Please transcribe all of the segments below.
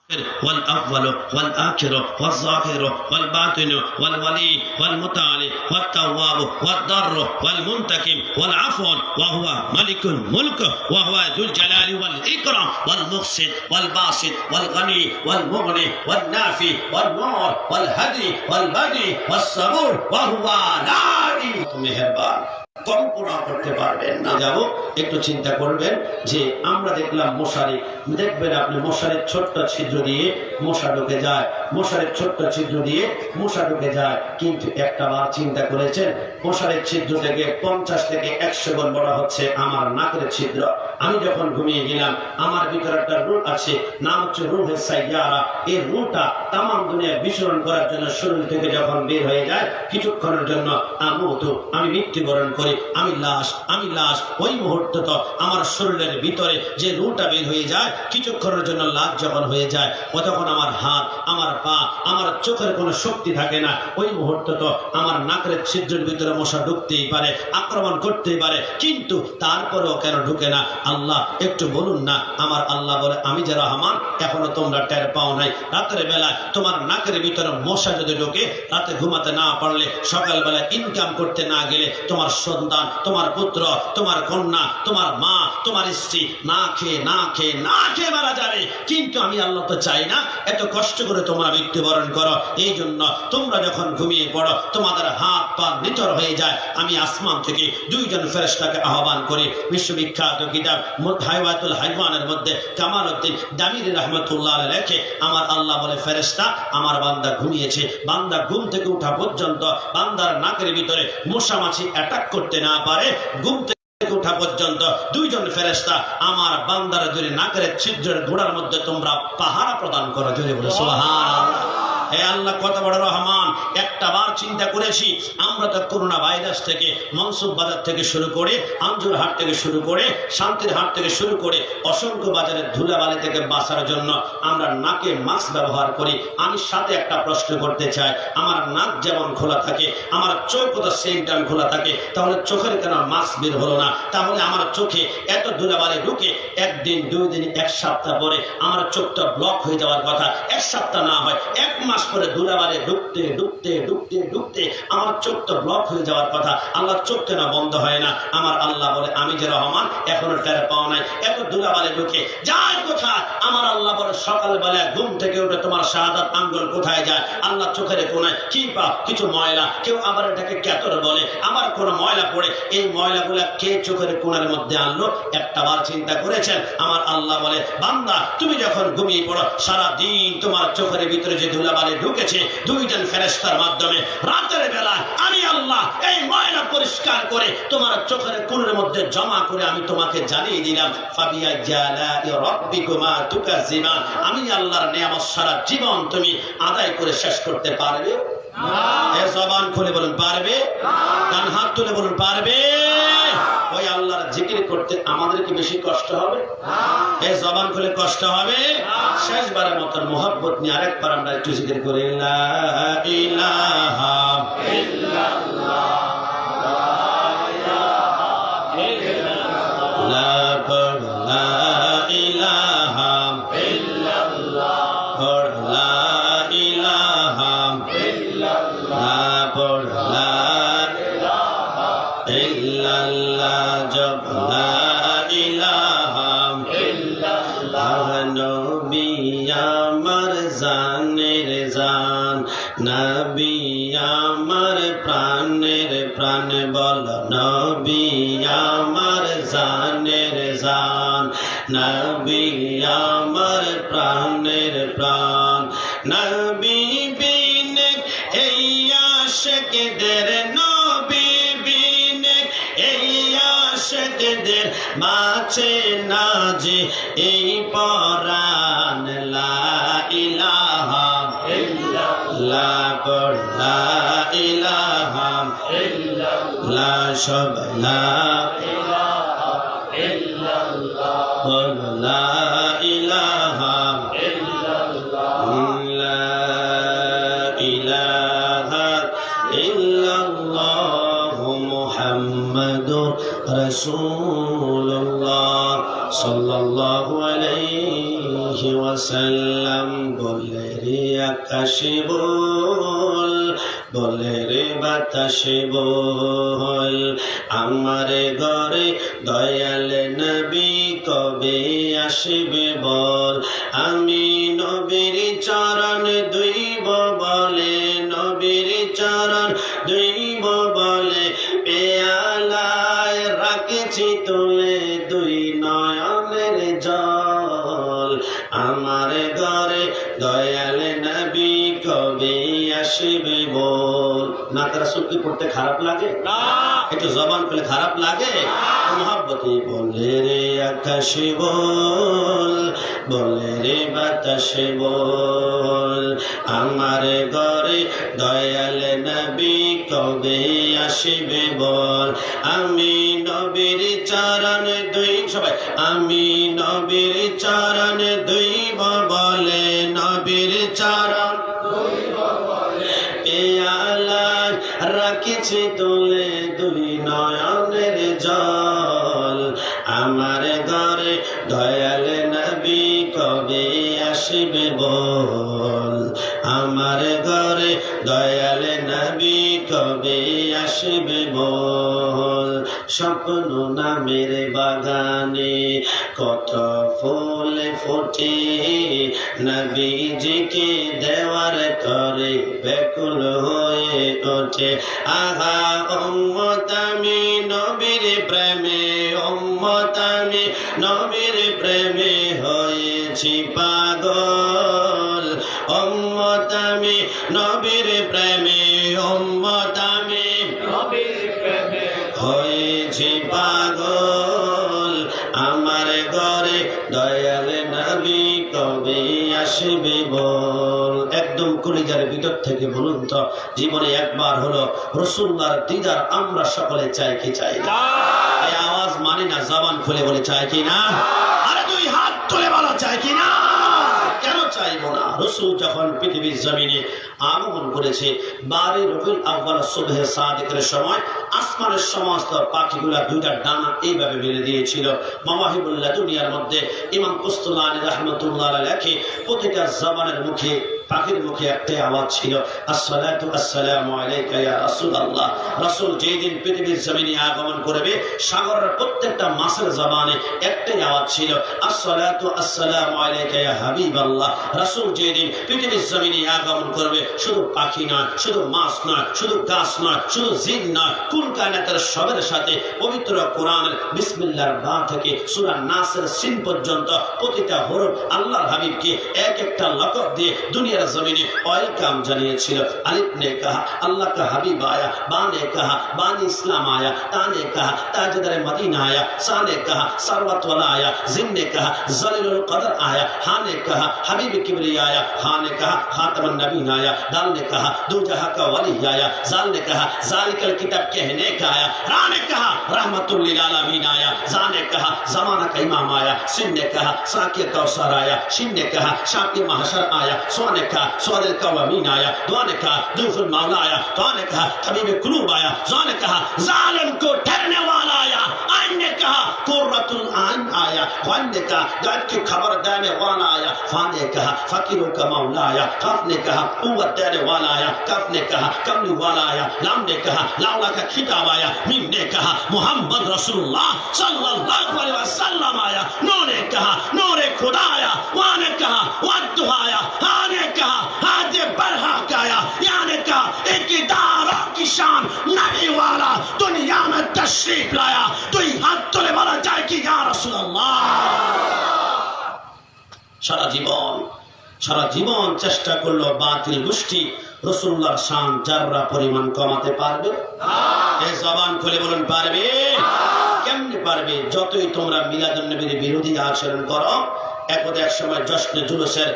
والأول والآخر والظاهر والباطن والولي والمتعالي والتواب والضر والمنتقم والعفو وهو ملك الملك وهو ذو الجلال والإكرام والمقسط والباسط والغني والمغني والنافي والنور والهدي والبدي والصبور وهو نادي مهربان কল্পনা করতে পারবেন না। যাবো একটু চিন্তা করবেন যে আমরা দেখলাম মশারি, দেখবেন আপনি মশারির ছোট্ট ছিদ্র দিয়ে মশা ঢুকে যায়, মশারির ছোট্ট ছিদ্র দিয়ে মশা ঢুকে যায়, কিন্তু একটা বার চিন্তা করেছেন মশারির ছিদ্র থেকে 50 থেকে 100 গুণ বড় হচ্ছে আমার নাকের ছিদ্র। আমি যখন ঘুমিয়ে গেলাম আমার ভিতরে একটা রূহ আছে, নাম হচ্ছে রূহে সাইয়ারা। এই রূহটা তাম দুনিয়া বিচরণ করার জন্য শরীর থেকে যখন বের হয়ে যায় কিছুক্ষণের জন্য আমি মৃত্যুবরণ করি, আমি লাশ। ওই মুহূর্তে তো আমার শরীরের ভিতরে যে রূহটা বের হয়ে যায় কিছুক্ষণের জন্য লাশ যখন হয়ে যায় ও তখন আমার হাত, আমার পা, আমার চোখের কোনো শক্তি থাকে না। ওই মুহূর্তে তো আমার নাকের ছিদ্রের ভিতরে মশা ঢুকতেই পারে, আক্রমণ করতেই পারে, কিন্তু তারপরেও কেন ঢুকে না? আল্লাহ একটু বলুন না। আমার আল্লাহ বলে আমি যে রহমান এখনো তোমরা টের পাও নাই। রাতের বেলায় তোমার নাকের ভিতরে মশা যদি ঢোকে, রাতে ঘুমাতে না পারলে, সকালবেলা ইনকাম করতে না গেলে তোমার সন্তান, তোমার পুত্র, তোমার কন্যা, তোমার মা, তোমার স্ত্রী না খেয়ে মারা যাবে। কিন্তু আমি আল্লাহ তো চাই না এত কষ্ট করে তোমরা মৃত্যুবরণ করো। এই জন্য তোমরা যখন ঘুমিয়ে পড়ো তোমাদের হাত পা নিথর হয়ে যায়, আমি আসমান থেকে 2 জন ফেরেশতাকে আহ্বান করি। বিশ্ববিখ্যাত কিতাব হায়াতুল হাইওয়ানের মধ্যে কামালউদ্দিন দামিরি রাহমাতুল্লাহ আলাইহি লেখে, আমার আল্লাহ বলে ফেরেশতা আমার বান্দা ঘুমিয়েছে, বান্দা ঘুম থেকে ওঠা পর্যন্ত বান্দার নাকের ভিতরে মশা মাছি অ্যাটাক করতে না পারে, ঘুম থেকে ওঠা পর্যন্ত 2 জন ফেরেশতা আমার বান্দার জন্য নাকের ছিদ্রের গোড়ার মধ্যে তোমরা পাহারা প্রদান করো। জোরে বলে সুবহানাল্লাহ। হে আল্লাহ কত বড় রহমান। একটা বার চিন্তা করেছি আমরা তো করোনা ভাইরাস থেকে, মনসুব বাজার থেকে শুরু করে, আঞ্জুর হাট থেকে শুরু করে, শান্তির হাট থেকে শুরু করে অসংখ্য বাজারের ধুলাবালি থেকে বাঁচার জন্য আমরা নাকে মাস্ক ব্যবহার করি। আমি সাথে একটা প্রশ্ন করতে চাই, আমার নাক যেমন খোলা থাকে, আমার চোখ তো সেম টাইম খোলা থাকে, তাহলে চোখের কেন মাস্ক বের হলো না? তাহলে আমার চোখে এত ধুলাবালি ঢুকে 1 দিন 2 দিন 1 সপ্তাহ পরে আমার চোখটা ব্লক হয়ে যাওয়ার কথা। 1 সপ্তাহ না হয় 1 মাস পরে ধুলাবালি ঢুকতে আমার চোখটা ব্লক হয়ে যাওয়ার কথা। আল্লাহর চোখ কেন বন্ধ হয় না? আমার আল্লাহ বলে আমি যে রহমান এখনো টের পাও নাই। এত ধুলাবালি ঢুকে যায় কোথায়? আমার আল্লাহ বলে সকালবেলা ঘুম থেকে উঠে তোমার শাহাদাত আঙ্গুল কোথায় যায়? আল্লাহ চোখের কোনায় কি পাও? কিছু ময়লা, কেউ আবার এটাকে কেতর বলে, আমার কোনো ময়লা পড়ে, এই ময়লাগুলা কে চোখের কোণের মধ্যে আনলো? একটা বার চিন্তা করেছেন? আমার আল্লাহ বলে বান্দা তুমি যখন ঘুমিয়ে পড়ো সারা দিন তোমার চোখের ভিতরে যে ধুলাবালি ঢুকেছে 2 জন ফেরেশতার মাধ্যমে, রাতের বেলা আমি আল্লাহ এই ময়লা পরিষ্কার করে তোমার চোখের কোণের মধ্যে জমা করে আমি তোমাকে জানিয়ে দিলাম ফাবিয়া জালালি রাব্বিকুমা তুকাজিমান। আমি আল্লাহর নিয়ামত সারা জীবন তুমি আদায় করে শেষ করতে পারবে না? এ জবান খুলে বলুন পারবে না? ডান হাত তুলে বলুন পারবে? ওই আল্লাহর জিকির করতে আমাদের কি বেশি কষ্ট হবে? এই জবান খুলে কষ্ট হবে? শেষবারের মতন মোহাব্বত নিয়ে আরেকবার আমরা একটু জিকির করি লা ইলাহা ইল্লাল্লাহ লা ইলাহা ইল্লাল্লাহ লা ইলাহা ইল্লাল্লাহ লা ইলাহা ইল্লাল্লাহ জব লা ইলাহা ইল্লাল্লাহ নবী আমার জানের জান, নবী আমার প্রাণের প্রাণ, বল নবী আমার জানের জান, নবী আমার প্রাণের প্রাণ। নবী বিনে এই আশিকদের, নবী বিনে এই আশিকদের বাঁচে না যে এই পরাণ। লা ইলাহা ইল্লাল্লাহ লা ইলাহা ইল্লাল্লাহ সব লা ইলাহা ইল্লাল্লাহ লা ইলাহা ইল্লাল্লাহ লা ইলাহা ইল্লাল্লাহ মুহাম্মাদুর রাসূলুল্লাহ সাল্লাল্লাহু আলাইহি ওয়াসাল্লাম। বলে রে আকাশে বল, বলে রে বাতাসে বল, আমার ঘরে দয়াল নবী কবে আসবে বল। আমি নবীর চরণ ধুইব বলে, নবীর চরণ ধুইব বলে, পেয়ালায় রাখেছি তুলে দুই নয়নের জল। আমার ঘরে দয়াল নবী কবে আসবে বল। না তারা সত্যি পড়তে খারাপ লাগে না, একটু জবান পেলে খারাপ লাগে মহাব্বতে বলে রে আকাশে বল, বলে রে বাতাসে বল, আমার ঘরে দয়াল নবী কবে আসবে বল। আমি নবীর চরণ দুই সবাই, আমি নবীর চরণ দুইব বলে, নবীর চরণ পেয়ালা রাখেছি তুলে দুই নয়নের জল। আমার ঘরে দয়াল নবী কবে আসবে বল, আমার ঘরে দয়াল নবী কবে আসবে বল। স্বপ্ন নামের বাগানে কত ফুল ফোটে, নবীজিকে দেওয়ার করে ব্যাকুল হয়ে ওঠে। আহা উম্মত আমি নবীর প্রেমে, উম্মত আমি নবীর প্রেমে হয়েছি পাগল। উম্মত আমি নবীর প্রেমে, উম্মত আমি নবীর প্রেমে হয়েছি পাগল। আমার ঘরে দয়াল নবী কবে আসবে বল। একদম কলিজার ভিতর থেকে বলুন তো, জীবনে একবার হলো রাসূলুল্লাহর দিদার আমরা সকলে চাই কি চাই না? এই আওয়াজ মানে না, জবান খুলে বলে চাই কি না? আরে দুই হাত তুলে বলা চাই কি না? কেন চাইবো না? রাসূল যখন পৃথিবীর জমিনে আগমন করেছে 12 রবিউল আউয়াল সুবহে সাদিকের সময় আসমানের সমস্ত পাখিগুলা দুইটা ডানা এইভাবে মেলে দিয়েছিল। মাওয়াহিবুল্লাহ দুনিয়ার মধ্যে ইমাম কুস্তুলানী রাহমাতুল্লাহ আলাইহি লেখে প্রতিটা জবানের মুখে পাখির মুখে একটাই আওয়াজ ছিল, আসসালাতু আসসালামু আলাইকা ইয়া রাসূলুল্লাহ। রাসূল যেদিন পৃথিবীর জমিনে আগমন করবে সাগরের প্রত্যেকটা মাছের জবানে একটাই আওয়াজ ছিল, আসসালাতু আসসালামু আলাইকা ইয়া হাবিবাল্লাহ। রাসূল যেদিন পৃথিবীর জমিনে আগমন করবে শুধু পাখি নয়, শুধু মাছ নয়, শুধু গাছ নয়, শুধু জিন নয়, কুল কায়নাতের সবের সাথে পবিত্র কোরআনের বিসমিল্লাহর বা থেকে সূরা নাসের সিন পর্যন্ত প্রতিটা হরফ আল্লাহর হাবিবকে এক একটা লকব দিয়ে দুনিয়ার জমিনে ওয়েলকাম জানিয়েছিল। আলিফ ने कहा अल्लाह का हबीब आया, बा ने कहा बानी इस्लाम आया, ता ने कहा ताजदार मदीना आया, सा ने कहा सरवत वाला आया, जिन ने कहा जलीलुल कदर आया, हा ने कहा हबीब किबरिया आया, हा ने कहा खातमुन नबीन आया, दाल ने कहा दो जहां का वली आया, जाल ने कहा जालिकल किताब कहने का आया, रा ने कहा रहमतुल लिल आलमीन आया, जा ने कहा जमाना का इमाम आया, सिन ने कहा साकिय कौसर आया, शिन ने कहा शाफी महशर आया, सो ने कहा स्वादिल कवामीन आया, दुआ ने कहा दूफुल मौला आया, तो ने कहा हबीब कुलूब आया, जा ने कहा जालिम को ठहरने वाला आया, आइन ने कहा कुर्रतुल आइन आया, वन ने कहा गैब की खबर देने वाला आया, फा ने कहा फकीरों का मौला आया, कफ ने कहा कुव्वत देने वाला आया, कफ ने कहा कमली वाला आया, लाम ने कहा लाउला का खिताब आया, मीम ने कहा मोहम्मद रसूलुल्लाह सल्लल्लाहु अलैहि वसल्लम आया, नो ने कहा नूरे खुदा आया, वा ने कहा वद्दुहा आया, हा ने कहा हाजे बरहा आया, यानी कहा इक़्तिदारों की शान नबी वाला दुनिया में तशरीफ लाया। तो ये हाथ तुले वाला जाए कि या রাসূলুল্লাহ। সারা জীবন চেষ্টা করলো বাতিল গোষ্ঠী রাসূলুল্লাহর শান যাররা পরিমাণ কমাতে পারবে না। এই জবান খুলে বলুন পারবে? কেমনে পারবে? যতই তোমরা মিলাদুন নবীর বিরোধী আচরণ করো, একদা এক সময় জশ্নে জুলুসের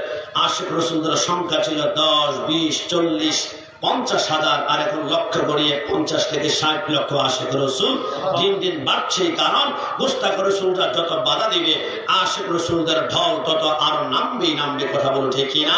আশিক রাসূলদের সংখ্যা ছিল 10, 20, 40, 50,000, আর এখন লক্ষ গড়িয়ে 50 থেকে 60 লক্ষ আশিক রাসূল দিন দিন বাড়ছে। কারণ মুস্তাক রাসূলরা যত বাধা দিবে আশিক রাসূলদের ঢল তত আরো নামবে। কথা বলো ঠিক কিনা?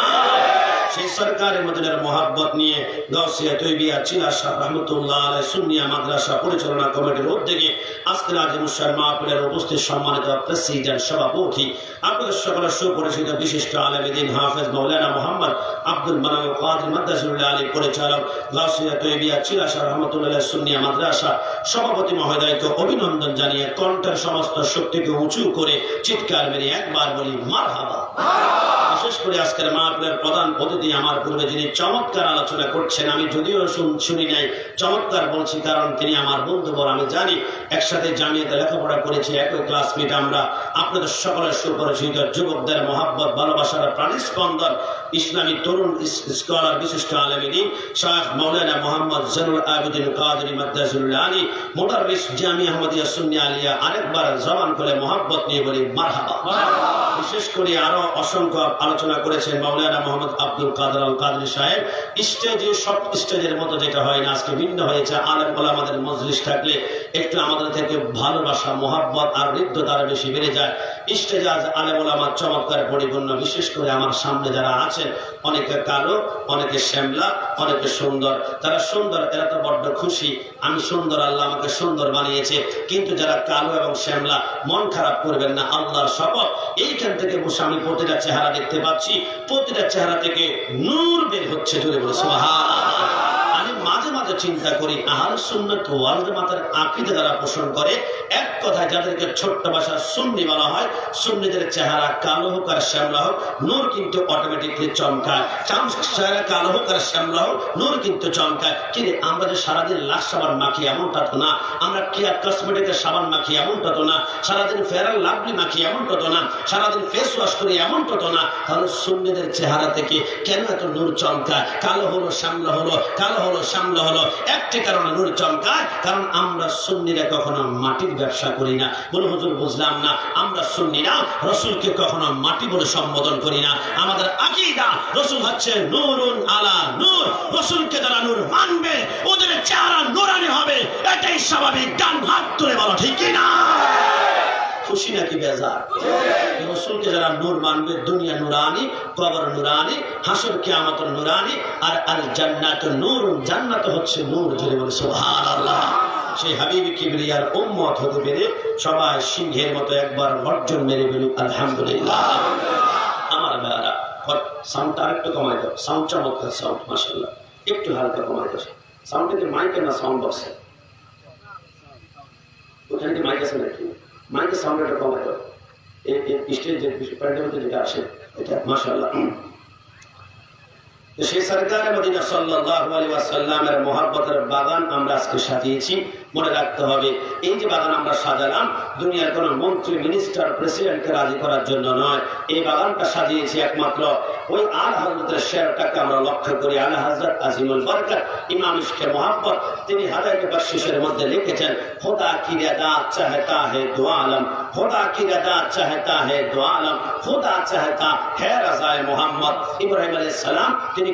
সেই সরকারি মদিনার মোহাব্বত নিয়ে গাউসিয়া তৈবিয়া চিলাশা রহমতুল্লাহ আলাইহি সুন্নিয়া মাদ্রাসা পরিচালনা কমিটির উদ্যোগে আজকের আজিমুসার মাহফিলের উপস্থিত সম্মানিত প্রেসিডেন্ট সভাপতি আপনাদের সকলের সুপরিচিত বিশিষ্ট আলেম দ্বীন হাফেজ মাওলানা মোহাম্মদ আব্দুল মান্নান কাদের মাদ্রাসুল্লাহ আলী পরিচালক গাউসিয়া তৈবিয়া চিলাশা রহমতুল্লাহ আলাইহি সুন্নিয়া মাদ্রাসা সভাপতি মহোদয়কে অভিনন্দন জানিয়ে কণ্ঠের সমস্ত শক্তিকে উঁচু করে চিৎকার মেরে একবার বলি মারহাবা। বিশেষ করে আজকের মাহফিলের প্রধান অতিথি আমার পূর্বে যিনি চমৎকার আলোচনা করছেন, আমি যদিও শুনি নাই, চমৎকার বলছি কারণ তিনি আমার বন্ধু বল, আমি জানি একসাথে জামিয়াতে লেখাপড়া করেছি, একই ক্লাসমেট আমরা। আপনাদের সকলের সুপরিচিত যুবকদের মহাব্বত ভালোবাসার প্রাণস্পন্দন ইসলামী তরুণ স্কলার বিশিষ্ট আলেম দ্বীন শায়খ মাওলানা মোহাম্মদ জৈনুল আবেদিন কাদরি মাদ্রাসুল্লাহ আলী মুদাররিস জামিয়া আহমদিয়া সুন্নিয়া আলিয়া আরেকবার জবান করে মহাব্বত নিয়ে বলি মারহাবা। বিশেষ করে আরো অসংখ্য আলোচনা করেছেন মাওলানা মোহাম্মদ আব্দুল কাদের আল কাদরি সাহেব। স্টেজে সব স্টেজের মতো যেটা হয় না, আজকে ভিন্ন হয়েছে। আলেম ওলামাদের মজলিস থাকলে একটু আমাদের থেকে ভালোবাসা মহাব্বত আর হৃদ্যতা আরো বেশি বেড়ে যায়। স্টেজে আজ আলেম ওলামার চমৎকার পরিপূর্ণ। বিশেষ করে আমার সামনে যারা আছেন, অনেকে কালো, অনেকে শ্যামলা, অনেকে সুন্দর। তারা সুন্দর, এরা তো বড্ড খুশি আমি সুন্দর, আল্লাহ আমাকে সুন্দর বানিয়েছে। কিন্তু যারা কালো এবং শ্যামলা, মন খারাপ করবেন না, আল্লাহর শপথ। এইখান থেকে বসে আমি প্রতিটা চেহারা দেখতে পাচ্ছি, প্রতিটা চেহারা থেকে নূর বের হচ্ছে। জোরে বলে সুবহানাল্লাহ। আমি মাঝে মাঝে চিন্তা করি, আহলে সুন্নাত ওয়াল জামাতের আকীদা যারা পোষণ করে, এক কথায় যাদেরকে ছোট্ট ভাষায় সুন্নি বলা হয়, সুন্নিদের চেহারা কালো হোক আর শ্যামলা হোক, নূর কিন্তু অটোমেটিকলি চমকায়। চেহারা কালো হোক আর শ্যামলা হোক, নূর কিন্তু চমকায়। কিন্তু আমরা যে সারাদিন লাশ সাবান মাখি এমনটা তো না, আমরা কেয়ার কসমেটিকের সাবান মাখি এমনটা তো না, সারাদিন ফেয়ার লাভলি মাখি এমনটা তো না, সারাদিন ফেস ওয়াশ করি এমনটা তো না। তাহলে সুন্নিদের চেহারা থেকে কেন এত নূর চমকায়? কালো হলো শ্যামলা হলো, কালো হলো শ্যামলা হলো, একটি কারণে নূর চমকায়, কারণ আমরা সুন্নিরা কখনো মাটির ব্যবসা করি না। বলে হুজুর বুঝলাম না। আমরা সুন্নিরা রাসূলকে কখনো মাটি বলে সম্বোধন করি না। আমাদের আকীদা রাসূল হচ্ছে নূরুন আলা নূর। রাসূলকে যারা নূর মানবে ওদের চেহারা নূরানি হবে, এটাই স্বাভাবিক। ডান হাত তুলে বলো ঠিক কি না? খুশি নাকি বেজার? রাসূলকে যারা নূর মানবে, দুনিয়া নূরানি, কবর নূরানি, হাসর কিয়ামত নূরানি, আর আল জান্নাতু নূরুন, জান্নাত হচ্ছে নূর। জোরে বলে সুবহানাল্লাহ। সেই হাবিব কিবরিয়ার উম্মত হতে পেরে সবাই সিংহের মতো একবার গর্জন মেরে বলি আলহামদুলিল্লাহ। আমার ভাইরা, সাউন্ডটা আরেকটু কমাই দাও। সাউন্ড চমৎকার সাউন্ড, মাশাআল্লাহ। একটু হালকা কমাই দাও সাউন্ডটা। কি মাইকে না সাউন্ড বক্সে? ওখানে কি মাইক আছে নাকি? মাইকের সাউন্ডটা কমাই দাও। এই স্টেজের প্যান্ডেলতে যেটা আসে এটা মাশাআল্লাহ। সেই সরকারে মদিনা সাল্লাল্লাহু আলাইহি ওয়াসাল্লামের মহব্বতের বাগান আমরা আজকে সাজিয়েছি। মনে রাখতে হবে, এই যে বাগান আমরা সাজালাম, দুনিয়ার কোন মন্ত্রী, মিনিস্টার, প্রেসিডেন্টকে রাজি করার জন্য নয়। এই বাগানটা সাজিয়েছি একমাত্র ওই আলা হযরতের শেরটাকে আমরা লক্ষ্য করি। আলা হযরত আজিমুল বরকত ইমাম ইশকে মোহাব্বত, তিনি হাদায়ায়ে বখশিশের মধ্যে লিখেছেন, খোদা কি রদা চাহতা হে দো আলম, খোদা কি রদা চাহতা হে দো আলম, খোদা চাহতা হে রাজায়ে মোহাম্মদ। ইব্রাহিম আলাইহিস সালাম তিনি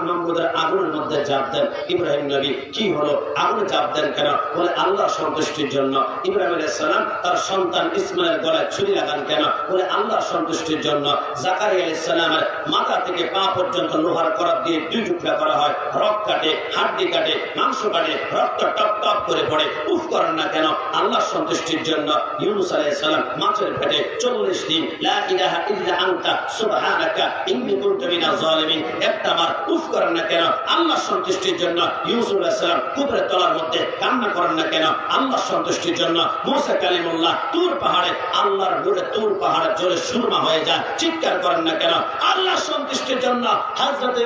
নমরুদের আগুনের মধ্যে ঝাঁপ দেন। ইব্রাহিম নবী কি হলো, আগুনে ঝাঁপ দেন কেন? বলে আল্লাহর সন্তুষ্টির জন্য। ইব্রাহিম আলাইহিস সালাম তার সন্তান ইসমাইলের গলায় ছুরি লাগান কেন? বলে আল্লাহর সন্তুষ্টির জন্য। জাকারিয়া আলাইহিস সালামের মাথা থেকে পা পর্যন্ত লোহার করাত দিয়ে দুই টুকরা করা হয়। রক কাটে, হাড্ডি কাটে, মাংস কাটে, রক্ত টপ টপ করে পড়ে, উফ করেন না কেন? আল্লাহর সন্তুষ্টির জন্য। ইউনূস আলাইহিস সালাম মাছের পেটে 40 দিন লা ইলাহা ইল্লা আনতা সুবহানাকা ইন্নী কুনতু মিনাজ জালিমিন, একটাবার উফ করেন না কেন? আল্লাহর সন্তুষ্টির জন্য। ইউসুফ আলাইহিস সালাম কুবরের তলার মধ্যে কান্না করেন না কেন? আল্লাহর সন্তুষ্টির জন্য। মুসা কালিমুল্লাহ তুর পাহাড়ে আল্লাহর নূরে তুর পাহাড়ে জোরে সুরমা হয়ে যায়, চিৎকার করেন না কেন? আল্লাহর সন্তুষ্টির জন্য। হযরত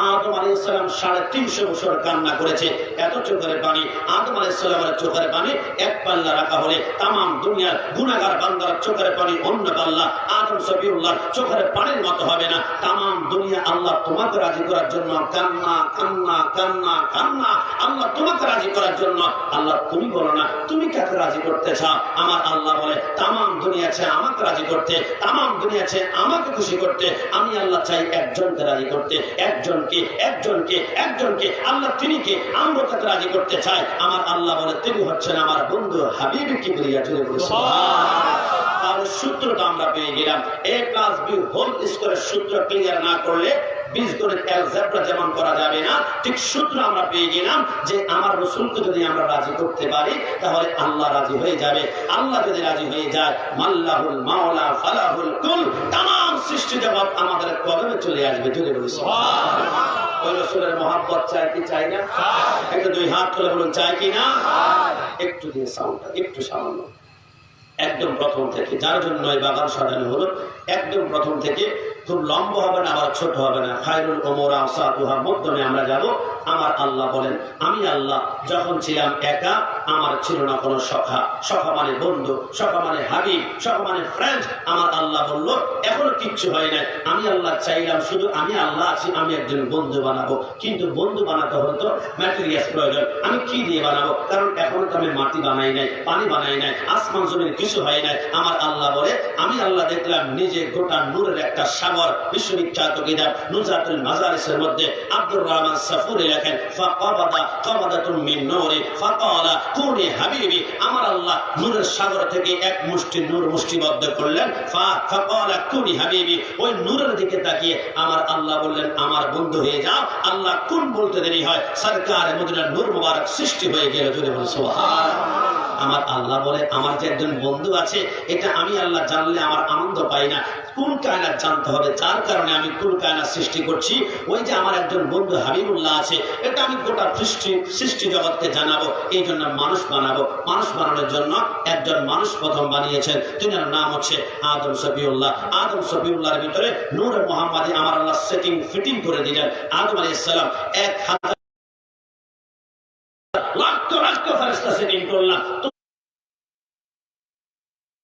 আদম আলাইহিস সালাম 350 বছর কান্না করেছে, এত চোখের পানি। আদম আলাইহিস সালামের চোখের পানি এক পাল্লা রাখা হলে তামাম দুনিয়ার গুনাহগার বান্দার চোখের পানি অন্য পাল্লা আদম সফিউল্লাহ চোখের পানির মতো হবে না। তামাম দুনিয়া আল্লাহ তোমাকে রাজি করার জন্য কান্না কান্না কান্না কান্না। আল্লাহ তোমাকে রাজি করার জন্য। আল্লাহ তুমি বলো না তুমি কাকে রাজি করতে চাও? আমার আল্লাহ বলে তামাম দুনিয়া চাই আমাকে রাজি করতে, তামাম দুনিয়া চাই আমাকে খুশি করতে। আমি আল্লাহ চাই একজনকে রাজি করতে, একজনকে একজনকে একজনকে। আল্লাহ তিনি কে? আমরা তাকে রাজি করতে চাই। আমার আল্লাহ বলে তিনি হচ্ছেন আমার বন্ধু হাবিব কিবরিয়া। জোরে বলে সুবহানাল্লাহ। তাহলে সূত্রটা আমরা পেয়ে গেলাম। a + b হোল স্কয়ারের সূত্র ক্লিয়ার না করলে বীজগণিত অ্যালজেব্রা যেমন করা যাবে না, ঠিক সূত্র আমরা পেয়ে গেলাম যে আমার রাসূলকে যদি আমরা রাজি করতে পারি তাহলে আল্লাহ রাজি হয়ে যাবে। আল্লাহ যদি রাজি হয়ে যায়, মাল্লাহুল মাওলা ফালাহুল কুল, तमाम সৃষ্টি জগৎ আমাদের কদমে চলে আসবে। জোরে বলি সুবহানাল্লাহ। ওই রাসূলের মহব্বত চাই কি চাই না? একটু দুই হাত তুলে বলুন চাই কি না? একটু দিয়ে সাউন্ডটা একটু সামান্য, একদম প্রথম থেকে, যার জন্য এই বাগান সাজানো হলো, একদম প্রথম থেকে, খুব লম্বা হবে না আবার ছোট হবে না, খায়রুল উমুর আওসাতুহা, মধ্যমে আমরা যাব। আমার আল্লাহ বলেন, আমি আল্লাহ যখন ছিলাম একা, আমার ছিল না কোনো সখা। সখা মানে বন্ধু, সখা মানে হাবিব, সখা মানে ফ্রেন্ড। আমার আল্লাহ বলল এখনো কিচ্ছু হয় নাই, আমি আল্লাহ চাইলাম শুধু আমি আল্লাহ আছি, আমি একজন বন্ধু বানাবো। কিন্তু বন্ধু বানাতে হলে তো ম্যাটেরিয়ালস প্রয়োজন। আমি কি দিয়ে বানাবো? কারণ এখনো তো আমি মাটি বানাই নাই, পানি বানাই নাই, আসমান জমিন কিছু হয় নাই। আমার আল্লাহ বলে, আমি আল্লাহ দেখলাম নিজে গোটা নূরের একটা সাগর। বিশ্ববিখ্যাত কিতাব নুজাতুল মাজারিসের মধ্যে আব্দুর রহমান সাফুরি লেখেন, ফাকাবাদা কাবাদাতুম মিন নূরি ফাকালা কুনি হাবিবি। আমার আল্লাহ নূরের সাগর থেকে এক মুষ্টি নূর মুষ্টিবদ্ধ করলেন, ফাকালা কুনি হাবিবি। ওই নূরের দিকে তাকিয়ে আমার আল্লাহ বললেন, আমার বন্ধু হয়ে যাও। আল্লাহ কোন বলতে দেরি হয়, সরকার মদিনার নূর মুবারক সৃষ্টি হয়ে গেল। জোরে বলে সুবহানাল্লাহ। আমার আল্লাহ বলে, আমার যে একজন বন্ধু আছে, এটা আমি আল্লাহ জানলে আমার আনন্দ পাই না। কোন কায়নাত জানতে হবে, যার কারণে আমি কোন কায়নাত সৃষ্টি করছি। ওই যে আমার একজন বন্ধু হাবিবুল্লাহ আছে, এটা আমি গোটা সৃষ্টি জগৎকে জানাবো। এই জন্য মানুষ বানাবো। মানুষ বানানোর জন্য একজন মানুষ প্রথম বানিয়েছেন, তিনার নাম হচ্ছে আদম শফিউল্লাহ। আদম শফিউল্লাহর ভিতরে নূরে মুহাম্মাদি আমার আল্লাহ সেটিং ফিটিং করে দিলেন। আদম আলাইহিস সালাম 1000 লক্ষ লক্ষ ফেরেশতা সেটিং করলাম।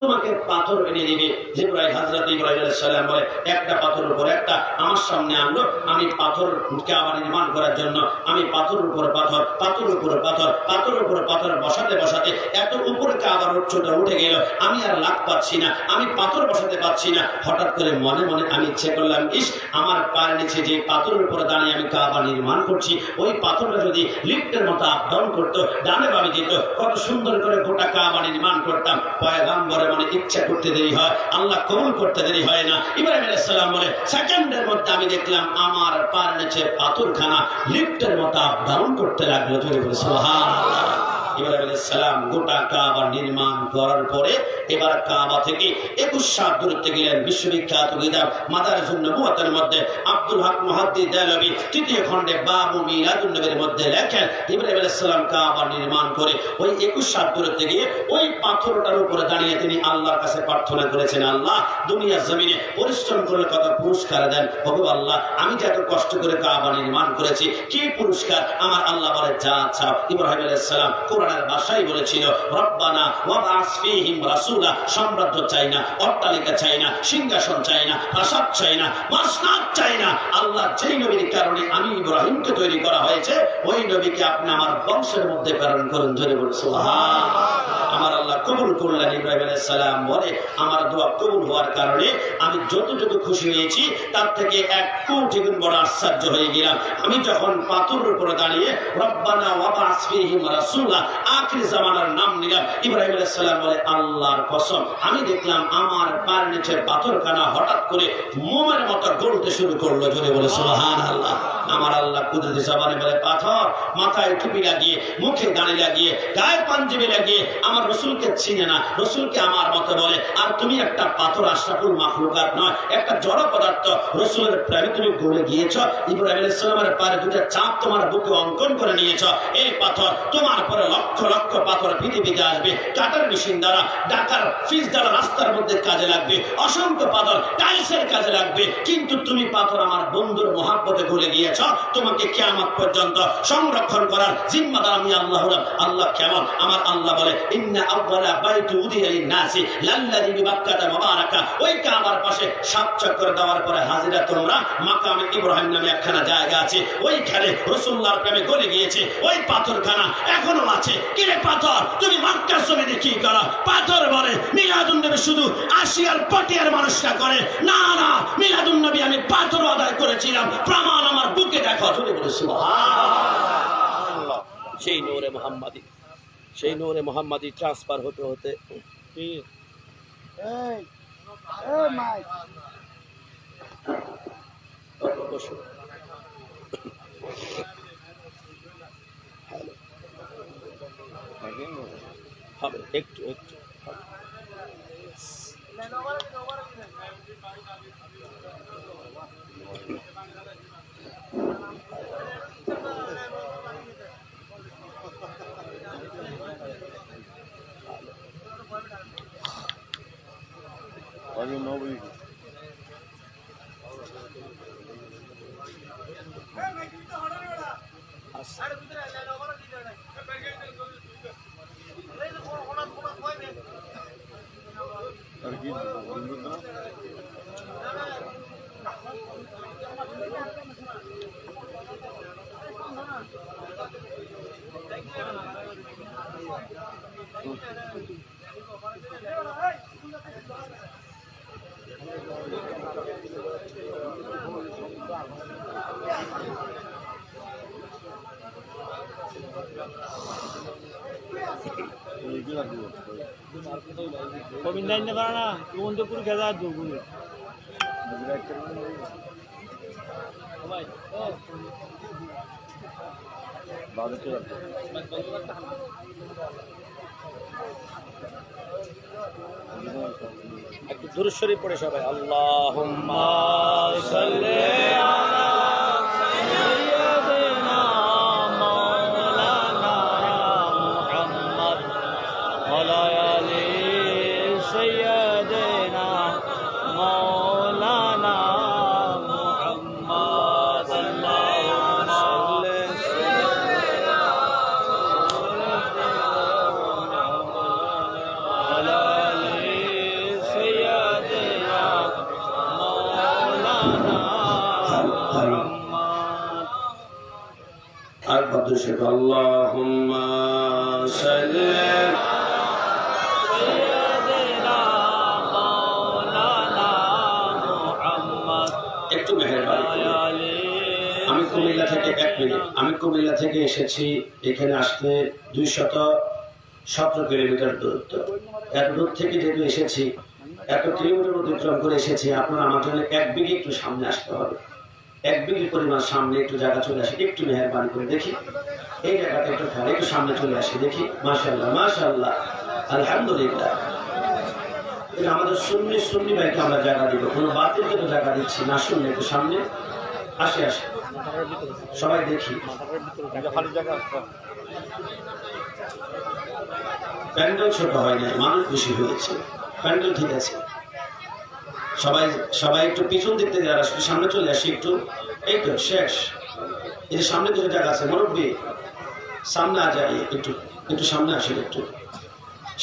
তোমাকে পাথর এনে দিবে। জিবরাইল, হযরত ইব্রাহিম আলাইহিস সালাম বলে, একটা পাথরের উপর একটা আমার সামনে আনলো। আমি পাথর কাবা নির্মাণ করার জন্য আমি পাথরের উপর পাথর, পাথরের উপর পাথর, পাথরের উপর পাথর বসাতে বসাতে এত উপরে কাবার উচ্চতা উঠে গেল, আমি আর লাভ পাচ্ছি না, আমি পাথর বসাতে পারছি না। হঠাৎ করে মনে মনে আমি ইচ্ছে করলাম, ইস, আমার পায়ের নিচে যে পাথরের উপর দাঁড়িয়ে আমি কাবা নির্মাণ করছি, ওই পাথরটা যদি লিফটের মতো আপ ডাউন করতো, ডানে বামে যেত, কত সুন্দর করে গোটা কাবা নির্মাণ করতাম। পয়গম্বরের মানে ইচ্ছা করতে দেরি হয়, আল্লাহ কবুল করতে দেরি হয় না। ইব্রাহিম আলাইহিস সালাম বলে, সেকেন্ডের মধ্যে আমি দেখলাম আমার পায়ের নিচে পাথরখানা লিফটের মতো আপ ডাউন করতে লাগলো। সুবহানাল্লাহ। ইব্রাহিম আলাইহিস সালাম গোটা কাবা নির্মাণ করার পরে এবার কাবা থেকে 21 সাত দূরত্বে গেলেন। বিশ্ববিখ্যাত কিতাব মাদারিজুন নবুওয়াতের মধ্যে আব্দুল হক মুহাদ্দিস দেহলভী তৃতীয় খণ্ডে বাবু মিলাদুন নবীর মধ্যে লেখেন, ইব্রাহিম আলাইহিস সালাম কাবা নির্মাণ করে ওই 21 সাত দূরত্বে গিয়ে ওই পাথরটার উপরে দাঁড়িয়ে তিনি আল্লাহর কাছে প্রার্থনা করেছেন, আল্লাহ, দুনিয়া জমিনে পরিশ্রম করলে কত পুরস্কার দেন। ওগো আল্লাহ, আমি যে এত কষ্ট করে কাবা নির্মাণ করেছি, কি পুরস্কার? আমার আল্লাহ বলে, যা চাও। ইব্রাহিম আলাইহিস সালাম কোরআনের ভাষায় বলেছিল, রব্বানা ওয়াবআস ফীহিম রাসূলা। সাম্রাজ্য চাই না, অট্টালিকা চাই না, সিংহাসন চাই না, প্রাসাদ চাই না, মাসনাদ চাই না। আল্লাহ যেই নবীর কারণে আমি ইব্রাহিমকে তৈরি করা হয়েছে, ওই নবীকে আপনি আমার বংশের মধ্যে প্রেরণ করুন। জোরে বলুন সুবহানাল্লাহ। আমার আল্লাহ কবুল করলেন। ইব্রাহিম আলাইহিস সালাম বলে, আমার দোয়া কবুল হওয়ার কারণে আমি যতটুকু খুশি হয়েছি তার থেকে 1 কোটি গুণ বড় আশ্চর্য হয়ে গেলাম। আমি যখন পাথরের উপরে দাঁড়িয়ে রব্বানা ওয়াবআস ফীহিম রাসূলা আখির জামানার নাম নিলাম, ইব্রাহিম আলাইহিস সালাম বলে, আল্লাহর কসম, আমি দেখলাম আমার পায়ের নিচে পাথরখানা হঠাৎ করে মোমের মতো গলতে শুরু করলো। জোরে বলে সুবহানাল্লাহ। আমার আল্লাহ কুদরতি জবানে বলে, পাথর মাথায় টুপি লাগিয়ে, মুখে দাড়ি লাগিয়ে, গায়ে পাঞ্জাবি লাগিয়ে আমার রাসূলকে চিনে না, রাসূলকে আমার মতো বলে, আর তুমি একটা পাথর, আশরাফুল মাখলুকাত নয়, একটা জড় পদার্থ। রাসূলের প্রেমে তুমি গলে গিয়েছো। ইব্রাহিম আলাইহিস সালামের পায়ে দুটো চাপ তোমার বুকে অঙ্কন করে নিয়েছো। এই পাথর তোমার পরে লক্ষ লক্ষ পাথর পৃথিবীতে আসবে, কাটার মেশিন দ্বারা, ডাকার ফিস দ্বারা রাস্তার মধ্যে কাজে লাগবে, অসংখ্য পাথর টাইলসের কাজে লাগবে। কিন্তু তুমি পাথর আমার বন্ধুর মহব্বতে গলে গিয়েছ, তোমাকে কিয়ামত পর্যন্ত সংরক্ষণ করার জিম্মাদার আমি আল্লাহ। আল্লাহ কেমন? আমার আল্লাহ বলে, ইন্না আউয়ালা বাইতু উদিয়া লিন-নাসি লাল্লাযী বিবাক্কাতা মুবারাকা। ওই কাবার পাশে 7 চক্কর দেওয়ার পরে হাজিরা তোমরা মাকামে ইব্রাহিম নামে একখানা জায়গা আছে, ওইখানে রাসূলুল্লাহর প্রেমে গলে গিয়েছে। ওই পাথরখানা এখনো আছে। কি রে পাথর, তুমি মক্কার জমিনে কি করো? পাথর বলে, মিলাদুন নবী শুধু আসিয়ার পটিয়ার মানুষরা করে না, না, মিলাদুন নবী আমি পাথর আদায় করেছিলাম, প্রমাণ আমার বুকে দেখো। জোরে বলে সুবহানাল্লাহ। সেই নূরে মুহাম্মাদি ট্রান্সফার হতে হতে একটু একটু Pemindahin na karena, untuk pun gaza dulu. একটু দুরূদ শরীফ পড়ে সবাই আল্লাহুম্মা সাল্লি আলা সাইয়্যিদিনা মাওলানা মুহাম্মদ ওয়া আলা আলি সাইয়্যিদিনা মাওলানা মুহাম্মদ আল্লাহুম্মা اللهم صل একটু মেহেরবানি আমি কুমিল্লা থেকে এসেছি এখানে আসতে 217 কিলোমিটার দূরত্ব। এত দূর থেকে যেহেতু এসেছি, এত কিলোমিটার অতিক্রম করে এসেছি, আপনার আমার জন্য 1 বিঘি একটু সামনে আসতে হবে। 1 বিঘি পরিমাণ সামনে একটু জায়গা চলে আসে, একটু মেহেরবানি করে দেখি এই জায়গাটা একটু খালি, একটু সামনে চলে আসে দেখি। মাশাআল্লাহ মাশাআল্লাহ আলহামদুলিল্লাহ। আমাদের সুন্নি ভাইকে আমরা জায়গা দিব, কোনো বাতিলকে তো জায়গা দিচ্ছি না। শুনলে একটু সামনে আসে আসে সবাই দেখি। প্যান্ডেল ছোট হয় না, মানুষ বেশি হয়েছে, প্যান্ডেল ঠিক আছে। সবাই সবাই একটু পিছন দিক থেকে যারা সামনে চলে আসি একটু। এই তো শেষ, এই যে সামনে দুটো জায়গা আছে, মুরব্বী সামনে আ যায়, একটু একটু সামনে আসেন একটু।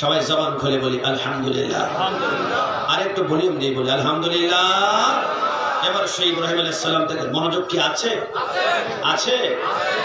সবাই জবান খুলে বলি আলহামদুলিল্লাহ, আর একটু ভলিউম দিয়ে বলি আলহামদুলিল্লাহ। এবার সেই ইব্রাহিম আলাইহিস সালাম থেকে মনোযোগ কি আছে? আছে।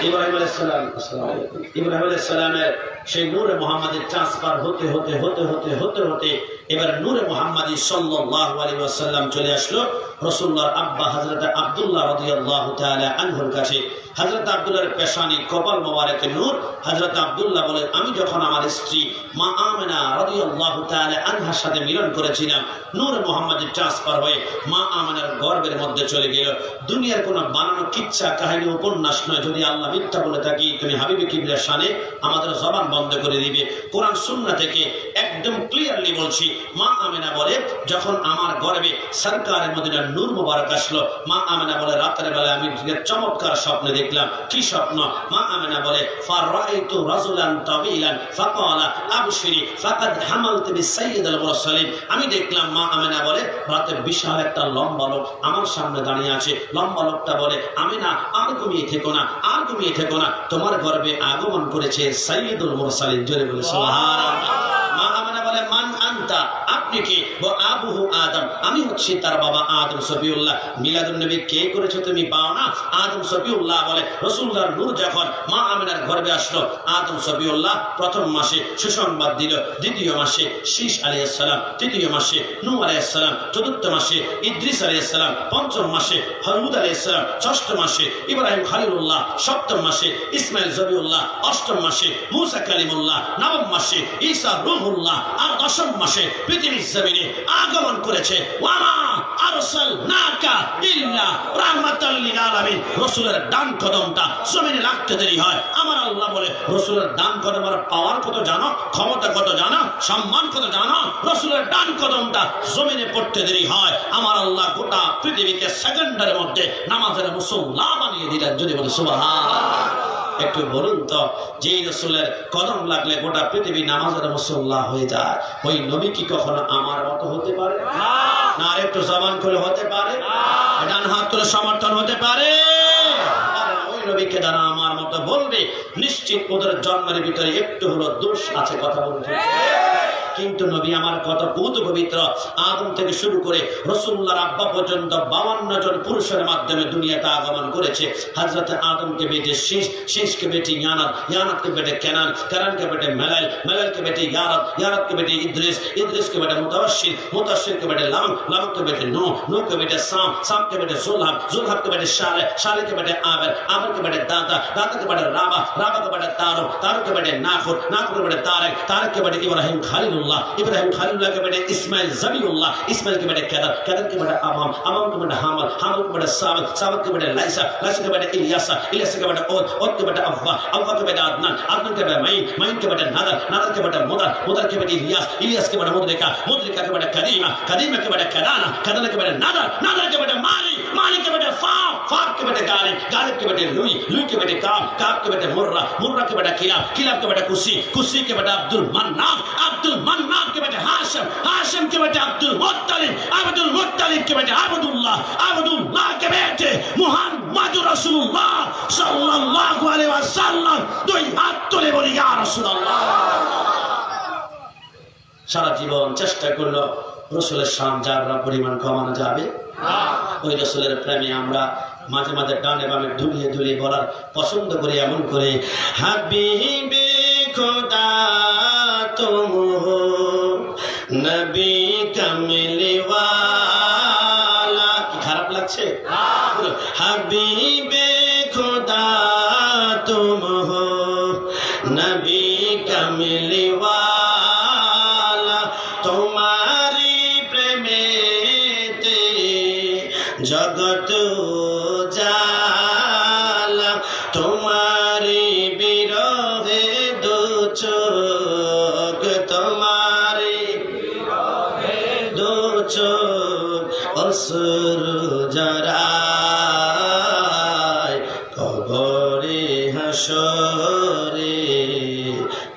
ইব্রাহিম আলাইহিস সালাম, আসসালামু আলাইকুম। ইব্রাহিম আলাইহিস সালামের সেই নূরে মুহাম্মাদের ট্রান্সফার হতে হতে হতে হতে হতে হতে এবার নূরে মুহাম্মাদি সাল্লাল্লাহু আলাইহি ওয়াসাল্লাম চলে আসলো রাসূলুল্লাহর আব্বা হযরত আব্দুল্লাহ রাদিয়াল্লাহু তাআলা আনহুর কাছে। হযরত আব্দুল্লাহর পেশানি কপাল মোবারকে নূর। হযরত আব্দুল্লাহ বলেন, আমি যখন আমার স্ত্রী মা আমেনা রাদিয়াল্লাহু তাআলা আনহার সাথে মিলন করেছিলাম, নূরে মুহাম্মাদি ট্রান্সফার হয়ে মা আমেনার গর্ভের মধ্যে চলে গেল। দুনিয়ার কোনো বানানো কিচ্ছা কাহিনী উপন্যাস নয়। যদি আল্লাহ মিথ্যা বলে থাকি, তুমি হাবিবে কিবরিয়ার শানে আমাদের জবান বন্ধ করে দিবে। কোরআন সুন্নাহ থেকে একদম ক্লিয়ারলি বলছি। মা আমেনা বলে, যখন আমার গর্ভে সরকারের মদিনার নূর মুবারক আসলো, মা আমেনা বলে, রাতের বেলা আমি চমৎকার স্বপ্নে দেখলাম। কি স্বপ্ন? মা আমেনা বলে, ফারাইতু রাজুলান তাওয়িলান ফাকালা আবশিরি ফাকাদ হামালতু বিসাইয়্যিদিল মুরসালিন। আমি দেখলাম, মা আমেনা বলে, রাতে বিশাল একটা লম্বা লোক আমার সামনে দাঁড়িয়ে আছে। লম্বা লোকটা বলে, আমেনা আর ঘুমিয়ে থেকো না, আর ঘুমিয়ে থেকো না, তোমার গর্ভে আগমন করেছে সাইয়্যিদুল মুরসালিন। জোরে বলে সুবহানাল্লাহ। মা আমেনা বলে, মান আনতা, আপনি কি? ও আবুহু আদম, আমি হচ্ছি তার বাবা আদম সফিউল্লাহ। মিলাদুন নবী কে করেছো তুমি পাও না? আদম সফিউল্লাহ বলে। রাসূলুল্লাহর নূর যখন মা আমেনার গর্ভে আসলো, আদম সফিউল্লাহ প্রথম মাসে সুসংবাদ দিল, দ্বিতীয় মাসে শীশ আলাইহিস সালাম, তৃতীয় মাসে নূহ আলাইহিস সালাম, চতুর্থ মাসে ইদ্রিস আলাইহিস সালাম, পঞ্চম মাসে হুদ আলাইহিস সালাম, ষষ্ঠ মাসে ইব্রাহিম খলিলুল্লাহ, সপ্তম মাসে ইসমাইল জবিউল্লাহ, অষ্টম মাসে মুসা কালিমুল্লাহ, নবম মাসে ঈসা রূহুল্লাহ, আর দশম মাসে পৃথিবীর জমিনে আগমন করেছে। ওয়ামা আরসালনাকা ইল্লা রাহমাতাল লিল আলামিন। রাসূলের ডান কদমটা জমিনে রাখতে দেরি হয়, আমার আল্লাহ বলে রাসূলের ডান কদমের পাওয়ার কত জানো, ক্ষমতা কত জানো, সম্মান কত জানো? রাসূলের ডান কদমটা জমিনে পড়তে দেরি হয়, আমার আল্লাহ গোটা পৃথিবীকে সেকেন্ডের মধ্যে নামাজের মুসল্লা বানিয়ে দিলেন। যদি বলে সুবহানাল্লাহ। একটু বলুন তো, যেই রাসূলের কদম লাগলে গোটা পৃথিবী নামাজের মুসল্লা হয়ে যায়, ওই নবী কি কখনো আমার মতো হতে পারে না? আর একটু জবান করে হতে পারে? ডান হাত তুলে সমর্থন হতে পারে? ওই নবীকে যারা আমার মতো বলবে, নিশ্চিত ওদের জন্মের ভিতরে একটু হলো দোষ আছে। কথা বলতে কিন্তু নবী আমার কত পুত পবিত্র। আদম থেকে শুরু করে রাসূলুল্লাহর আব্বা পর্যন্ত 52 জন পুরুষের মাধ্যমে দুনিয়াতে আগমন করেছে। হযরত আদমকে বেটে শীশ, শীশকে বেটে ইয়ানাত, ইয়ানাতকে বেটে কেনান, কেনানকে বেটে মেলাইল, মেলাইলকে বেটে ইয়ারাত, ইয়ারাতকে বেটে ইদ্রিস, ইদ্রিসকে বেটে মুতাওয়াশশির, মুতাওয়াশশিরকে বেটে লাম, লামকে বেটে নূহ, নূহকে বেটে সাম, সামকে বেটে যুলহাব, যুলহাবকে বেটে শালেহ, শালেহকে বেটে আবের, আবেরকে বেটে দাতা, দাতাকে বেটে রাবা, রাবাকে বেটে তারক, তারককে বেটে নাখুর, নাখুরকে বেটে তারেক, তারেককে বেটে ইব্রাহিম খালিল, ইব্রাহিম খালিলুল্লাহ के बेटे इस्माइल ज़बीउल्लाह, इस्माइल के बेटे कैदर, कैदर के बेटे अमाम, अमाम के बेटे हामल, हामल के बेटे साबत, साबत के बेटे लाइसा, लाइसा के बेटे इलियासा, इलियासा के बेटे ओद, ओद के बेटे अव्वा, अव्वा के बेटे अदनान, अदनान के बेटे मईन, मईन के बेटे नदर, नदर के बेटे मुदर, मुदर के बेटे इलियास, इलियास के बेटे मुदरिका, मुदरिका के बेटे कदीमा, कदीमा के बेटे कदाना, कदाना के बेटे नदर, नदर के बेटे माली, माली के बेटे फाब, फाब के बेटे गालिब, गालिब के बेटे लुई, लुई के बेटे काब, काब के बेटे मुर्रा, मुर्रा के बेटे किलाब, किलाब के बेटे कुसी, कुसी के बेटे अब्दुल मन्नान, अब्दुल मन्नान के बेटे हाशिम, हाशिम के बेटे अब्दुल मुत्तलिब, अब्दुल मुत्तलिब के बेटे अब्दुल्लाह, अब्दुल्लाह के बेटे मुहम्मद रसूलुल्लाह सल्लल्लाहु अलैहि वसल्लम। দুই হাত তুলে বলি ইয়া রাসূলুল্লাহ। সারা জীবন চেষ্টা করলো রাসূলের শান যারা পরিমাণ কমানো যাবে না। ওই রাসূলের প্রেমে আমরা মাঝে মাঝে ডানে বামে ধুলিয়ে ধুলিয়ে বলার পছন্দ করি, এমন করে হাবিবে খোদা তুম হো নবী কামলি ওয়ালা। কি খারাপ লাগছে? হাবিবে খোদা তুম হো নবী কামলি ওয়ালা, তোমারি প্রেমেতে জগত জালা, তোমারি বিরহে দু চোখ, তোমারি দু চোখ অশ্রু জরায়, কবরে হাসরে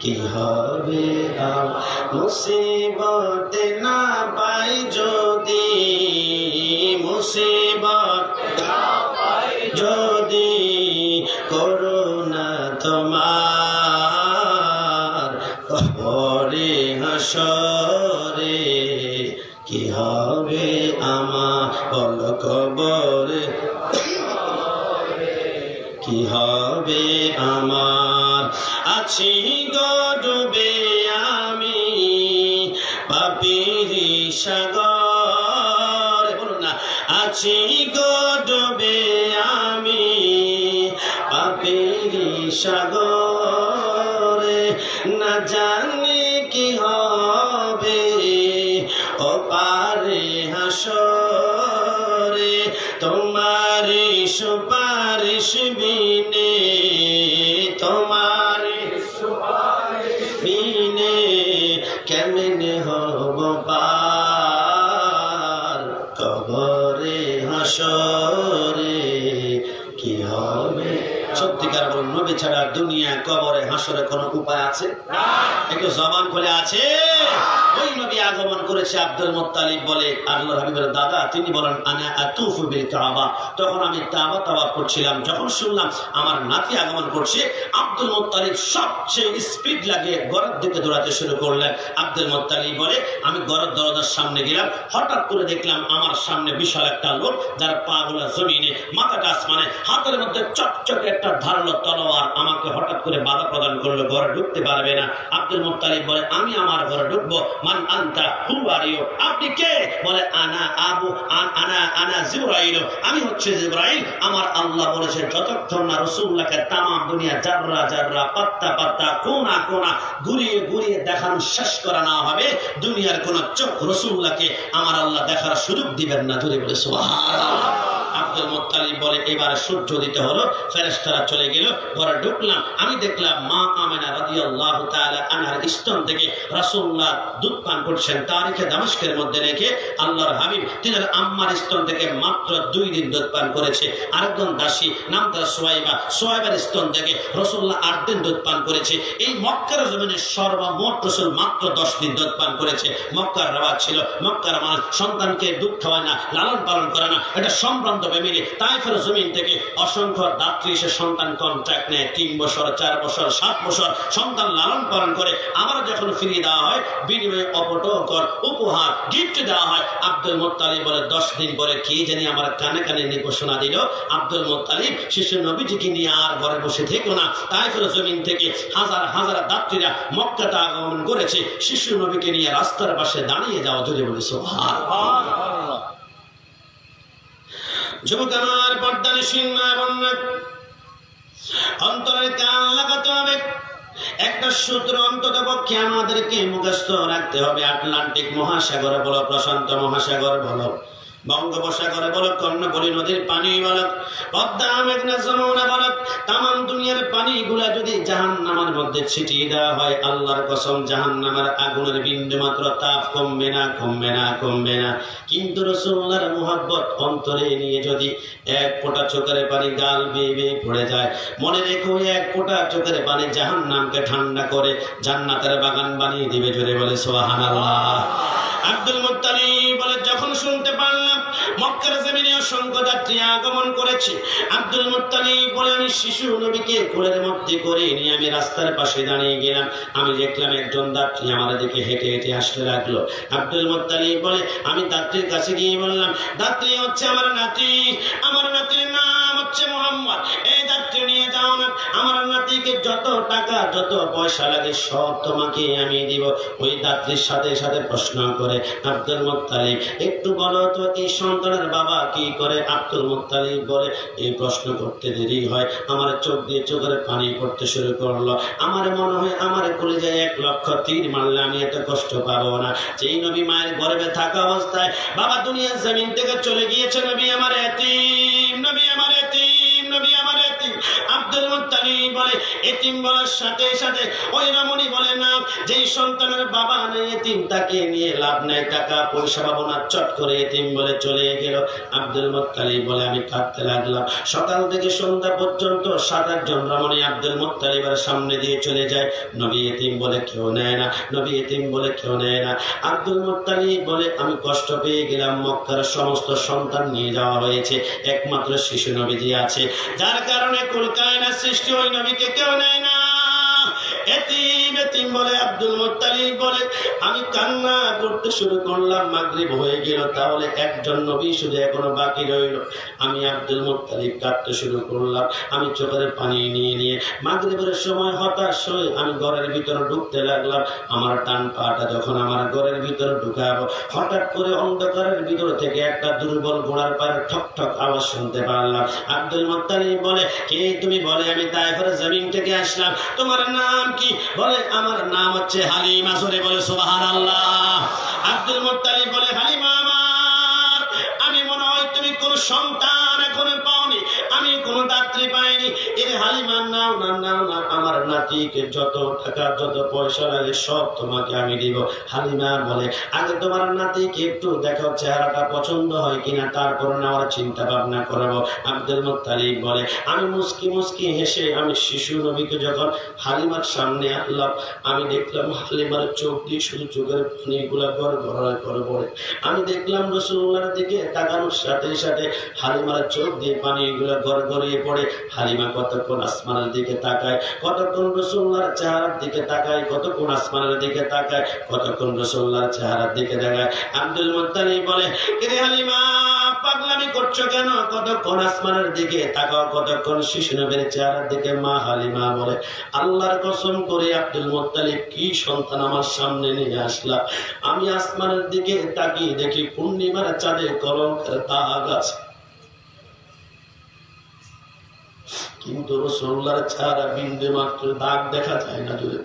কি হবে আর মুসিবতে না পাই যদি, মুসিবত না পাই যদি, করুণা তোমার কবরে হাসরে কি হবে আমার, বল কবরে কি হবে আমার। আছি গডবে আমি পাপীর সাগর, বলুন না, আছি গডবে আমি পাপীর সাগরে, না জানি কি হবে ও পারে হাসরে, তোমারি সুপারিশ বিনে, তোমারি সুপারিশ বিনে কেমনে হব পার, কবরে হাসরে কি হবে। সত্যিকার বলুন, নবী ছাড়া দুনিয়া কবরে হাসরে কোনো উপায় আছে? একটু জবান খুলে আছে। ওই নবী আগমন করেছে। আব্দুল মুত্তালিব বলে, আল্লাহর হাবিবের দাদা, তিনি বলেন আনা আতুফু বিল কাবা, তখন আমি কাবা তাওয়াফ করছিলাম, যখন শুনলাম আমার নাতি আগমন করছে, আব্দুল মুত্তালিব সবচেয়ে স্পিড লাগিয়ে ঘরের দিকে দৌড়াতে শুরু করলেন। আব্দুল মুত্তালিব বলে, আমি ঘরের দরজার সামনে গেলাম, হঠাৎ করে দেখলাম আমার সামনে বিশাল একটা লোক, যার পা গুলা জমিনে, মাথাটা আসমানে, হাতের মধ্যে চকচকে একটা ধারালো তলোয়ার, আমাকে হঠাৎ করে বাধা প্রদান করলো, ঘরে ঢুকতে পারবে না। আব্দুল মুত্তালিব বলে, আমি আমার ঘরে ঘরে ঢুকবো। মান আনতা, হু আর ইউ, আপনি কে? বলে আনা আবু আনা জিবরাইল, আমি হচ্ছে জিবরাইল। আমার আল্লাহ বলেছে যতক্ষণ না রাসূলুল্লাহকে তামাম দুনিয়া জাররা জাররা পাত্তা পাত্তা কোনা কোনা ঘুরিয়ে ঘুরিয়ে দেখানো শেষ করা না হবে, দুনিয়ার কোন চোখ রাসূলুল্লাহকে আমার আল্লাহ দেখার সুযোগ দিবেন না। জোরে বলে সুবহানাল্লাহ। আব্দুল মুত্তালিব বলে এবার সূর্য দিতে হলো, ফেরেশতারা চলে গেল, ঘরে ঢুকলাম, আমি দেখলাম মা আমেনা রাদিয়াল্লাহু তাআলা আনহার স্তন থেকে রাসূলুল্লাহ দুধ পান করছেন। তারিখে দামেস্কের মধ্যে রেখে আল্লাহর হাবিব তিনার আম্মার স্তন থেকে মাত্র 2 দিন দুধ পান করেছে। আরেকজন দাসী নাম তার সোয়াইবার স্তন থেকে রাসূলুল্লাহ 8 দিন দুধ পান করেছে। এই মক্কার জমিনে সর্বমোট রাসূল মাত্র 10 দিন দুধ পান করেছে। মক্কার রেওয়াজ ছিল, মক্কার মানুষ সন্তানকে দুধ খাওয়ায় না, লালন পালন করে না, এটা সম্ভ্রান্ত ফ্যামিলি। তাইফের জমিন থেকে অসংখ্য দাত্রী এসে সন্তান কন্ট্রাক্ট নেয়, 3 বছর 4 বছর 7 বছর সন্তান লালন পালন করে। আবার যখন ফিরিয়ে দেওয়া হয় বিনিময়ে অপটকর উপহার গিফট দেওয়া হয়। আব্দুল মুত্তালিব বলে 10 দিন পরে কি জানি আমার কানে কানে ঘোষণা দিল, আব্দুল মুত্তালিব শিশু নবীজিকে নিয়ে আর ঘরে বসে থেকো না। তাইফের জমিন থেকে হাজার হাজার দাত্রীরা মক্কাতে আগমন করেছে, শিশু নবীকে নিয়ে রাস্তার পাশে দাঁড়িয়ে যাও। জোরে বলে সুবহানাল্লাহ। যুবক আমার, পর্দানিসীন মা বোনেরা, অন্তরে কান লাগাতে হবে। একটা সূত্র অন্তত পক্ষে আমাদেরকে মুখস্থ রাখতে হবে। আটলান্টিক মহাসাগর বলো, প্রশান্ত মহাসাগর বলো, বঙ্গোপসাগরে বলো, কর্ণফুলী নদীর পানি বলো, পদ্মা মেঘনা যমুনা বলো, তামাম দুনিয়ার পানিগুলা যদি জাহান্নামের মধ্যে ছিটিয়ে দেওয়া হয়, আল্লাহর কসম জাহান্নামের আগুনের বিন্দু মাত্র তাপ কমবে না, কমবে না, কমবে না। কিন্তু রাসূলুল্লাহর মুহাব্বত অন্তরে নিয়ে যদি 1 ফোঁটা চোখের পানি গাল বেয়ে বেয়ে পড়ে যায়, মনে রেখো 1 ফোঁটা চোখের পানি জাহান্নামকে ঠান্ডা করে জান্নাতের বাগান বানিয়ে দিবে। জোরে বলে সুবহানাল্লাহ। আব্দুল মুত্তালিব বলে যখন শুনতে পারলাম মক্কার জমিনে অসংখ্য যাত্রী আগমন করেছে, আব্দুল মুত্তালিব বলে আমি শিশু নবীকে কোলের মধ্যে করে নিয়ে আমি রাস্তার পাশে দাঁড়িয়ে গেলাম। আমি দেখলাম একজন যাত্রী আমার দিকে হেঁটে হেঁটে আসতে লাগলো। আব্দুল মুত্তালিব বলে আমি যাত্রীর কাছে গিয়ে বললাম, যাত্রী হচ্ছে আমার নাতি, আমার নাতির নাম হচ্ছে মুহাম্মদ, এই যাত্রী নিয়ে যাও না, আমার নাতিকে যত টাকা যত পয়সা লাগে সব তোমাকে আমি দিব। ওই যাত্রীর সাথে সাথে প্রশ্ন করে, আব্দুল মুত্তালিব একটু বলো তো এই সন্তানের বাবা কি করে? আব্দুল মুত্তালিব বলে এই প্রশ্ন করতে দেরি হয়, আমার চোখ দিয়ে চোখের পানি পড়তে শুরু করলো। আমার মনে হয় আমার কলিজায় 1 লক্ষ তীর মারলে আমি এত কষ্ট পাবো না। যেই নবী মায়ের গর্ভে থাকা অবস্থায় বাবা দুনিয়ার জমিন থেকে চলে গিয়েছে, নবী আমার এতিম, নবী আমার এতিম, নবী আমার এতিম। আব্দুল মুত্তালিব বলে এতিম বলার সাথে সাথে ওই রমণী বলে না, যেই সন্তানের বাবা নেই এতিম তাকে নিয়ে লাভ নাই, টাকা পয়সা পাবো না, চট করে এতিম বলে চলে গেল। আব্দুল মুত্তালিব বলে আমি কাঁদতে লাগলাম। সকাল থেকে সন্ধ্যা পর্যন্ত 7-8 জন রমণী আব্দুল মুত্তালিবের সামনে দিয়ে চলে যায়, নবী এতিম বলে কেউ নেয় না, নবী এতিম বলে কেউ নেয় না। আব্দুল মুত্তালিব বলে আমি কষ্ট পেয়ে গেলাম, মক্কার সমস্ত সন্তান নিয়ে যাওয়া হয়েছে, একমাত্র শিশু নবীজি আছে, যার কারণে কুল কায়নাত সৃষ্টি ওই নবীকে কেউ নেয় না। এতিম এতিম বলে আব্দুল মুত্তালিব বলে আমি কান্না করতে শুরু করলাম। মাগরিব হয়ে গেল, তাহলে একজন নবী শুধু এখনো বাকি রইল। আমি আব্দুল মুত্তালিব কাঁদতে শুরু করলাম। আমি চোখের পানি নিয়ে নিয়ে মাগরিবের সময় হতাশ হয়ে আমি ঘরের ভিতরে ঢুকতে লাগলাম। আমার টান পাটা যখন আমার ঘরের ভিতরে ঢুকাবো, হঠাৎ করে অন্ধকারের ভিতর থেকে একটা দুর্বল ঘোড়ার পায়ের ঠক ঠক আওয়াজ শুনতে পারলাম। আব্দুল মুত্তালিব বলে কে তুমি? বলে আমি তায়েফের জমিন থেকে আসলাম। তোমার নাম কি? বলে আমার নাম হচ্ছে হালিমা। জোরে বলে সুবহানাল্লাহ। আব্দুল মুত্তালিব বলে হালিমা আমার, আমি মনে হয় তুমি কোন সন্তান এখনো পাওনি, আমি কোন দাত্রী পাইনি। এর হালিমা নাও না, নাও না, আমার নাতিকে যত টাকা যত পয়সা লাগে সব তোমাকে আমি দিব। হালিমা বলে আগে তোমার নাতিকে একটু দেখাও, চেহারাটা পছন্দ হয় কিনা, তারপর নেওয়ার চিন্তা ভাবনা করবো। আব্দুল মুত্তালিব বলে আমি মুস্কি মুস্কি হেসে আমি শিশু নবীকে যখন হালিমার সামনে আনলাম, আমি দেখলাম হালিমার চোখ দিয়ে শুধু চোখের পানিগুলা গড়গড়ায় করে পড়ে। আমি দেখলাম রাসূলুল্লাহর দিকে তাকানোর সাথে সাথে হালিমার চোখ দিয়ে পানিগুলা গড়গড়িয়ে পড়ে। হালিমা কতক্ষণ আসমানের দিকে তাকায়, কতক্ষণ রাসূলুল্লাহর চেহারার দিকে তাকায়, কতক্ষণ আসমানের দিকে তাকায়, কতক্ষণ রাসূলুল্লাহর চেহারার দিকে তাকায়। আব্দুল মুত্তালিব বলে কে হালিমা পাগলামি করছো কেন? কতক্ষণ আসমানের দিকে তাকাও, কতক্ষণ শিশু নবীর চেহারার দিকে। মা হালিমা বলে, আল্লাহর কসম করে আব্দুল মুত্তালিব কি সন্তান আমার সামনে নিয়ে আসলা। আমি আসমানের দিকে তাকিয়ে দেখি পূর্ণিমার চাঁদে কলঙ্কের দাগ আছে, কিন্তু রাসূলুল্লাহর চেহারা বিন্দু মাত্র দাগ দেখা যায় না। জুড়ে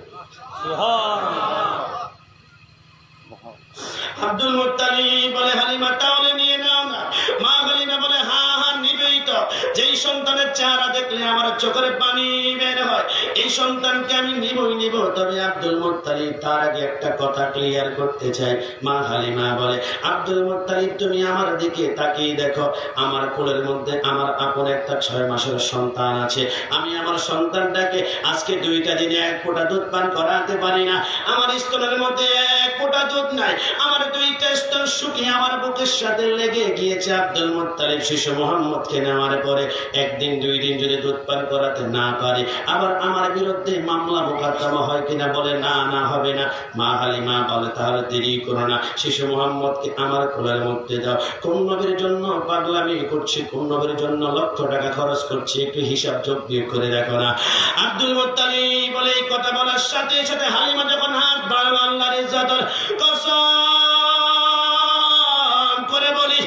আব্দুল মুত্তালিব বলে, হালিমা তাহলে নিয়ে নাও না। মা হালিমা বলে, হ্যাঁ হ্যাঁ নিবেই তো। যেই সন্তানের চেহারা দেখলে আমার চোখের পানি বের হয়, এই সন্তানকে আমি নিব। তবে আব্দুল মুত্তালিব তার আগে একটা কথা ক্লিয়ার করতে চাই। মা হালিমা বলে, আব্দুল মুত্তালিব তুমি আমার দিকে তাকিয়ে দেখো, আমার কোলের মধ্যে আমার আপন একটা 6 মাসের সন্তান আছে। আমি আমার সন্তানটাকে আজকে 2টা দিনে 1 ফোঁটা দুধ পান করাতে পারি না। আমার স্তনের মধ্যে 1 ফোঁটা দুধ নাই, আমার 2টা স্তন শুকিয়ে আমার বুকের সাথে লেগে গিয়েছে। আব্দুল মুত্তালিব শিশু মোহাম্মদকে নেওয়ার পরে 1 দিন 2 দিন যদি দুধ পান করাতে না পারি, আবার আমার বিরুদ্ধে মামলা মোকদ্দমা হয় কিনা? বলে, না হবে না। মা হালিমা বলে, তাহলে দেরি করো না, শিশু মোহাম্মদকে আমার কোলের মধ্যে দাও। কোন নবীর জন্য পাগলামি করছি, কোন নবীর জন্য লক্ষ টাকা খরচ করছি, একটু হিসাব যোগ বিয়োগ করে দেখো না। আব্দুল মুত্তালিব বলে, এই কথা বলার সাথে সাথে হালিমা যখন হাত বাড়ালো, আল্লাহর ইজ্জতের কসম করে বলি,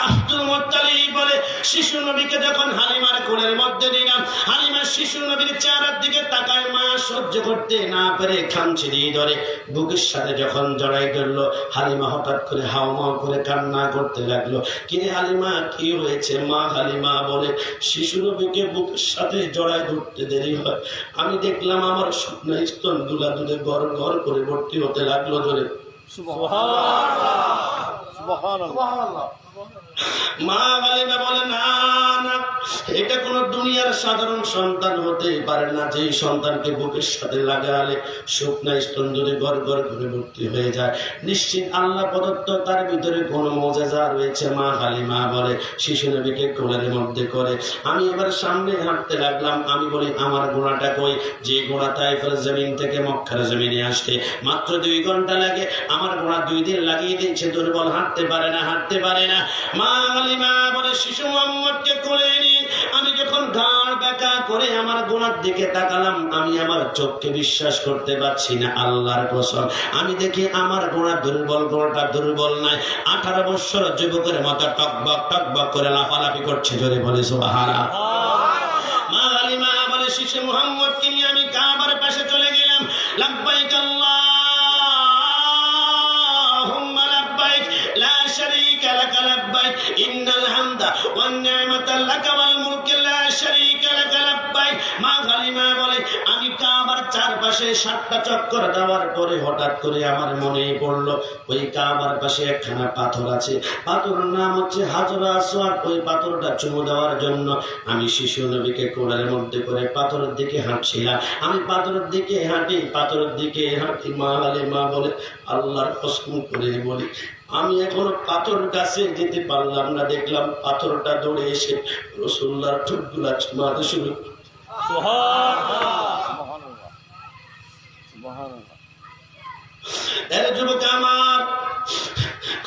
আব্দুল মুত্তালিব বলে, শিশু নবীকে যখন হালিমার কোলের মধ্যে দিলাম, হালিমা শিশু নবীর চেহারার দিকে তাকায়, মা সহ্য করতে না পেরে খামচি দিয়ে ধরে বুকের সাথে যখন জড়াই ধরলো, হালিমা হঠাৎ করে হাওমাও করে কান্না করতে লাগলো। কিরে হালিমা, কি হয়েছে? মা হালিমা বলে, শিশু নবীকে বুকের সাথে জড়াই ধরতে দেরি হয়, আমি দেখলাম আমার শুকনো স্তন গুলা দুধে গড় গড় করে ভর্তি হতে লাগলো। ধরে মা হালিমা বলে, না এটা কোন দুনিয়ার সাধারণ সন্তান হতে পারে না, যে সন্তানকে বুকের সাথে লাগালে শুকনা স্তন দুধে গড় গড় করে ভর্তি হয়ে যায়, নিশ্চিত আল্লাহ প্রদত্ত তার ভিতরে কোন মুজিজা রয়েছে। মা হালিমা বলে, শিশু নবীকে কোলের মধ্যে করে আমি এবার সামনে হাঁটতে লাগলাম। আমি বলি, আমার ঘোড়াটা কই? যে ঘোড়া তায়েফের জমিন থেকে মক্কার জমিনে আসতে মাত্র 2 ঘন্টা লাগে, আমার ঘোড়া 2 দিন লাগিয়ে দিচ্ছে, দুর্বল, হাঁটতে পারে না। মা হালিমা বলে, শিশু মোহাম্মদকে কোলে নিয়ে আমি যখন ঘাড় বেঁকা করে আমার ঘোড়ার দিকে তাকালাম, আমি আমার চোখকে বিশ্বাস করতে পারছি না। আল্লাহর কসম, আমি দেখি আমার ঘোড়া দুর্বল, ঘোড়াটা দুর্বল নাই, 18 বছর যুবকের মতো টকবক করে লাফালাফি করছে। জোরে বলে সুবহানাল্লাহ। মা হালিমা বলে, শিশু মোহাম্মদকে নিয়ে আমি কাবার পাশে চলে গেলাম। লাব্বাইক আল্লাহুম্মা লাব্বাইক, লা শারীকা লাকা লাব্বাইক, ইন্নাল হামদা ওয়ান নি'মাতা লাকা ওয়াল মুলক লা শারীকা লাকা লাব্বাইক। মা হালিমা বলে, আমি কাবার চারপাশে 7টা চক্কর দেওয়ার পরে হঠাৎ করে আমার মনে পড়লো, ওই কাবার পাশে একখানা পাথর আছে, পাথরের নাম হচ্ছে হাজর আসওয়াদ। ওই পাথরটা চুমু দেওয়ার জন্য আমি শিশু নবীকে কোলের মধ্যে করে পাথরের দিকে হাঁটছিলাম। আমি পাথরের দিকে হাঁটি। মা হালিমা বলে, আল্লাহর কসম করে বলি, আমি এখনো পাথর কাছে যেতে পারলাম না, দেখলাম পাথরটা দৌড়ে এসে রাসূলুল্লাহর ঠোঁটগুলা চুমাতে শুরু। যুবক আমার,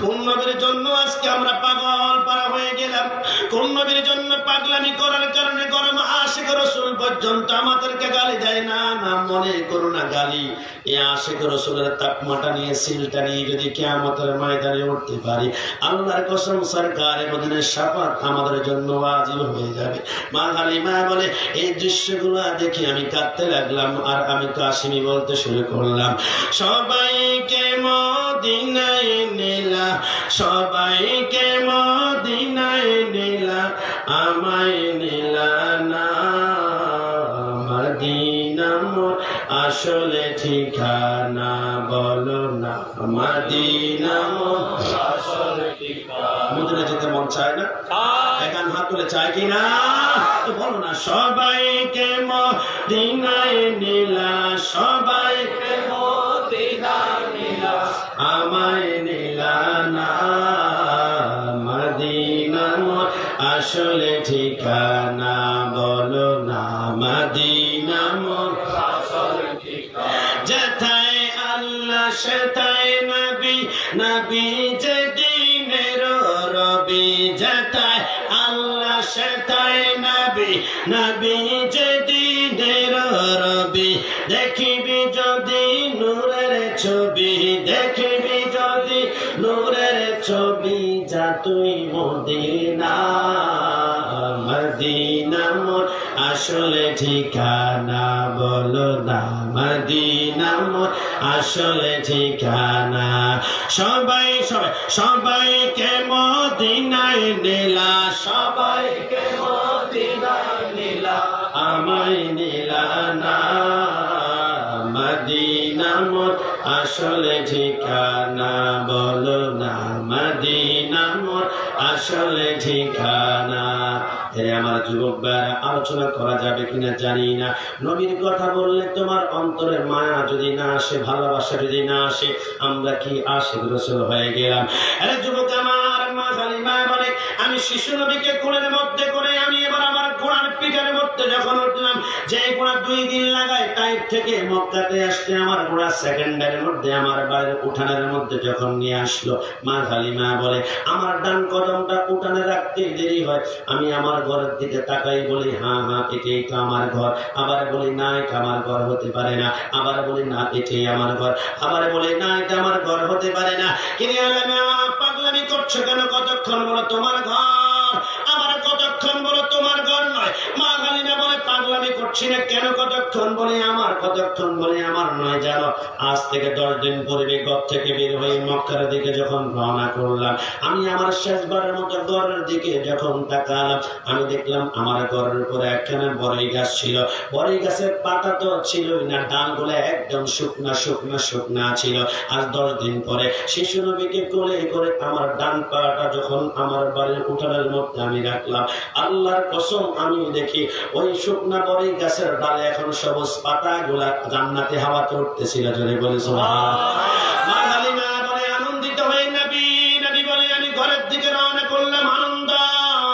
কোন নবীর জন্য আজকে আমরা পাগল পারা হয়ে গেলাম? কোন নবীর জন্য পাগলামি করার কারণে গরম আশিক রাসূল পর্যন্ত আমাদেরকে গালি দেয়? না মনে করো না গালি, এই আশিক রাসূলের তাকমাটা নিয়ে, সিলটা নিয়ে যদি কিয়ামতের ময়দানে উঠতে পারি, আল্লাহর কসম সরকারে মদিনার শাফাত আমাদের জন্য ওয়াজিব হয়ে যাবে। মা হালিমা বলে, এই দৃশ্যগুলো দেখে আমি কাঁদতে লাগলাম, আর আমি কাশিমি বলতে শুরু করলাম, সবাইকে মদিনায় নিলা, সবাইকে মদিনায় নিলা, আমায় নিলা না। মদিনা মোর আসলে ঠিকানা, বলো না মদিনা মোর আসলে ঠিকানা। মদিনা যেতে মন চায় না? এখন হাত তুলে চায় কি না? বলো না, সবাইকে মদিনায় নিলা, সবাইকে মদিনায় নিলা, আমায় নিলা না। মদিনা মোর আসলে ঠিকানা, বলো না মদিনা মোর আসলে ঠিকানা। যেথায় আল্লাহ সেথায় নবী, নবী যে দিনের রবি, যেথায় নবী যেদিনের রবি দেখিবি যদি নূরের ছবি দেখিবি যদি নূরের ছবি যা তুই মদিনা মদিনা মোর আসলে ঠিকানা বলো না মদিনা মোর আসলে ঠিকানা সবাই সবাই সবাইকে মদিনায় নিলা সবাইকে মদিনায় নিলা আমায় নিলা না মদিনা মোর আসলে ঠিকানা বলো না মদিনা মোর আসলে ঠিকানা। আমার যুবক ভাইরা আলোচনা করা যাবে কিনা জানি না। নবীর কথা বললে তোমার অন্তরের মায়া যদি না আসে, ভালোবাসা যদি না আসে, আমরা কি আশিক রাসূল হয়ে গেলাম? আরে যুবক আমার, মা হালিমা বলে আমি শিশু নবীকে কোলের মধ্যে করে আমি এবার আমার ঘোড়ার পিঠের মধ্যে যখন উঠলাম, যে ঘোড়া 2 দিন লাগায় তাইফ থেকে মক্কাতে আসতে, আমার ঘোড়া সেকেন্ডের মধ্যে আমার বাড়ির উঠানের মধ্যে যখন নিয়ে আসলো, মা হালিমা বলে আমার ডান কদমটা উঠানে রাখতে দেরি হয়, আমি আমার ঘরের দিকে তাকাই, বলি হ্যাঁ হ্যাঁ এটাই তো আমার ঘর, আবার বলি না এটা আমার ঘর হতে পারে না, আবার বলি না এটাই আমার ঘর, আবার বলি না এটা আমার ঘর হতে পারে না। কিনে পাগলামি করছো কেন? কতক্ষণ বলো তোমার ঘর, আবার কতক্ষণ বলো তোমার ঘর নয়। মা হালিমা বলে পাগলামি করছি না কেন? কতক্ষণ বলে আমার, কতক্ষণ বলে আমার নয়। জানো আজ থেকে 10 দিন পূর্বে ঘর থেকে বের হয়ে মক্কার দিকে যখন রওনা করলাম, আমি আমার শেষবারের মতো ঘরের দিকে যখন তাকালাম, আমি দেখলাম আমার ঘরের উপরে একখানা বড়ই গাছ ছিল। বড়ই গাছের পাতা তো ছিলই না, ডালগুলো একদম শুকনা শুকনা শুকনা ছিল। আজ 10 দিন পরে শিশু নবীকে কোলে করে আমার ডান পাটা যখন আমার বাড়ির উঠানের মধ্যে আমি রাখলাম, আল্লাহর কসম আমি দেখি ওই শুকনা বড়ই গাছের ডালে এখন সবুজ পাতাগুলা জান্নাতে হাওয়াতে উঠতেছিল। জোরে বলে সুবহানাল্লাহ। মা হালিমা বলে আনন্দিত হয়ে নবী বলে আমি ঘরের দিকে রওনা করলাম, আনন্দ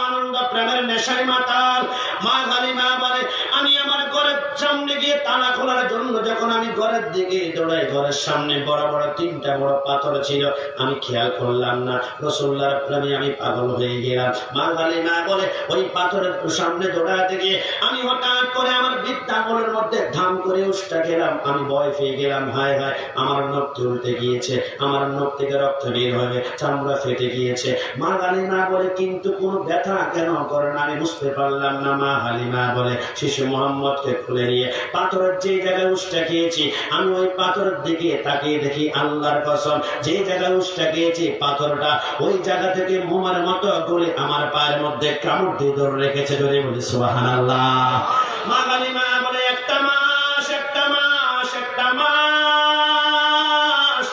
আনন্দ প্রেমের নেশায় মাতাল। মা হালিমা বলে আমি আমার ঘরের সামনে গিয়ে তালা খোলার জন্য যখন আমি ঘরের দিকে দৌড়াই, ঘরের সামনে বড় বড় 3টা বড় পাথর ছিল, আমি খেয়াল করলাম না। রাসূলুল্লাহর প্রেমে আমি পাগল হয়ে গেলাম। মা হালিমা বলে ওই পাথরের সামনে দৌড়াতে গিয়ে আমি হঠাৎ করে আমার বৃদ্ধাঙ্গুলের মধ্যে ধাম করে উষ্টা গেলাম। আমি ভয় পেয়ে গেলাম, হায় হায় আমার নখ উল্টে গিয়েছে, আমার নখ থেকে রক্ত বের হবে, চামড়া ফেটে গিয়েছে। মা হালিমা বলে কিন্তু কোনো ব্যথা কেন করে না? আমি বুঝতে পারলাম না। মা হালিমা বলে শিশু মোহাম্মদকে খুলে নিয়ে পাথরের যে জায়গায় উষ্টা খেয়েছি, আমি ওই পাথরের দিকে তাকিয়ে দেখি, আল্লাহর কসম যে জায়গায় উষ্টা খেয়েছি পাথরটা ওই জায়গা থেকে মোমার মতো গলে আমার পায়ের মধ্যে কামড় দিয়ে ধরে রেখেছে। যদি বলি সুবহানাল্লাহ। মা হালিমা বলে একটা মাস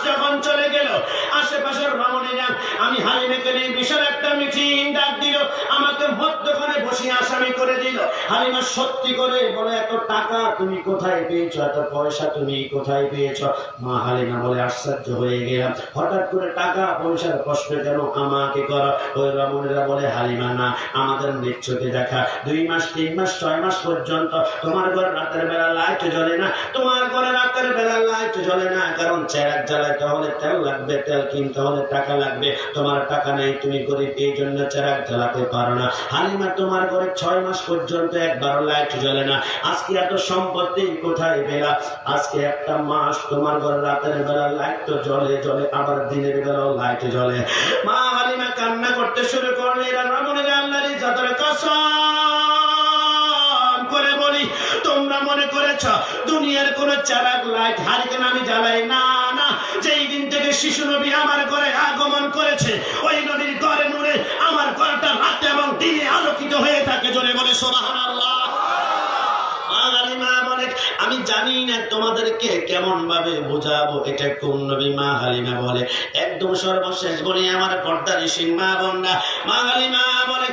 যখন চলে গেল, আশেপাশের রমণীরা আমি হালিমাকে নিয়ে বিশাল একটা মিটিং ডাক দিল, আমাকে মধ্যখানে বসিয়ে আসামি করে দিল। হালিমা সত্যি করে বলে এত টাকা তুমি কোথায় পেয়েছো, এত পয়সা তুমি কোথায় পেয়েছো? মা হালিমা বলে আশ্চর্য হয়ে গেলাম, হঠাৎ করে টাকা পয়সার প্রশ্ন কেন আমাকে করো? ওই রমণীরা বলে হালিমা না, আমাদের নিশ্চয়ই দেখা 2 মাস 3 মাস 6 মাস পর্যন্ত তোমার ঘরে রাতের বেলা লাইট জ্বলে না, তোমার ঘরে রাতের বেলা লাইট জ্বলে না, কারণ চেরাগ জ্বালাতে হলে তেল লাগবে, তেল কিনতে হলে টাকা লাগবে, তোমার টাকা নেই, তুমি গরিব, এই জন্য চেরাগ জ্বালাতে পারো না। হালিমা তোমার ঘরে 6 মাস পর্যন্ত একবারও লাইট জ্বলে না, আজকে এত সম্পত্তি কোথায় পেলা? আজকে একটা মাস তোমার ঘরে রাতের বেলা লাইট তো জ্বলে, আবার দিনের বেলাও লাইট জ্বলে। মা হালিমা কান্না করতে শুরু করলে, এরা রমণীরা আল্লাহর ইজ্জতের কসম করে বলি, তোমরা মনে করেছ দুনিয়ার কোন চারাক লাইট হারিকেন আমি জ্বালাই না? না, যেই দিন থেকে শিশু নবী আমার ঘরে আগমন করেছে, ওই নবীর ঘরে নূরে আমার ঘরটা রাতে এবং দিনে আলোকিত হয়ে থাকে। জোরে বলে সুবহানাল্লাহ। আমি জানি না তোমাদেরকে কেমন ভাবে বোঝাবো এটা কোন নবী। মা হালিমা বলে একদম সর্বশেষ বলি আমার পর্দানিশীন মা বোনরা, মা হালিমা বলে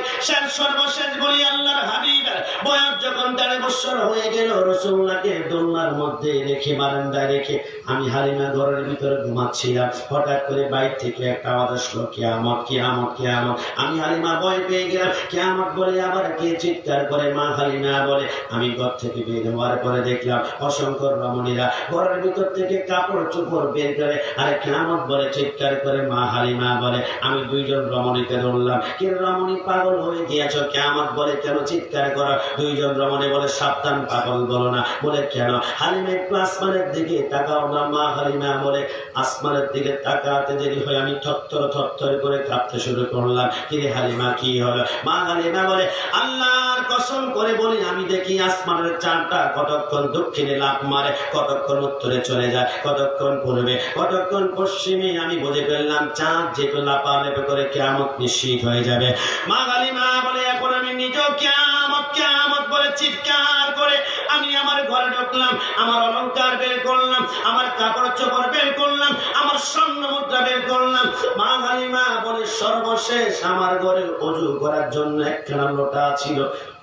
সর্বশেষ বলি আল্লাহর হাবিবের বয়স যখন 13 বছর হয়ে গেল, রাসূলুল্লাহকে দোলনার মধ্যে রেখে বারান্দায় রেখে আমি হালিমা ঘরের ভিতরে ঘুমাচ্ছিলাম। হঠাৎ করে বাইরে থেকে একটা আওয়াজ আসলো, কিয়ামত কিয়ামত কিয়ামত। আমি হালিমা ভয় পেয়ে গেলাম, কিয়ামত বলে আবার কে চিৎকার করে? মা হালিমা বলে আমি ঘর থেকে বের হওয়ার পরে দেখলাম অসংখ্য রমণীরা ঘরের ভিতর থেকে কাপড় চোপড় বের করে আরে কিয়ামত বলে চিৎকার করে। মা হালিমা বলে আমি 2 জন রমণীকে ধরলাম, কে রমণী পাগল হয়ে গিয়েছ? কিয়ামত বলে কেন চিৎকার করো? দুইজন রমণী বলে সাবধান পাগল বলো না। বলে কেন? হালিমা একটু আসমানের দিকে তাকাও না। মা হালিমা বলে আসমানের দিকে তাকাতে দেরি হয় আমি থরথর করে কাঁপতে শুরু করলাম। কিরে হালিমা কি হলো? মা হালিমা বলে আল্লাহর কসম করে বলি আমি দেখি আসমানের চাঁদটা কতক্ষণ দক্ষিণে লাফ মারে, কতক্ষণ উত্তরে চলে যায়, কতক্ষণ পূর্বে, কতক্ষণ পশ্চিমে। আমি বুঝে ফেললাম চাঁদ যেহেতু লাফালাফি করে কিয়ামত নিশ্চিত হয়ে যাবে। মা হালিমা বলে এখন আমি নিজেও কিয়ামত কিয়ামত বলে চিৎকার করে আমি আমার ঘরে ঢুকলাম, আমার অলংকার বের করলাম, আমার কাপড় চোপড় বের করলাম, আমার স্বর্ণ মুদ্রা বের করলাম। মা হালিমা বলে সর্বশেষ আমার ঘরে ওযু করার জন্য একখানা লোটা ছিল,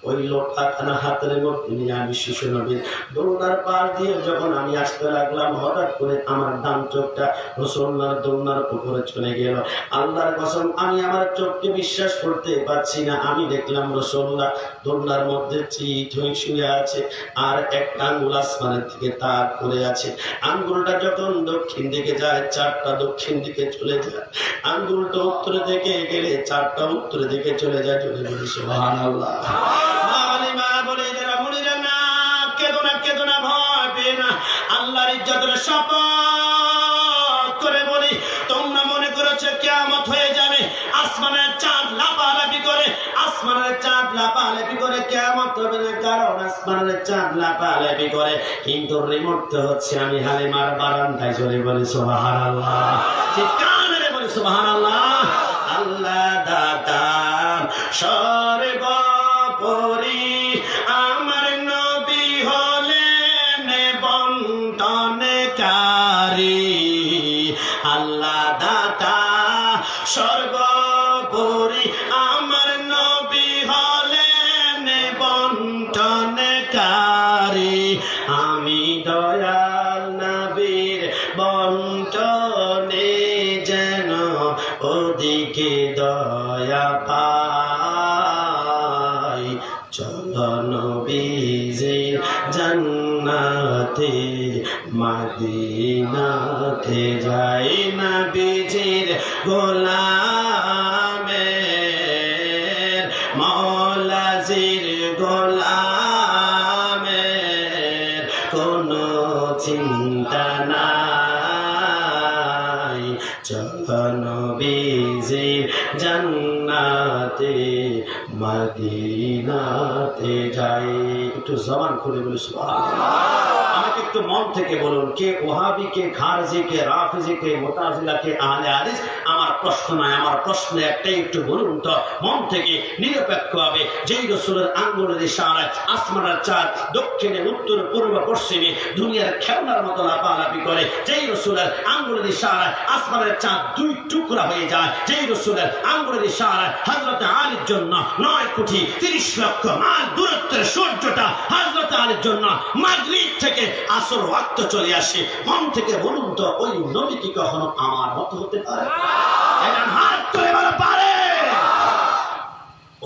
ওই লোটাখানা হাতের মধ্যে নিয়ে আমি শিশু নবীর দোলনার পার দিয়ে যখন আমি আসতে লাগলাম, হঠাৎ করে আমার ডান চোখটা রাসূলুল্লাহর দোলনার উপরে চলে গেল। আল্লাহর কসম আমি আমার চোখকে বিশ্বাস করতে পারছি না। আমি দেখলাম রাসূলুল্লাহ দোলনার মধ্যে চিত হয়ে শুয়ে আছে, আর একটা আঙ্গুল আসমানের দিকে তাক করে আছে। আঙ্গুলটা যখন দক্ষিণ দিকে যায়, চারটা দক্ষিণ দিকে চলে যায়, আঙ্গুলটা উত্তরের দিকে গেলে চারটা উত্তরের দিকে চলে যায়। যদি বলি সুবহানাল্লাহ। আল্লাহর ইজ্জতের শপথ করে বলি তোমরা মনে করেছো কিয়ামত হয়ে যাবে, আসমানের চাঁদ লাফালাফি করে, আসমানের চাঁদ লাফালাফি করে কিয়ামত হবে না। কারণ আসমানের চাঁদ লাফালাফি করে, কিন্তু রিমোট তো হচ্ছে আমি হালিমার বারান্দায় চলে বলি সুবহানাল্লাহ। চিৎকার মেরে বলি সুবহানাল্লাহ। আল্লাহ দাতা সর্বোপরি আমার নবী হলেন বন্টনকারী। আল্লাহ দাতা সর্বোপরি আমার নবী হলেন বন্টনকারী। আমি দয়াল নবীর বন্টনে যেন ওদিকে দয়া পাই। চলো নবীজির জান্নাতে মদিনাতে যাই, নবীজির গোলামের মওলাজির গোলামের কোনো চিন্তা নাই। চলো নবীজির জান্নাতে মদিনাতে যাই। একটু জবান খুলে বলি সুবহানাল্লাহ। আমাকে একটু মন থেকে বলুন, কে ওয়াহাবি, কে খারজি, কে রাফিজি, কে মুতাজিলা, কে আহলে হাদিস? আমার প্রশ্ন নয়, আমার প্রশ্ন একটাই, একটু বলুন তো মন থেকে নিরপেক্ষভাবে, যেই রাসূলের আঙ্গুলের ইশারায় আসমানের চাঁদ দক্ষিণে উত্তর পূর্ব পশ্চিমে দুনিয়ার খেলনার মতো লাফালাফি করে, যেই রাসূলের আঙ্গুলের ইশারায় আসমানের চাঁদ দুই টুকরা হয়ে যায়, যেই রাসূলের আঙ্গুলের ইশারায় হযরত আলীর জন্য 9,30,00,000 মাইল দূরত্বের সূর্যটা হযরত আলীর জন্য মাগরিব থেকে আসর ওয়াক্ত চলে আসে। মন থেকে বলুন তো ওই নবী কি কখনো আমার মতো হতে পারে? এটা হাত তুলে বলা পারে?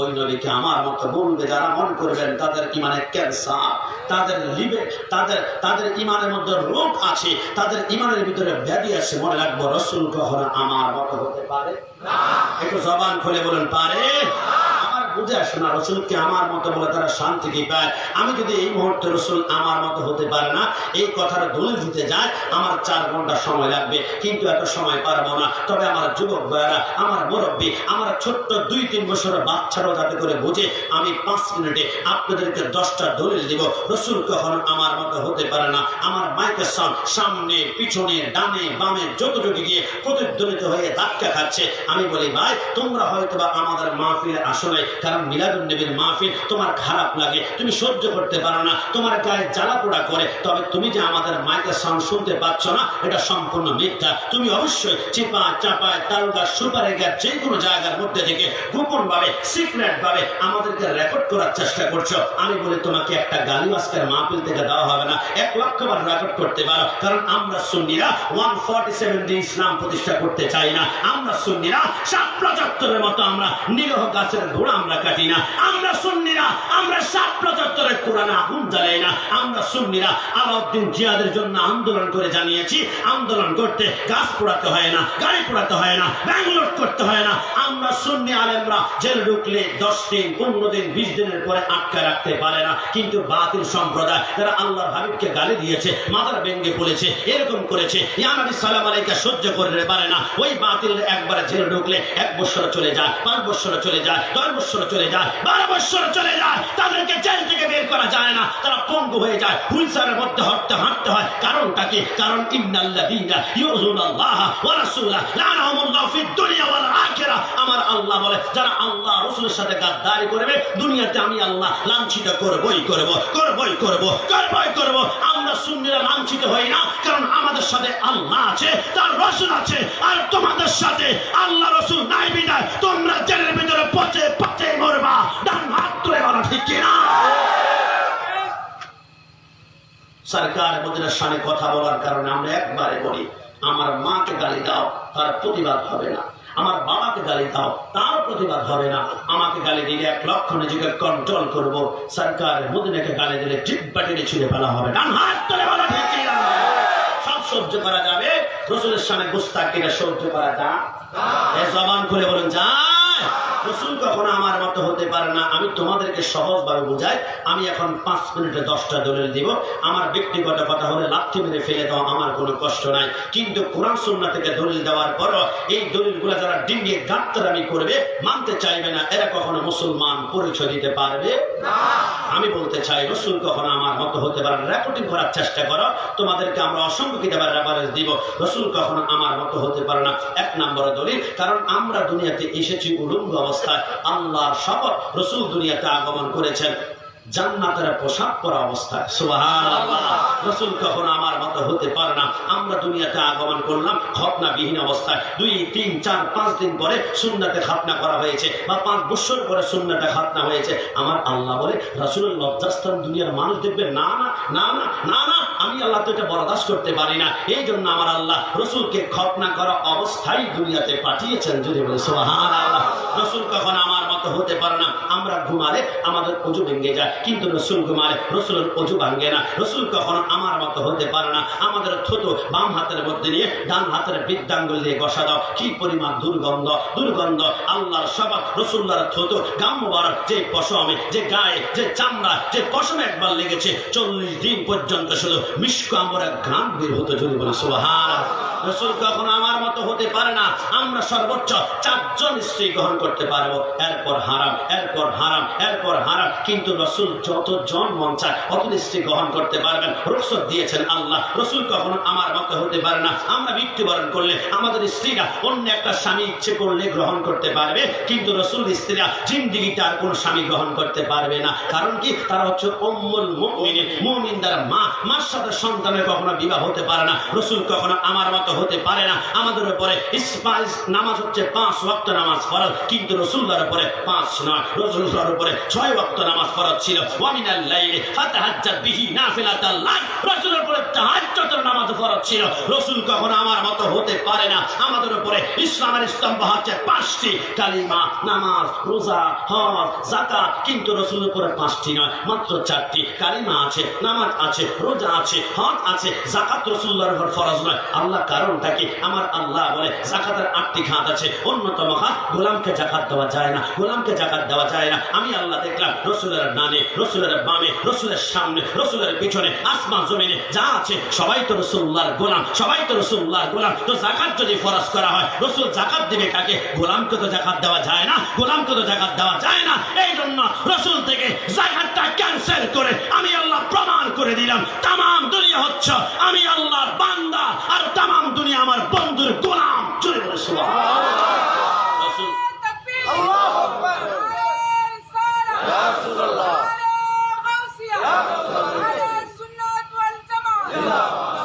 ওই নবীকে আমার মতো বলবে যারা মন করবেন তাদের ইমানের ক্যান্সার, তাদের লিবে, তাদের ইমানের মধ্যে রোগ আছে, তাদের ইমানের ভিতরে ব্যাধি আছে। মনে রাখবো রাসূল কখনো আমার মতো হতে পারে না। একটু জবান খুলে বলুন পারে? বুঝে আসে না রাসূলকে আমার মতো বলে তারা শান্তি কি পায়। আমি যদি এই মুহূর্তে রাসূল আমার মতো হতে পারে না এই কথাটা দলিল দিতে যায়, আমার 4 ঘন্টা সময় লাগবে, কিন্তু এত সময় পারবো না। তবে আমার যুবক ভাইয়েরা, আমার মুরব্বী, আমার ছোট্ট 2-3 বছরের বাচ্চারাও যাতে করে বুঝে, আমি 5 মিনিটে আপনাদেরকে 10টা দলিল দিব রাসূল কখনো আমার মতো হতে পারে না। আমার মাইকের সামনে পিছনে ডানে বামে যতটুকু গিয়ে প্রতিধ্বনিত হয়ে ধাক্কা খাচ্ছে। আমি বলি ভাই তোমরা হয়তোবা আমাদের মাহফিলে আসো নাই, কারণ মিলাদুন নবীর মাহফিল তোমার খারাপ লাগে, তুমি সহ্য করতে পারো না, তোমার গায়ে জ্বালা পোড়া করে। তবে তুমি যে আমাদের মাইকের সাউন্ড শুনতে পাচ্ছ না, এটা সম্পূর্ণ মিথ্যা। তুমি অবশ্যই চিপা চাপায় তালগা সুপারে গা যে কোনো জায়গার মধ্যে থেকে গোপন ভাবে সিক্রেট ভাবে আমাদেরকে রেকর্ড করার চেষ্টা করছো। আমি বলি তোমাকে একটা গালি আজকের মাহফিল থেকে দেওয়া হবে না, 1 লক্ষ বার রেকর্ড করতে পারো। কারণ আমরা সুন্নিরা 147 দিন ইসলাম প্রতিষ্ঠা করতে চাই না। আমরা সুন্নিরা 7 চত্বরের মতো আমরা নিরহ গাছের গোড়া আমরা আমরা কাটি না। আমরা সুন্নিরা আমরা ৭৭ কোরআনে আগুন জ্বালাই না। আমরা সুন্নিরা আলাউদ্দিন জিয়াদের জন্য আন্দোলন করে জানিয়েছি, আন্দোলন করতে গাছ পোড়াতে হয় না, গাড়ি পোড়াতে হয় না, ব্যাংলোড করতে হয় না। আমরা সুন্নি আলেমরা জেল ঢুকলে 10 দিন 15 দিন 20 দিনের পরে আটকে রাখতে পারে না। কিন্তু বাতিল সম্প্রদায় যারা আল্লাহর হাবিবকে গালি দিয়েছে, মাথার ভেঙে বলেছে, এরকম করেছে, ইয়া নবী সালাম আলাইকা সহ্য করতে পারে না, ওই বাতিল একবারে জেল ঢুকলে 1 বছর চলে যায়, 5 বছর চলে যায়, 10 বছর চলে যায়, 12 বছর চলে যায়, তাদেরকে জেল থেকে বের করা যায় না। তারা পঙ্গু হয়ে যায়, হুইলচেয়ারের মধ্যে হাঁটতে হয়। কারণটা কি? কারণ ইন্নাল্লাযীনা ইউযুনাল্লাহ ওয়া রাসূলাহু লাআনাহুমুল্লাহু ফিদ দুনিয়া ওয়াল আখিরাহ। আমার আল্লাহ বলে যারা আল্লাহ রাসূলের সাথে গাদ্দারি করবে দুনিয়াতে আমি আল্লাহ লাঞ্ছিত করবই করব। আমরা সুন্নিরা লাঞ্ছিত হই না, কারণ আমাদের সাথে আল্লাহ আছে, তার রাসূল আছে, আর তোমাদের সাথে আল্লাহ রাসূল নাই বিদায় তোমরা জেলের ভিতরে পচে মরবা। ডান হাত তুলে বলা ঠিক কিনা? সরকার মদিনার সামনে কথা বলার কারণে আমরা একবারে বলি, আমার মাকে গালি দাও, তার প্রতিবাদ হবে না। আমার বাবাকে গালি দাও, তার প্রতিবাদ হবে না। আমাকে গালি দিলে 1 লক্ষ নিজেকে কন্ট্রোল করবো। সরকার মদিনাকে গালি দিলে জিব্বা টেনে ছুঁড়ে ফেলা হবে। ডান হাত তুলে বলা ঠিক কিনা? সব সহ্য করা যাবে, রাসূলের সামনে গুস্তাখিটা সহ্য করা যায়? জবান খুলে বলুন যায়? রাসূল কখনো আমার মতো হতে পারে না। আমি তোমাদেরকে সহজভাবে বুঝাই। আমি এখন 5 মিনিটে 10টা দলিল দিব। আমার ব্যক্তিগত কথা হলে লাথি মেরে ফেলে দাও, আমার কোনো কষ্ট নাই। কিন্তু কোরআন সুন্নাহ থেকে দলিল দেওয়ার পরও এই দলিলগুলো যারা ডিঙ্গিয়ে গাত্তারামি করবে, মানতে চাইবে না, এরা কখনো মুসলমান পরিচয় দিতে পারবে না। আমি বলতে চাই রাসূল কখনো আমার মতো হতে পারে না। রেকর্ডিং করার চেষ্টা করো, তোমাদেরকে আমরা অসংখ্য কিতাবের রেফারেন্স দিব। রাসূল কখনো আমার মতো হতে পারে না। 1 নম্বর দলিল, কারণ আমরা দুনিয়াতে এসেছি উলঙ্গ অবস্থায়। আল্লাহর শপথ, রাসূল দুনিয়াতে আগমন করেছেন জান্নাতের পোশাক পরা অবস্থায়। সুবহানাল্লাহ। রাসূল কখনো আমার মতো হতে পারে না। আমরা দুনিয়াতে আগমন করলাম খতনাবিহীন অবস্থায়। 2, 3, 4, 5 দিন পরে সুন্নাতে খাতনা করা হয়েছে, বা 5 বছর পরে সুন্নাতে খাতনা হয়েছে। আমার আল্লাহ বলে রাসূলের লজ্জাস্থান দুনিয়ার মানুষ দেখবে না না না না না না, আমি আল্লাহ তো এটা বরদাস্ত করতে পারি না। এই জন্য আমার আল্লাহ রাসূলকে খতনা করা অবস্থায় দুনিয়াতে পাঠিয়েছেন। যদি বলে সুবহানাল্লাহ। রাসূল কখনো আমার মতো হতে পারে না। আমরা ঘুমালে আমাদের ওযু ভেঙে যায়, কিন্তু রাসূল ঘুমালে রাসূলের ওযু ভাঙে না। রাসূল কখনো আমার মতো হতে পারে না। আমাদের থুতু বাম হাতের মধ্যে নিয়ে ডান হাতের বৃদ্ধাঙ্গুল দিয়ে ঘষা দাও, কি পরিমাণ দুর্গন্ধ। আল্লাহর শপথ, রাসূলুল্লাহর থুতু গাম মোবারক, যে পশমে, যে গায়ে, যে চামড়া, যে পশমে একবার লেগেছে 40 দিন পর্যন্ত শুধু মিশক আমরা ঘ্রাণ বের হতো। যদি বলি সুবহানাল্লাহ। রাসূল কখনো আমার মতো হতে পারে না। আমরা সর্বোচ্চ 4 জন স্ত্রী গ্রহণ করতে পারবো, এরপর হারাম, এরপর হারাম, এরপর হারাম। কিন্তু রাসূল যতজন মন চায় অত স্ত্রী গ্রহণ করতে পারবেন, রুখসত দিয়েছেন আল্লাহ। রাসূল কখনো আমার মতো হতে পারে না। আমরা মৃত্যুবরণ করলে আমাদের স্ত্রীরা অন্য একটা স্বামী ইচ্ছে করলে গ্রহণ করতে পারবে, কিন্তু রাসূল স্ত্রীরা জিন্দেগিতে আর কোনো স্বামী গ্রহণ করতে পারবে না। কারণ কি? তারা হচ্ছে উম্মুল মুমিনিন, মুমিনদের মা। মার সাথে সন্তানের কখনো বিবাহ হতে পারে না। রাসূল কখনো আমার মতো হতে পারে না। আমাদের উপরে নামাজ হচ্ছে 5 ওয়াক্ত নামাজ ফরজ, কিন্তু রাসূলুল্লাহর উপরে 5 নয়, রাসূলুল্লাহর উপরে 6 ওয়াক্ত নামাজ ফরজ ছিল। ওয়া মিনাল লাইলি ফাতাহাজ্জাদ বিহি নাফিলাতাল লাক, রাসূলের উপরে তাহাজ্জুদের নামাজ ফরজ ছিল। রাসূল কখনো আমার মতো হতে পারে না। আমাদের উপরে ইসলামের স্তম্ভ হচ্ছে 5টি, কালিমা, নামাজ, রোজা, হজ, যাকাত, কিন্তু রাসূলের উপরে 5টি নয়, মাত্র 4টি। কালিমা আছে, নামাজ আছে, রোজা আছে, হজ আছে, যাকাত রাসূলুল্লাহর উপর ফরজ নয়। আল্লাহ কারণটা কি? আমার আল্লাহ বলে যাকাতের 8টি খাত আছে। অন্যতম খাত, গোলামকে যাকাত দেওয়া যায় না, গোলামকে যাকাত দেওয়া যায় না। আমি আল্লাহ দেখলাম রাসূলের ডানে, রাসূলের বামে, রাসূলের সামনে, রাসূলের পিছনে, আসমান জমিনে যা আছে সবাই তো রাসূলুল্লাহর গোলাম, সবাই তো রাসূলুল্লাহর গোলাম। তো যাকাত যদি ফরজ করা হয়, রাসূল যাকাত দিবে কাকে? গোলামকে তো যাকাত দেওয়া যায় না, গোলামকে তো যাকাত দেওয়া যায় না। এই জন্য রাসূল থেকে যাকাতটা ক্যান্সেল করে আমি আল্লাহ প্রমাণ করে দিলাম তামাম দুনিয়া হচ্ছে আমি আল্লাহর বান্দা, আর তামাম দুনিয়া আমার বন্ধুর গোলাম। চলে বলে সুবহানাল্লাহ। রাসূল আল্লাহু আকবার। ইয়া রাসূলুল্লাহ, ইয়া রাসূলুল্লাহ, সুন্নাত ওয়াল জামাত,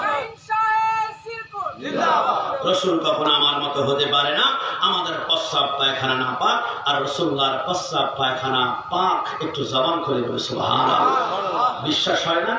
শাহিনশাহ সিরকুল জিন্দাবাদ। রাসূল কখনো আমার মতো হতে পারে না। আমাদের প্রস্রাব পায়খানা না পাক, আর রাসূলুল্লাহর প্রস্রাব পায়খানা পাক। একটু জবান খুলে বলে সুবহানাল্লাহ। বিশ্বাস হয় না?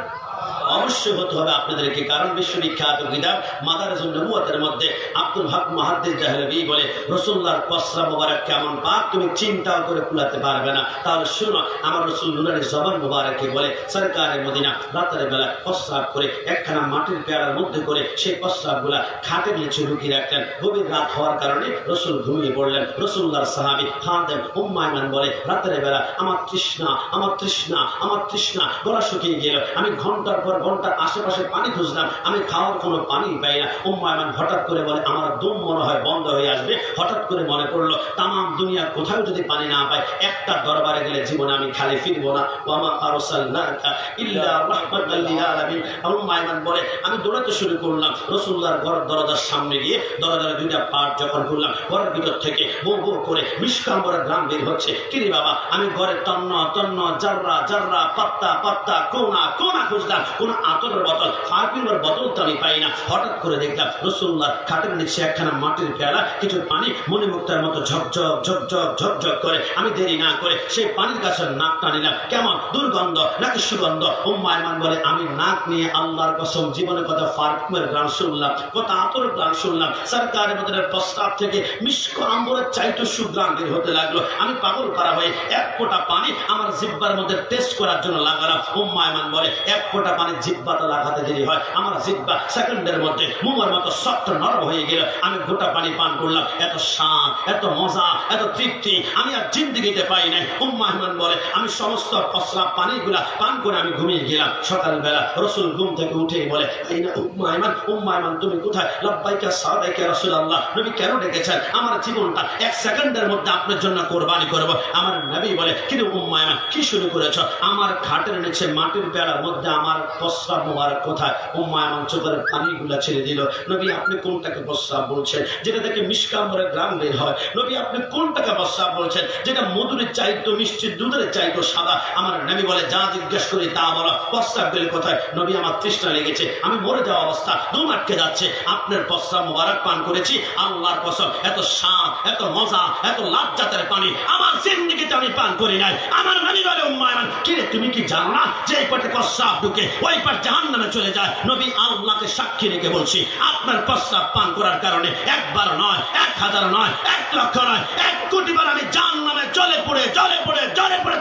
অবশ্যই হতে হবে আপনাদেরকে, কারণ বিশ্ববিখ্যাত কিতাব মাদারিজুন নবুওয়াতের মধ্যে আব্দুল হক মুহাদ্দিস জাহলভী বলে রাসূলুল্লাহর পসরা মোবারক কেমন পাক তুমি চিন্তাও করে কুলাতে পারবে না। তাহলে শুনো, আমার রাসূল নুরানি জবান মোবারকে বলে সরকারে মদিনা রাতের বেলা প্রস্রাব করে একখানা মাটির পেয়ারার মধ্যে করে সেই প্রস্রাবগুলা খাটের নিচে লুকিয়ে রাখতেন। গভীর রাত হওয়ার কারণে রাসূল ঘুমিয়ে পড়লেন। রাসূলুল্লাহর সাহাবী খাদেম উম্মে আইমান বলে রাতের বেলা আমার তৃষ্ণা আমার তৃষ্ণা আমার তৃষ্ণা গলা শুকিয়ে গেল, আমি ঘন্টার পর ঘন্টা আশেপাশে পানি খুঁজলাম, আমি খাওয়ার কোনো পানি পাই না। উম্মে আইমান হঠাৎ করে বলে আমার দম মনে হয় বন্ধ হয়ে আসবে। হঠাৎ করে মনে পড়লো তামাম দুনিয়া কোথাও যদি পানি না পাই, একটা দরবারে গেলে জীবনে আমি খালি ফিরবো না। ওয়ামা আরসালনাকা ইল্লা রাহমাতাল লিল আলামিন। উম্মে আইমান বলে আমি দৌড়াতে শুরু করলাম। রাসূলুল্লাহর ঘর দরজার সামনে গিয়ে দরজার দুইটা পাট যখন খুললাম, ঘরের ভিতর থেকে বো বো করে মিষ্কাম্বরের গ্রাম বের হচ্ছে। কিরে বাবা, আমি ঘরে তন্ন তন্ন জাররা জাররা পাত্তা পাত্তা কোনা কোনা খুঁজলাম, কোন আতরের বোতল পারফিউমের বোতল তো আমি পাই না। হঠাৎ করে দেখলাম রাসূলুল্লাহর খাটের নিচে একখানা মাটির পেয়ালা, কিছু পানি মণিমুক্তার মতো ঝকঝক ঝকঝক ঝকঝক করে। আমি দেরি না করে সেই পানির কাছে নাক টানিলাম। কেমন দুর্গন্ধ নাকি সুগন্ধ? উম্মে আইমান বলে আমি নাক নিয়ে আল্লাহর কসম জীবনে কত পারফিউমের গ্রাম শুনলাম, কত আতরের গ্রাম শুনলাম। সরকারের মধ্যে প্রস্তাব থেকে মিষ্ক আম্বরের চাইতে সুগ্রাম বের হতে লাগলো। আমি পাগল করা হয়ে এক ফোঁটা পানি আমার জিহ্বার মধ্যে টেস্ট করার জন্য লাগালাম। উম্মে আইমান বলে এক ফোঁটা পানি জিহ্বাটা লাগাতে দেরি হয়, আমার জিহ্বা সেকেন্ডের মধ্যে মোমের মতো শক্ত নরম হয়ে গেল। আমি গোটা পানি পান করলাম, এত স্বাদ এত মজা এত তৃপ্তি আমি আর জিন্দেগিতে পাই নাই। উম্মে আইমান বলে আমি সমস্ত প্রস্রাব পানিগুলা পান করে আমি ঘুমিয়ে গেলাম। সকালবেলা রাসূল ঘুম থেকে উঠে বলে এই না উম্মে আইমান, উম্মে আইমান তুমি কোথায়? লাব্বাইকা সাদাইকা রাসূলুল্লাহ, নবী কেন ডেকেছেন? আমার জীবনটা এক সেকেন্ডের মধ্যে আপনার জন্য কোরবানি করব। আমার নবী বলে কিন্তু উম্মে আইমান কি শুরু করেছো? আমার খাটের নিচে মাটির পেয়ারার মধ্যে আমার প্রস্রাব মোবারক কোথায়? উম্মে আইমান চোখের পানিগুলা ছেড়ে দিল। নবী আপনি কোনটাকে প্রস্রাব বলছেন যেটা থেকে মিষ্কাম্বরের গ্রাম বের হয়? নবী আপনি কোনটাকে প্রস্রাব বলছেন যেটা মধুরের চাইতো মিষ্টি দুধের চাইতো সাদা? আমার নবী বলে যা জিজ্ঞেস করি তা বলো, প্রস্রাব গেলে কোথায়? নবী আমার তৃষ্ণা লেগেছে, আমি মরে যাওয়া অবস্থা, দম আটকে যাচ্ছে, আপনার প্রস্রাব মোবারক পান করেছি। আল্লাহর কসম এত স্বাদ এত মজা এত লাজ্জাতের পানি আমার জিন্দেগিতে আমি পান করি নাই। আমার নবী বলে উম্মে আইমান কি রে তুমি কি জানো না যে এই পেটে প্রস্রাব ঢুকে ওই পেট জাহান্নামে চলে যায়? নবী আল্লাহকে সাক্ষী রেখে বলছি আপনার প্রস্রাব পান করার কারণে একবার নয় 1000 নয় 1 লক্ষ নয় 1 কোটি বার আমি জাহান্নামে জ্বলে পড়ে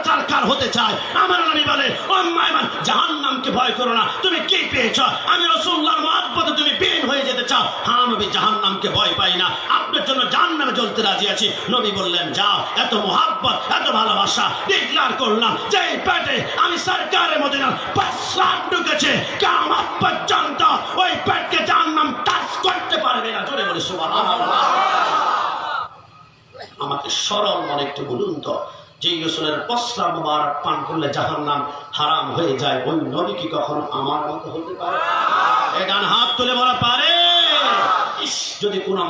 চারখার হতে চাই। আমার নবী বলে উম্মে আইমান জাহান্নামকে ভয় করো না, তুমি কি পেয়েছো? আমি রাসূলুল্লাহর মহব্বতে তুমি বিলীন হয়ে যেতে চাও? হ্যাঁ নবী জাহান্নামকে ভয় পাই না, আপনার জন্য জাহান্নামে জ্বলতে রাজি আছি। নবী বললেন যাও, এত মহব্বত এত ভালোবাসা ডিক্লার করলাম যে এই পেটে আমি সরকারের মদিনার প্রস্রাব ঢুকেছে, কিয়ামত পর্যন্ত ওই পেটকে জাহান্নাম টাচ করতে পারবে না। জোরে বলে সুবহানাল্লাহ। আমাকে সরল মনে একটু বলুন তো, যে রাসূলের প্রস্রাব মোবারক পান করলে জাহান্নাম হারাম হয়ে যায়, ওই নবী কি কখনো আমার মতো হতে পারে? ডান হাত তুলে বলা পারে? যদি কোনো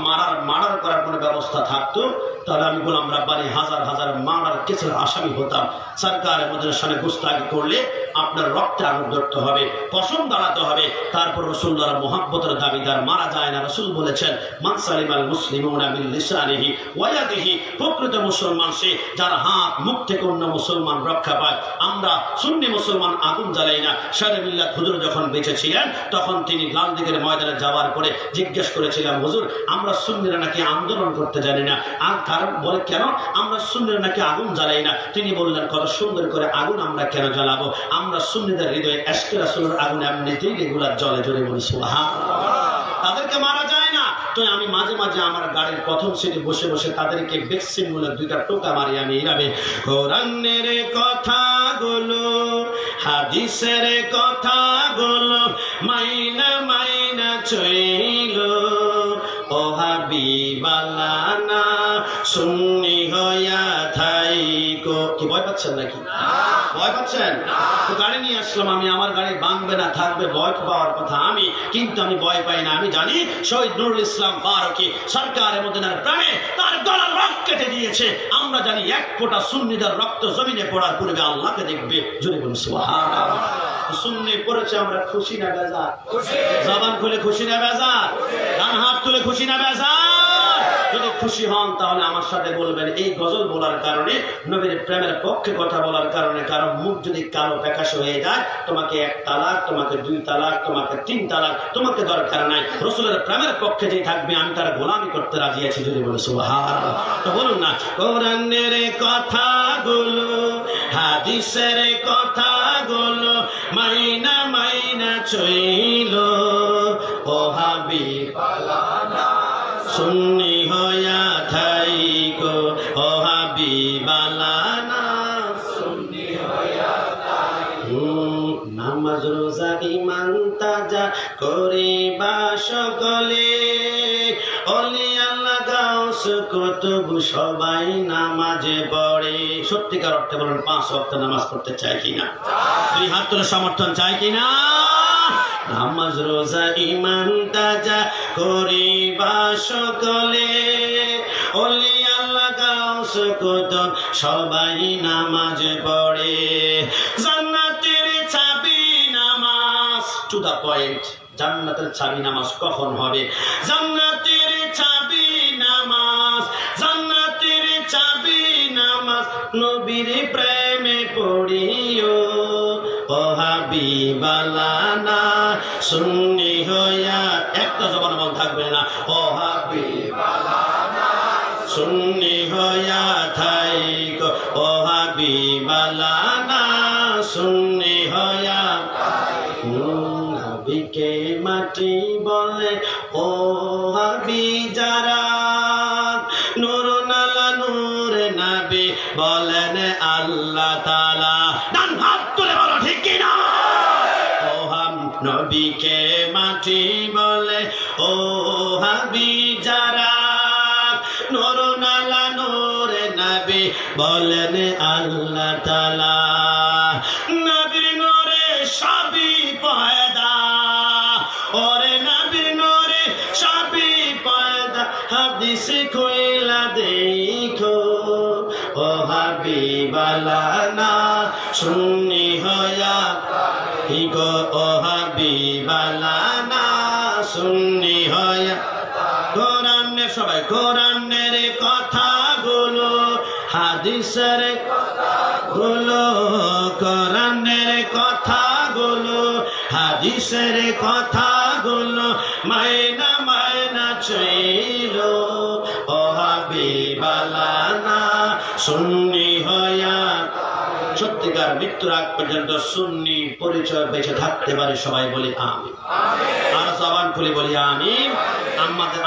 মার্ডার করার কোনো ব্যবস্থা থাকতো তাহলে আমি গোলাম রাব্বানি হাজার হাজার মার্ডার কেসের আসামি হতাম। সরকারের মধ্যে সামনে গুস্তাখি করলে আপনার রক্তে আগুন ধরতে হবে, পশম দাঁড়াতে হবে। তারপর রাসূলুল্লাহর মুহাব্বতের দাবিদার মারা যায় না। রাসূল বলেছেন মান সালিমাল মুসলিমুনা মিন লিসানিহি ওয়া ইয়াদিহি, প্রকৃত মুসলমান সে যার হাত মুখ থেকে অন্য মুসলমান রক্ষা পায়। আমরা সুন্নি মুসলমান আগুন জ্বালাই না। শারে মিল্লাত হুজুর যখন বেঁচে ছিলেন তখন তিনি লাল দিকের ময়দানে যাওয়ার পরে জিজ্ঞেস করেছিলাম হুজুর আমরা সুন্নিরা নাকি আন্দোলন করতে জানি না। আর কারণ বলে কেন? আমরা সুন্নিরা নাকি আগুন জ্বালাই না। তিনি বললেন কত সুন্দর করে আগুন আমরা কেন জ্বালাবো? আমরা সুন্নিদের হৃদয়ে ইশকে রাসূলের আগুন এমনিতেই রেগুলার জ্বলে। জোরে বলি সুবহানাল্লাহ। তাদেরকে মারা যায় না। তো আমি মাঝে মাঝে আমার গাড়ির প্রথম সিটে বসে বসে তাদেরকে ভ্যাকসিন গুলো 2টা টোকা মারি। আমি এইভাবে কোরআনের কথাগুলো হাদিসের কথাগুলো মাইনা মাইনা চইল ও হাবিবালানা সুন্নি হইয়া থাইকো। কি ভয় পাচ্ছেন নাকি? ভয় পাচ্ছেন? তো গাড়ি নিয়ে আসলাম আমি, আমার গাড়ি ভাঙবে না থাকবে, ভয় পাওয়ার কথা আমি, কিন্তু আমি ভয় পাই না। আমি জানি শহীদ নুরুল ইসলাম ফারুকী সরকারের মদিনার প্রাণে তার গলার রক্ত কেটে দিয়েছে। আমরা জানি 1 ফোঁটা সুন্নিদের রক্ত জমিনে পড়ার পূর্বে আল্লাহকে দেখবে। জোরে বলুন সুবহানাল্লাহ। সুন্নি পড়েছে আমরা খুশি না বেজার? জবান খুলে খুশি না বেজার? ডান হাত তুলে খুশি না বেজার? যদি খুশি হন তাহলে আমার সাথে বলবেন এই গজল বলার কারণে, নবীর প্রেমের পক্ষে কথা বলার কারণে কারো মুখ যদি কালো ফ্যাকাশে হয়ে যায়, তোমাকে 1 তালাক, তোমাকে 2 তালাক, তোমাকে 3 তালাক, তোমাকে দরকার নাই। রাসূলের প্রেমের পক্ষে যে থাকবে আমি তার গোলামি করতে রাজি আছি, যদি বলে সুবহানাল্লাহ। তো বলুন না, কোরআনের কথাগুলো, হাদিসের কথাগুলো মাইনা মাইনা চইল, ও হাবিব সুন্নি হইয়া থাইকো, ও হাবিবালানা সুন্নি হইয়া থাইকো। নামাজ রোজা ঈমান তাজা করিবা সকলে, ওলি আল্লাহ গাউস কুতুব সবাই নামাজে পড়ে। সত্যিকার অর্থে বলুন 5 ওয়াক্ত নামাজ পড়তে চাই কিনা? 2 হাত তুলে সমর্থন চাই কিনা? নামাজ রোজা ঈমান তাজা করিবা সকলে, ওলি আল্লাহ গাউস কুতুব সবাই নামাজ পড়ে। জান্নাতের চাবি নামাজ, টু দা পয়েন্ট। জান্নাতের চাবি নামাজ কখন হবে? জান্নাতের চাবি নামাজ, জান্নাতের চাবি নামাজ নবীর প্রেমে পড়িও, ও হাবিবালানা সুন্নি হইয়া। একটা জবান বন্ধ থাকবে না, ও হাবিবালানা সুন্নি হইয়া থাইকো, ও হাবিবালানা সুন্নি হইয়া। নবীকে মাটি বলে, ও হাবি যারা, নূর নালা নূর নবী বলেন আল্লাহ তাআলা। ডান হাত তুলে বলো ঠিক কি না? ও হাম নবীকে মাটি বলে, ও হাবি যারা, নূর নালা নূর নবী বলেন আল্লাহ তাআলা। নবীর নূরে সবই পয়দা, ওরে নবীর নূরে সবই পয়দা, হাদিস কইলা দেখো, ও হাবিবালানা সুন্নি হইয়া গো, ও হাবিবালানা সুন্নি হইয়া। কোরআনের সবাই কোরআনের কথাগুলো, হাদিসের কথাগুলো, কোরআনের কথাগুলো, হাদিসের কথাগুলো মাইনা মাইনা চইল, ও হাবিবালানা সুন্নি হইয়া। সত্যিকার মৃত্যুর আগ পর্যন্ত সুন্নি পরিচয় বেঁচে থাকতে পারে, সবাই বলি আমিন। আর জবান খুলে বলি আমিন।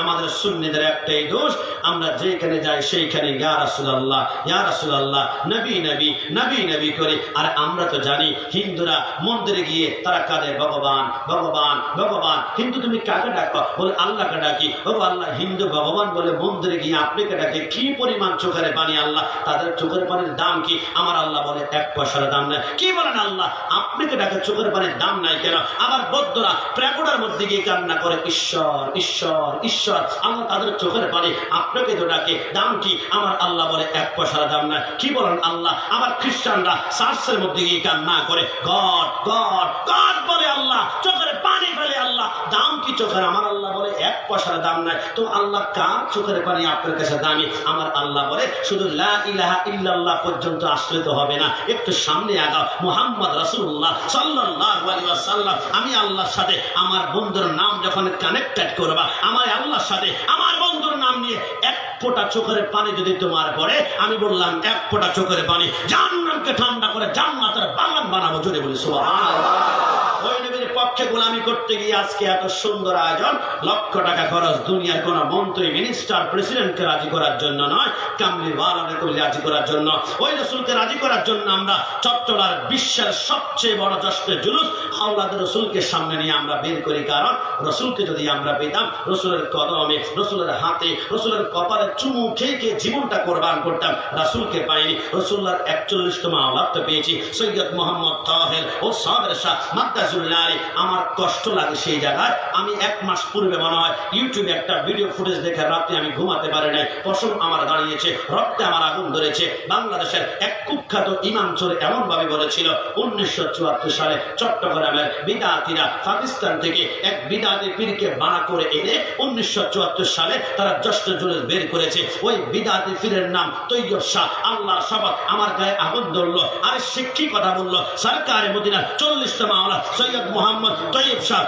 আমাদের সুন্নিদের একটাই দোষ, আমরা যেখানে যাই সেইখানে ইয়া রাসূলুল্লাহ, ইয়া রাসূলুল্লাহ, নবী নবী, নবী নবী করি। আর আমরা তো জানি হিন্দুরা মন্দিরে গিয়ে তারা কাঁদে ভগবান ভগবান ভগবান। কিন্তু তুমি কাকে ডাকো? বলে আল্লাহকে ডাকি। ও আল্লাহ, হিন্দু ভগবান বলে মন্দিরে গিয়ে আপনাকে ডাকে, কি পরিমাণ চোখের পানি আল্লাহ, তাদের চোখের পানির দাম কি? আমার আল্লাহ বলে 1 পয়সার দাম নাই। কি বলেন আল্লাহ, আপনাকে ডাকে চোখের পানির দাম নাই কেন? আবার বৌদ্ধরা প্রেকোডার মধ্যে গিয়ে কান্না করে ঈশ্বর ঈশ্বর ঈশ্বর। আল্লাহ তাদের চোখের পানি, আপনাকে তো ডাকে, দাম কি? আমার আল্লাহ বলে 1 পয়সার দাম নাই। কি বলেন আল্লাহ? আবার খ্রিস্টানরা চার্চের মধ্যে গিয়ে কান্না করে গড গড গড বলে আল্লাহ, চোখের পানি ফেলে আল্লাহ, দাম কি চোখের? আমার আল্লাহ বলে 1 পয়সার দাম নাই। তো আল্লাহ কার চোখের পানি আপনার কাছে দামি? আমার আল্লাহ বলে শুধু লা ইলাহা ইল্লাল্লাহ পর্যন্ত আসলে তো হবে না, একটু সামনে আগাও, মুহাম্মদ রাসূলুল্লাহ সাল্লাল্লাহু আলাইহি ওয়াসাল্লাম। আমি আল্লাহর সাথে আমার বন্ধুর নাম যখন কানেক্টেড করবা, আমার আল্লাহর সাথে আমার বন্ধুর নাম নিয়ে 1 ফোঁটা চোখের পানি যদি তোমার পড়ে, আমি বললাম 1 ফোঁটা চোখের পানি জাহান্নামকে ঠান্ডা করে জান্নাতের বাগান বানাবো, জোরে বলি সুবহানাল্লাহ। ওই নবীর পক্ষে গোলামি করতে গিয়ে আজকে এত সুন্দর আয়োজন, লক্ষ টাকা খরচ, দুনিয়ার কোন মন্ত্রী মিনিস্টার প্রেসিডেন্টকে রাজি করার জন্য নয়, কামলি ওয়ালাকে রাজি করার জন্য, ওই রাসূলকে রাজি করার জন্য আমরা চট্টলার বিশ্বের সবচেয়ে বড় জশ্নে জুলুস আওলাদ রাসূলকে সামনে নিয়ে আমরা বের করি। কারণ রাসূলকে যদি আমরা পেতাম, রাসূলের কদমে, রাসূলের হাতে, রাসূলের কপালে চুমু খেয়ে খেয়ে জীবনটা কোরবান করতাম, রাসূলকে পাইনি। রাসূলুল্লাহর 41তম আওলাদ পেয়েছি, সৈয়দ মুহাম্মদ তাহের ও সাবের শাহ মাদ্দাজুল্লাহ। আমার আমার কষ্ট লাগে সেই জায়গায়। আমি 1 মাস পূর্বে মনে হয় ইউটিউবে একটা ভিডিও ফুটেজ দেখে রাতে আমি ঘুমাতে পারি নাই, পশম আমার দাঁড়িয়েছে, রক্তে আমার আগুন ধরেছে। বাংলাদেশের এক কুখ্যাত ইমাম চোর এমন ভাবে বলেছিল 1974 সালে চট্টগ্রামের বিদাতিরা পাকিস্তান থেকে এক বিদাতি পীরকে বানা করে এনে 1974 সালে তারা জশ্ন জুলুস বের করেছে। ওই বিদাতি পীরের নাম তৈয়ব শাহ। আল্লাহর শপথ, আমার গায়ে আগুন ধরলো। আরে সে কি কথা বললো? সরকারে মদিনা 40তম আওলাদ সৈয়দ মোহাম্মদ তৈয়ব শাহ,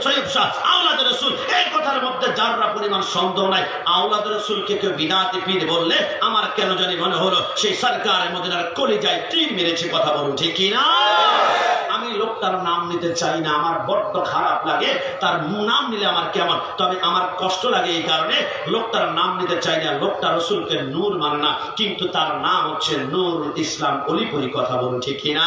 সৈয়দ শাহ আওলাদ রাসূল। এই কথার মধ্যে যারা পরিমাণ সন্দেহ নাই। আওলাদ রাসূলকে কেউ বিদাতি পীর বললে আমার কেন জানি মনে হলো সেই সরকারে মদিনার কলিজায় তীর মেরেছে। কথা বলুন ঠিক কি না? আমি লোকটার নাম নিতে চাই না, আমার বড্ড খারাপ লাগে। তার নাম নিলে আমার কেমন, তবে আমার কষ্ট লাগে এই কারণে লোকটার নাম নিতে চাই না। লোকটা রসুলকে নূর মানে না, কিন্তু তার নাম হচ্ছে নুরুল ইসলাম অলিপুরি। কথা বলুন ঠিক কিনা?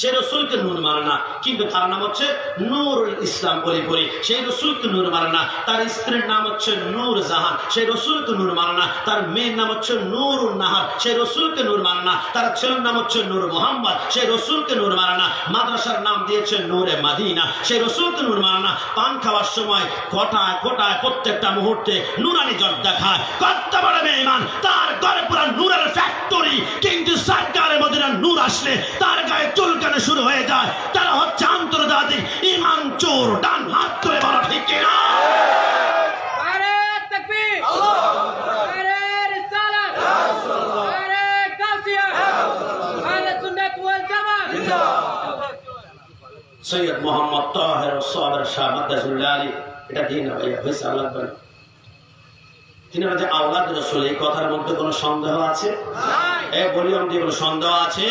সে রসুলকে নূর মানে না, কিন্তু তার নাম হচ্ছে নুরুল ইসলাম অলিপুরি। সেই রসুলকে নূর মানে না। তার স্ত্রীর নাম হচ্ছে নূর জাহান। সেই রসুলকে নূর মানে না। তার মেয়ের নাম হচ্ছে নূরুন নাহার। সেই রসুলকে নূর মানে না। তার ছেলের নাম হচ্ছে নূর মোহাম্মদ। সেই রসুলকে নূর মানে না। মাদ্রাসার নাম দিয়েছে নূরে মাদিনা। সেই রসুলকে নূর মানে না। পান খাওয়ার সময় কোটায় কোটায় প্রত্যেকটা মুহূর্তে নুরানি জল দেখায়। কত বড় বেঈমান, তার ঘরে পুরো নূরের ফ্যাক্টরি, কিন্তু সরকারে মদিনার নূর আসলে তার গায়ে চুল শুরু হয়ে যায়। তারা হচ্ছে আন্তর্জাতিক ইমাম চোর। ডান হাত করে বলা ঠিক কিনা? নারে তাকবীর, নারে রিসালাত, নারে গাউসিয়া, আহলে সুন্নাত ওয়াল জামাত। সৈয়দ মোহাম্মদ তাহের সাবের শাহ মাদ্দাজুল্লাহ আলী, এটা দিন ভাইয়া হয়েছে আল্লাহ বলেন। তিনি যে আওলাদ রাসূল, এই কথার মধ্যে কোনো সন্দেহ আছে? বলিও কোনো সন্দেহ আছে?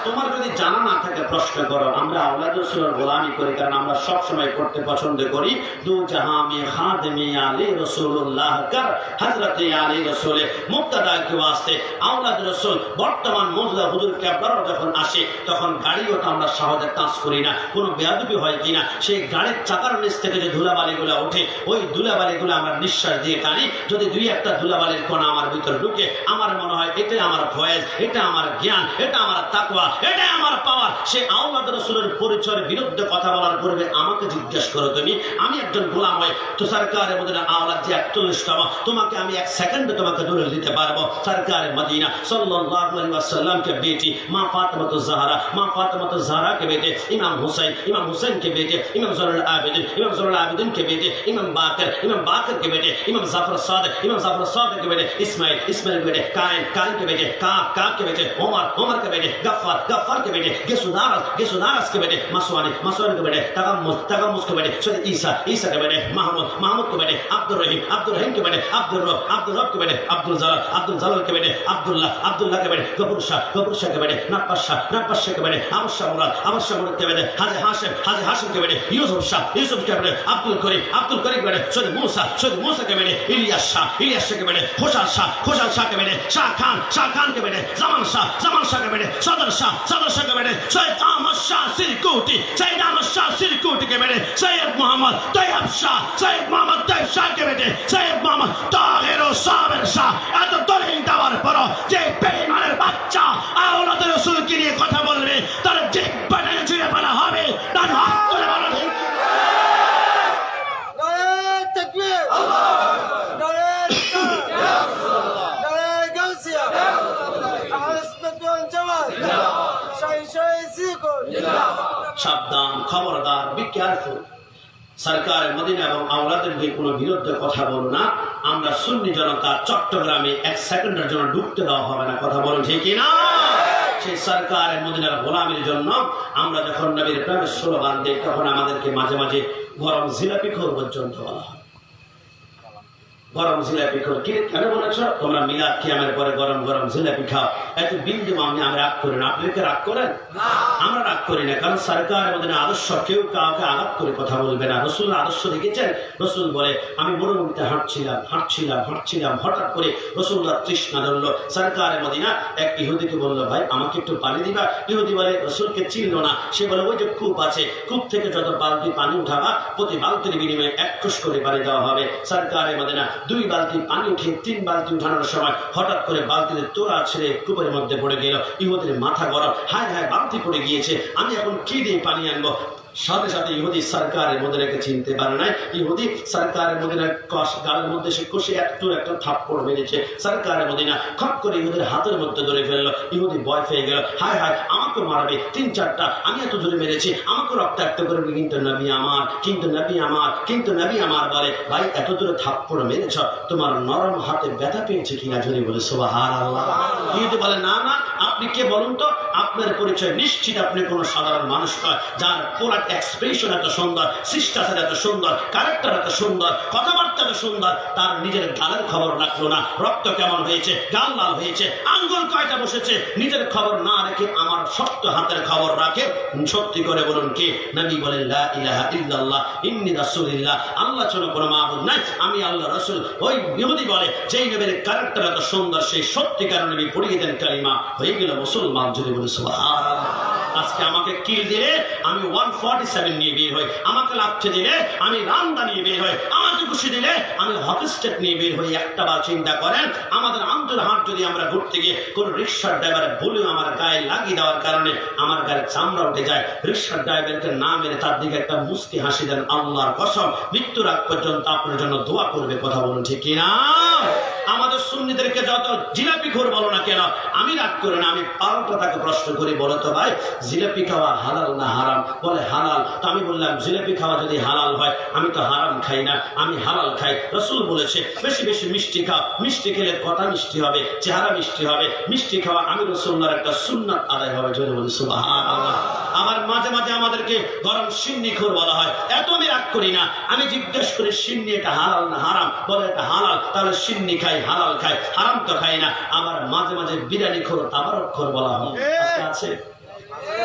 তোমার যদি জানা না থাকে প্রশ্ন করো। আমরা আওলাদ রাসূলের গোলামি করি কারণ আমরা সব সময় করতে পছন্দ করি দু জাহাঁ মে খাদেমে আলী রাসূলুল্লাহ কর হযরত আলী রাসূল মুক্তাদা के वास्ते আওলাদ রাসূল। বর্তমান মওজুদা হুজুর কেবলার যখন আসে তখন গাড়িওটা আমরা সহজে টাচ করি না। কোনো বেয়াদবি হয় কিনা, সেই গাড়ির চাকার নিচ থেকে যে ধুলাবালিগুলো ওঠে, ওই ধুলাবালিগুলো আমরা নিঃশ্বাস দিয়ে টানি। যদি দুই একটা ধুলাবালির কণা আমার ভিতরে ঢুকে, আমার মনে হয় এটাই আমার ফয়েজ, এটা আমার জ্ঞান, এটা আমার তাকওয়া, এটাই আমার পাওয়ার। সে আওলাদ রাসূলের পরিচয়ের বিরুদ্ধে কথা বলার পূর্বে আমাকে জিজ্ঞেস করো তুমি, আমি একজন গোলাম হই তো সরকারে মদিনা আওলাদ যে 41তম, তোমাকে আমি 1 সেকেন্ডে তোমাকে দলিল দিতে পারবো। সরকারে মদিনা সাল্লাল্লাহু আলাইহি ওয়াসাল্লাম के बेटी मां फातिमा ज़हरा के बेटे इमाम हुसैन के बेटे इमाम ज़ुल्ल आबिदीन के बेटे इमाम बाकर के बेटे इमाम जाफर सादिक के बेटे इस्माइल के बेटे कायम के बेटे काब के बेटे उमर के बेटे गफ्फार के बेटे गिसुदारस के बेटे मसवानी के बेटे तगम्मुस के बेटे सैयद ईसा के बेटे महमूद के बेटे अब्दुल रहीम के बेटे अब्दुल रब के बेटे अब्दुल जलाल के बेटे अब्दुल्लाह के बेटे गफूर शाह के बेटे नक्काश शाह के बेटे अमर मुराद के बेटे हाजी हाशिम के बेटे यूसुफ के बेटे अब्दुल करीम के बेटे सैयद मूसा के बेटे इलियास शाह के बेटे खुशाल शाह के बेटे शाह खान के बेटे जमान शाह के बेटे सदर शाह के बेटे सैयद अहमद शाह सिरकुटी के बेटे सैयद मोहम्मद तैयब शाह के बेटे सैयद मोहम्मद ताहिर साबिर शाह। এত দলিল দেওয়ার পরও যে বেঈমানের বাচ্চা আওলাদ রাসূলকে নিয়ে কথা বলবে তার জিহ্বাটা ছিঁড়ে ফেলা হবে। তার হাত ধরে বলা ঠিক। নারে তাকবীর, নারে রিসালাত, নারে গাউসিয়া, আহলে সুন্নাত ওয়াল জামাত। সাবধান, খবরদার, বি কেয়ারফুল। সরকারের মদিনা এবং আওলাদের কোনো বিরুদ্ধে কথা বলো না। আমরা সুন্নি জনতা চট্টগ্রামে 1 সেকেন্ডের জন্য ঢুকতে দেওয়া হবে না। কথা বলো ঠিক না? সেই সরকারের মদিনার গোলামির জন্য আমরা যখন নবীর প্রেমের স্লোগান দিই তখন আমাদেরকে মাঝে মাঝে গরম জিলাপি খোর পর্যন্ত বলা হয়। গরম জিলাপি খোর কি কেন বলেছ? তোমরা মিলাদ কিয়ামের পরে গরম জিলাপি খাও। এত বিন্দু আমি রাগ করি না। আপনি কি রাগ করেন? আমরা রাগ করি না, কারণ সরকারের মধ্যে আদর্শ কেউ কাউকে আঘাত করে কথা বলবে না। রসুলের আদর্শ দেখেছেন? রসুল বলে আমি মরুভূমিতে হাঁটছিলাম, হঠাৎ করে রসুল্লাহ তৃষ্ণা ধরলো। সরকারের মদিনা এক ইহুদিকে বললো, ভাই আমাকে একটু পানি দিবা। ইহুদি বলে রসুলকে চিনল না। সে বলে ওই যে কূপ আছে, কূপ থেকে যত বালতি পানি উঠাবা প্রতি বালতির বিনিময়ে 1 কোষ করে পানি দেওয়া হবে। সরকারের মদিনা 2 বালতি পানি উঠে 3 বালতি উঠানোর সময় হঠাৎ করে বালতিতে তোরা ছেড়ে কূপের মধ্যে পড়ে গেল। ইহুদির মাথা গরম, হায় হায় বালতি পড়ে গিয়েছে, আমি এখন কি দিয়ে পানি আনবো? সাথে সাথে ইহুদি সরকারের মদিনাকে চিনতে পারে নাই। ইহুদি সরকারের মদিনার গালের মধ্যে সে কষে একটু থাপ্পড় মেরেছে। সরকারের মদিনা খপ করে ইহুদির হাতের মধ্যে ধরে ফেললো। ইহুদি ভয় পেয়ে গেল, হায় হায় আমাকে মারবে, 3-4টা আমি এত জোরে মেরেছি, আমাকে রক্তাক্ত করবে। কিন্তু নবী আমার, কিন্তু নবী আমার, কিন্তু নবী আমার বলে, ভাই এত জোরে থাপ্পড় মেরেছ, তোমার নরম হাতে ব্যথা পেয়েছে কিনা? জোরে বলে সুবহানাল্লাহ। ইহুদি বলে, না না, আপনি কে বলুন তো? আপনার পরিচয় নিশ্চিত আপনি কোনো সাধারণ মানুষ নয়, যার পুরা এক্সপ্রেশন এত সুন্দর, শিষ্টাচার এত সুন্দর, ক্যারেক্টার এত সুন্দর, কথাবার্তা এত সুন্দর, তার নিজের গালের খবর রাখলো না, রক্ত কেমন হয়েছে, গাল লাল হয়েছে, আঙ্গুল কয়টা বসেছে, নিজের খবর না রেখে আমার শক্ত হাতের খবর রাখে। সত্যি করে বলুন কে? নবী বলেন, লা ইলাহা ইল্লাল্লাহ ইন্নী রাসূলুল্লাহ, আল্লাহ ছাড়া কোনো মাবুদ নাই, আমি আল্লাহ রাসূল। ওই ইহুদি বলে, যেই নবীর ক্যারেক্টার এত সুন্দর, সেই সত্যিকার নবী পড়িয়ে দেন কালিমা, হয়ে গেল মুসলমান। যদি বলে সুবহানাল্লাহ। আজকে আমাকে কিল দিলে আমি 147 নিয়ে বের হই, আমাকে লাফছে দিলে আমি রামদা নিয়ে বের হই, আমাকে খুশি দিলে আমি হকি স্টেপ নিয়ে বের হই। একটা বার চিন্তা করেন, আমাদের আন্তর হাট যদি আমরা ঘুরতে গিয়ে কোন রিক্সার ড্রাইভারের ভুলে আমার গায়ে লাগিয়ে দেওয়ার কারণে আমার গায়ে চামড়া উঠে যায়, রিক্সার ড্রাইভারকে না মেরে তার দিকে একটা মুস্কি হাসি দেন, আল্লাহর কসম মৃত্যুর আগ পর্যন্ত আপনার জন্য দোয়া করবে। কথা বলুন ঠিক কিনা? আমাদের সুন্নিদেরকে যত জিলাপি খোর বলো না কেন, আমি রাগ করি না, আমি পাল্টা তাকে প্রশ্ন করি, বলো তো ভাই জিলাপি খাওয়া হালাল না হারাম? বলে হালাল। তো আমি বললাম, জিলাপি খাওয়া যদি হালাল হয়, আমি তো হারাম খাই না, আমি হালাল খাই। রাসূল বলেছে বেশি বেশি মিষ্টি খাও, মিষ্টি খেলে কথা মিষ্টি হবে, চেহারা মিষ্টি হবে, মিষ্টি খাওয়া আমি রাসূলুল্লাহর একটা সুন্নাত আদায় হবে। জোরে বলি সুবহানাল্লাহ। আবার মাঝে মাঝে আমাদেরকে গরম সিন্নি খোর বলা হয়, এত আমি রাগ করি না, আমি জিজ্ঞেস করি সিন্নি এটা হালাল না হারাম? বলে এটা হালাল, তাহলে সিন্নি খাই, হালাল খাই, হারাম তো খাই না। আবার মাঝে মাঝে বিরিয়ানি খোর, তাবারক খোর বলা হয়, আছে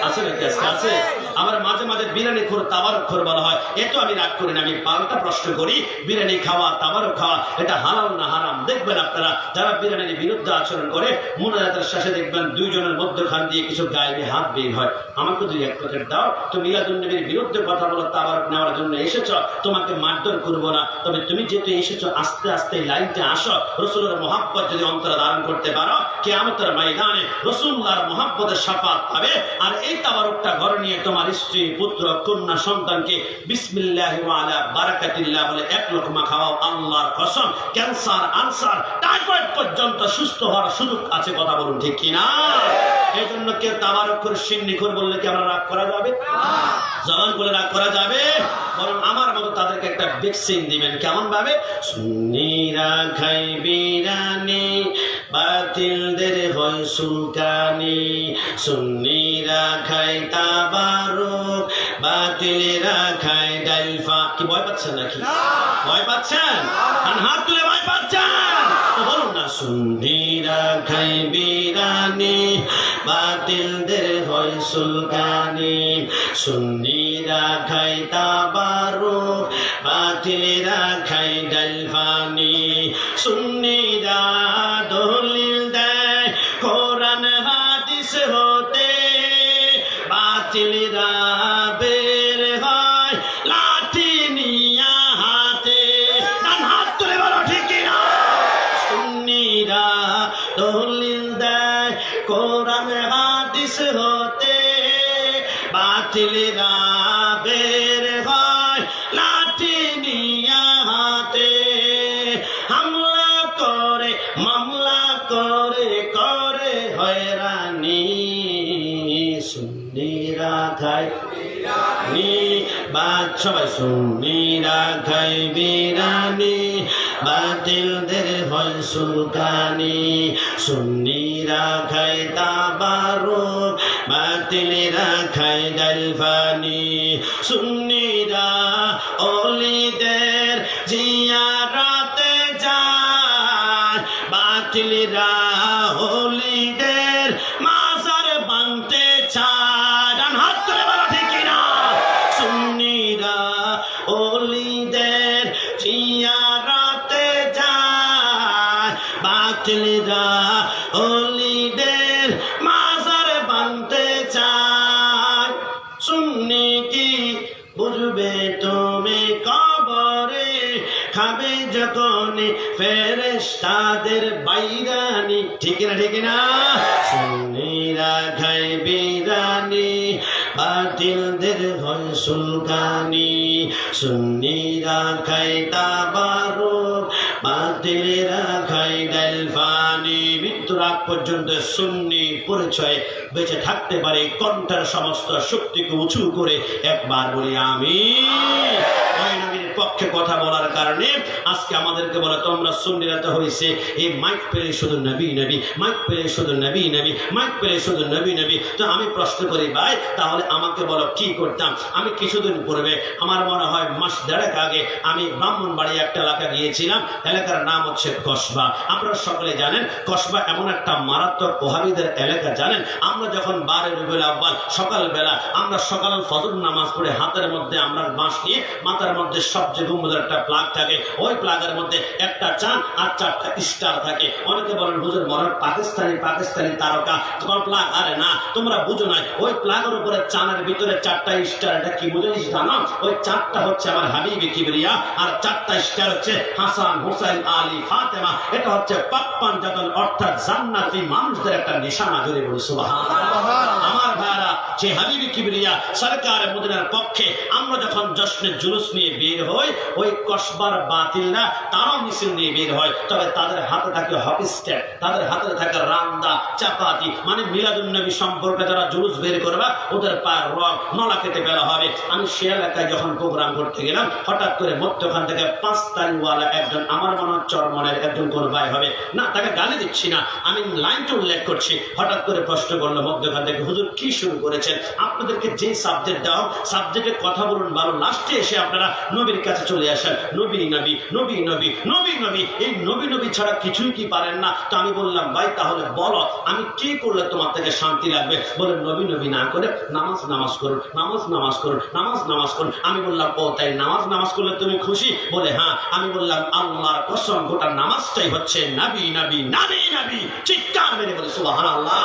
আছে নাকি? আছে। আমার মাঝে মাঝে বিরিয়ানি খোর, তাবারক খোর বলা হয়, এত আমি রাগ করি না, আমি পাল্টা প্রশ্ন করি, বিরিয়ানি খাওয়া, তাবারক খাওয়া এটা হালাল না হারাম? দেখবেন আপনারা যারা বিরিয়ানির বিরুদ্ধে আচরণ করে, মুনাজাতের শেষে দেখবেন দুইজনের মধ্যখান দিয়ে কিছু গায়ে হাত বের হয়, আমাকে 2-1 প্যাকেট দাও, তো মিলাদুন নবীর বিরুদ্ধে কথা বলো, তাবারক নেওয়ার জন্য এসেছ, তোমাকে মারধর করবো না, তবে তুমি যেহেতু এসেছো আস্তে আস্তে লাইনটা আসো, রাসূলের মহব্বত যদি অন্তরে ধারণ করতে পারো, কিয়ামতের ময়দানে রাসূলুল্লাহর মহব্বতের শাফাত পাবে। আর এই তাবারকটা ঘরে নিয়ে তোমার স্ত্রী, পুত্র, কন্যা, সন্তানকে বিসমিল্লাহি ওয়া আলা বারাকাতিল্লাহ বলে 1 লোকমা খাওয়াও, আল্লাহর কসম ক্যান্সার, আলসার, টাইফয়েড পর্যন্ত সুস্থ হওয়ার সুযোগ আছে। কথা বলুন ঠিক কিনা? এই জন্য কেউ তাবারক করে সিন্নি খোর বললে কি আমরা রাগ করা যাবে? জবান বলে রাগ করা যাবে? বরং আমার মতো তাদেরকে একটা ভ্যাকসিন দিবেন। কেমন ভাবে? সুন্নিরা খাই বিরানি, বাতিলদের হয় সুলকানি, সুন্নিরা খায় তাবারক, বাতিলেরা খায় ডালফা। কি ভয় পাচ্ছেন নাকি? ভয় পাচ্ছেন? হাত তুলে ভয় পাচ্ছেন তো বলুন না, সুন্নিরা খায় বিরানি, বাতিলদের হয় সুলকানি, সুন্নিরা খায় তাবারক, বাতিলেরা খায় ডালফানি, সুন্নিরা দলিল দেয় কোরআন হাদিস হতে, বাতিলরা বের হয় লাঠি নিয়া হাতে। ডান হাত তুলে বলো ঠিক কিনা? সুন্নিরা দলিল দেয় কোরআন হাদিস হতে, বাতিলরা বের হয় লাঠি নিয়া হাতে, হামলা করে মামলা করে করে হয়রানি, সুন্নিরা খায় বিরানি, সবাই সুন্নিরা খায় বিরানি, বাতিলদের হয় সুলকানি, সুন্নিরা খায় তাবারক, বাতিলেরা খায় ডালফানি, সুন্নিরা ওলিদের জিয়ারতে যায়, বাতিলেরা ওলিদের মাজার ভাঙতে চায়। ডান হাত তুলে বলো ঠিক কিনা? সুন্নিরা ওলিদের জিয়ারতে যায়, বাতিলরা ওলিদের মাজার ভাঙতে চায়। সুন্নি কি বুঝবে তুমি কবরে খাবে যখন ফেরেশতাদের বাইরানি, ঠিক না ঠিক না? সুন্নিরা খায় বিরানি, বাতিলদের হয় সুলকানি। সুন্নিরা খায় তাবারুক, বাতিলেরা খায় ডাল ফানি। মৃত্যুর আগ পর্যন্ত সুন্নি পরিচয় বেঁচে থাকতে পারে। কণ্ঠের সমস্ত শক্তিকে উঁচু করে একবার বলি আমিন। ওই নবীর পক্ষে কথা বলার কারণে আজকে আমাদেরকে বলে তোমরা সুন্নিরা তো হয়েছে এই মাইক পেলে শুধু নবী নবী, মাইক পেলে শুধু নবী নবী, মাইক পেলে শুধু নবী নবী। তো আমি প্রশ্ন করি ভাই, তাহলে আমাকে বলো কি করতাম? আমি কিছুদিন পূর্বে, আমার মনে হয় মাস দেড়েক আগে, আমি ব্রাহ্মণবাড়ি একটা এলাকা গিয়েছিলাম। এলাকার নাম হচ্ছে কসবা। আপনারা সকলে জানেন কসবা এমন একটা মারাত্মক ওহাবীদের এলাকা। জানেন আমরা যখন 12 রবিউল আউয়াল সকালবেলা আমরা সকাল ফজর নামাজ পড়ে হাতের মধ্যে আমরা বাঁশ নিয়ে মাথার মধ্যে সবচেয়ে গুম্বদের একটা প্লাগ থাকে, ওই প্লাগের মধ্যে একটা চাঁদ আর 4টা স্টার থাকে। অনেকে বলেন হুজুর মনে হয় পাকিস্তানি তারকা তোমার প্লাগ। আরে না, তোমরা বুঝো না, ওই প্লাগের উপরে চাঁদের ভিতরে 4টা স্টার। এটা কি বুঝেছিস জানো? ওই 4টা হচ্ছে আমার হাবিবি কিবরিয়া, আর 4টা স্টার হচ্ছে হাসান, হুসাইন, আলী, ফাতেমা। এটা হচ্ছে পাপ্পান জাতন, অর্থাৎ জান্নাতি মানুষদের একটা নিশানা। জোরে বলি সুবহানাল্লাহ। আমার ভাইরা, যে হাবিবি কিবরিয়া সরকার মদিনার পক্ষে আমরা যখন জশ্নে জুলুস নিয়ে বের হই, ওই কসবার বাতিলরা তারাও মিছিল নিয়ে বের হয়। তবে তাদের হাতে থাকে হকি স্টিক, তাদের হাতে থাকে রান্দা, চাপাতি। মানে মিলাদুন নবী সম্পর্কে যারা জুলুস বের করবে ওদের পায়ের রগ নলা কেটে ফেলা হবে। আমি সে এলাকায় যখন প্রোগ্রাম করতে গেলাম, হঠাৎ করে মধ্যখান থেকে 5 তারিওয়ালা একজন, আমার মনে হচ্ছে চরমনের একজন কোন ভাই হবে না, তাকে গালি দিচ্ছি না, আমি লাইনটা উল্লেখ করছি। হঠাৎ করে প্রশ্ন করলো মধ্যখান থেকে, হুজুর কি শুরু করেছেন? আপনাদেরকে যে সাবজেক্ট দাও সাবজেক্টে কথা বলুন ভালো, লাস্টে এসে আপনারা নবীর কাছে চলে আসেন। নবী নবী নবী নবী নবী নবী, এই নবী নবী ছাড়া কিছুই কি পারেন না? তো আমি বললাম ভাই তাহলে বলো আমি কি করলে তোমার থেকে শান্তি লাগবে? বলে নবী নবী না করে নামাজ করুন, নামাজ করুন, নামাজ করুন। আমি বললাম ও তাই নামাজ করলে তুমি খুশি? বলে হ্যাঁ। আমি বললাম আল্লাহর কসম গোটা নামাজটাই হচ্ছে নবী নবী নবী নবী। চিৎকার মেরে বলে সুবহানাল্লাহ।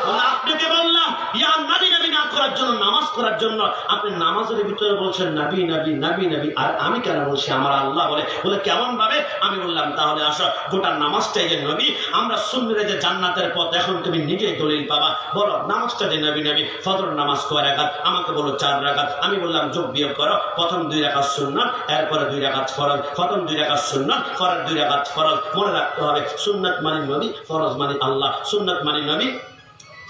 বলে আপনাকে বললাম ইয়া নবী নবী না করার জন্য, নামাজ করার জন্য। আপনি নামাজের ভিতরে বলছেন নবী নবী নবী নবী, আর আমি কেন বলছি আমার আল্লাহ বলে? বলে কেমন ভাবে? আমি বললাম তাহলে আসো গোটা নামাজটাই যে নবী। আমরা সুন্নিরা যে জান্নাতের পথ, এখন তুমি নিজেই দলিল পাবা। বলো নামাজটা যে নবী নবী। ফজর নামাজ কয় রাকাত? আমাকে বলো 4 রাকাত। আমি বললাম যোগ বিয়োগ করো, প্রথম 2 রাকাত সুন্নাত, এরপরে 2 রাকাত ফরজ। প্রথম 2 রাকাত সুন্নাত, পরের 2 রাকাত ফরজ। মনে রাখতে হবে সুন্নাত মানে নবী, ফরজ মানে আল্লাহ। সুন্নাত মানে নবী,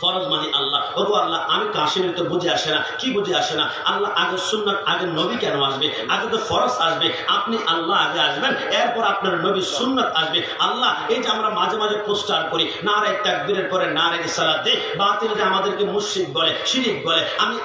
ফরজ মানে আল্লাহ। ওগো আল্লাহ, আমি কাশিমের তো বুঝে আসে না। কি বুঝে আসে না? আল্লাহ আগে সুন্নাত, আগে নবী কেন আসবে? আগে তো ফরজ আসবে। আপনি আল্লাহ আগে আসবেন, এরপর আপনার নবী সুন্নাত আসবে। আল্লাহ এই যে আমরা মাঝে মাঝে পোস্টার করি নারে তাকবীরের পরে নারে সালাত দে, বাতিল যে আমাদেরকে মুশরিক বলে, শিরিক বলে।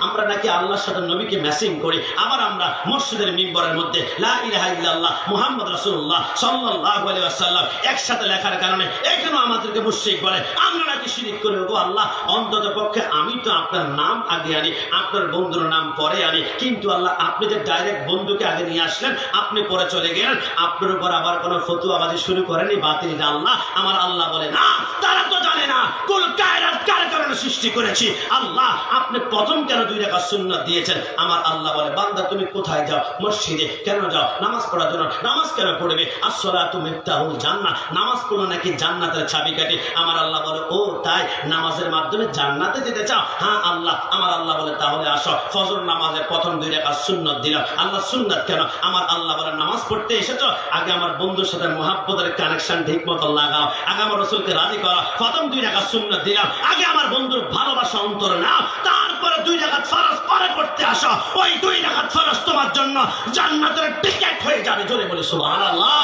আমরা নাকি আল্লাহর সাথে নবীকে ম্যাচিং করি। আবার আমরা মসজিদের মিম্বরের মধ্যে লা ইলাহা ইল্লাল্লাহ মুহাম্মদ রাসূলুল্লাহ সাল্লাল্লাহু আলাইহি ওয়াসাল্লাম একসাথে লেখার কারণে এখানেও আমাদেরকে মুশরিক বলে। আমরা নাকি শিরিক করি। ওগো আল্লাহ, অন্তত পক্ষে আমি তো আপনার নাম আগে আনি, আপনার বন্ধুর নাম পরে আনি। কিন্তু আল্লাহ আপনি যে ডাইরেক্ট বন্ধুকে আগে নিয়ে আসলেন, আপনি পরে চলে গেলেন, আপনার উপর আবার কোনো ফতুয়াবাজি শুরু করেনি বাতিল আল্লাহ। আমার আল্লাহ বলে না, তারা তো জানে না কুল কায়নাত কার কারণে সৃষ্টি করেছি। আল্লাহ আপনি প্রথম কেন 2 রাকাত সুন্নাত দিয়েছেন? আমার আল্লাহ বলে বান্দা তুমি কোথায় যাও? মসজিদে। কেন যাও? নামাজ পড়ার জন্য। নামাজ কেন পড়বে? আসসালাতু মিফতাহুল জান্নাহ, নামাজ পড়লে নাকি জান্নাতের চাবিকাঠি। আমার আল্লাহ বলে ও তাই, নামাজের মাধ্যমে জান্নাতে যেতে চাও? হ্যাঁ আল্লাহ। আমার আল্লাহ বলে তাহলে আসো, ফজর নামাজের প্রথম 2 রাকাত সুন্নাত দিলাম। আল্লাহ সুন্নাত কেন? আমার আল্লাহ বলে নামাজ পড়তে এসেছো, আগে আমার বন্ধুর সাথে মুহাব্বতের কানেকশন ঠিক মতো লাগাও, আগে আমার রাসূলকে রাজি করো। প্রথম 2 রাকাত সুন্নাত দিলাম, আগে আমার বন্ধুর ভালোবাসা অন্তরে নাও, তারপরে 2 রাকাত ফরজ পরে পড়তে আসো। ওই 2 রাকাত ফরজ তোমার জন্য জান্নাতের টিকেট হয়ে যাবে। জোরে বলি সুবহানাল্লাহ।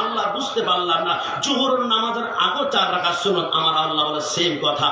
আল্লাহ বুঝতে পারলাম না, জোহরের নামাজের আগে 4 রাকাত সুন্নাত। আমার আল্লাহ বলে সেম কথা,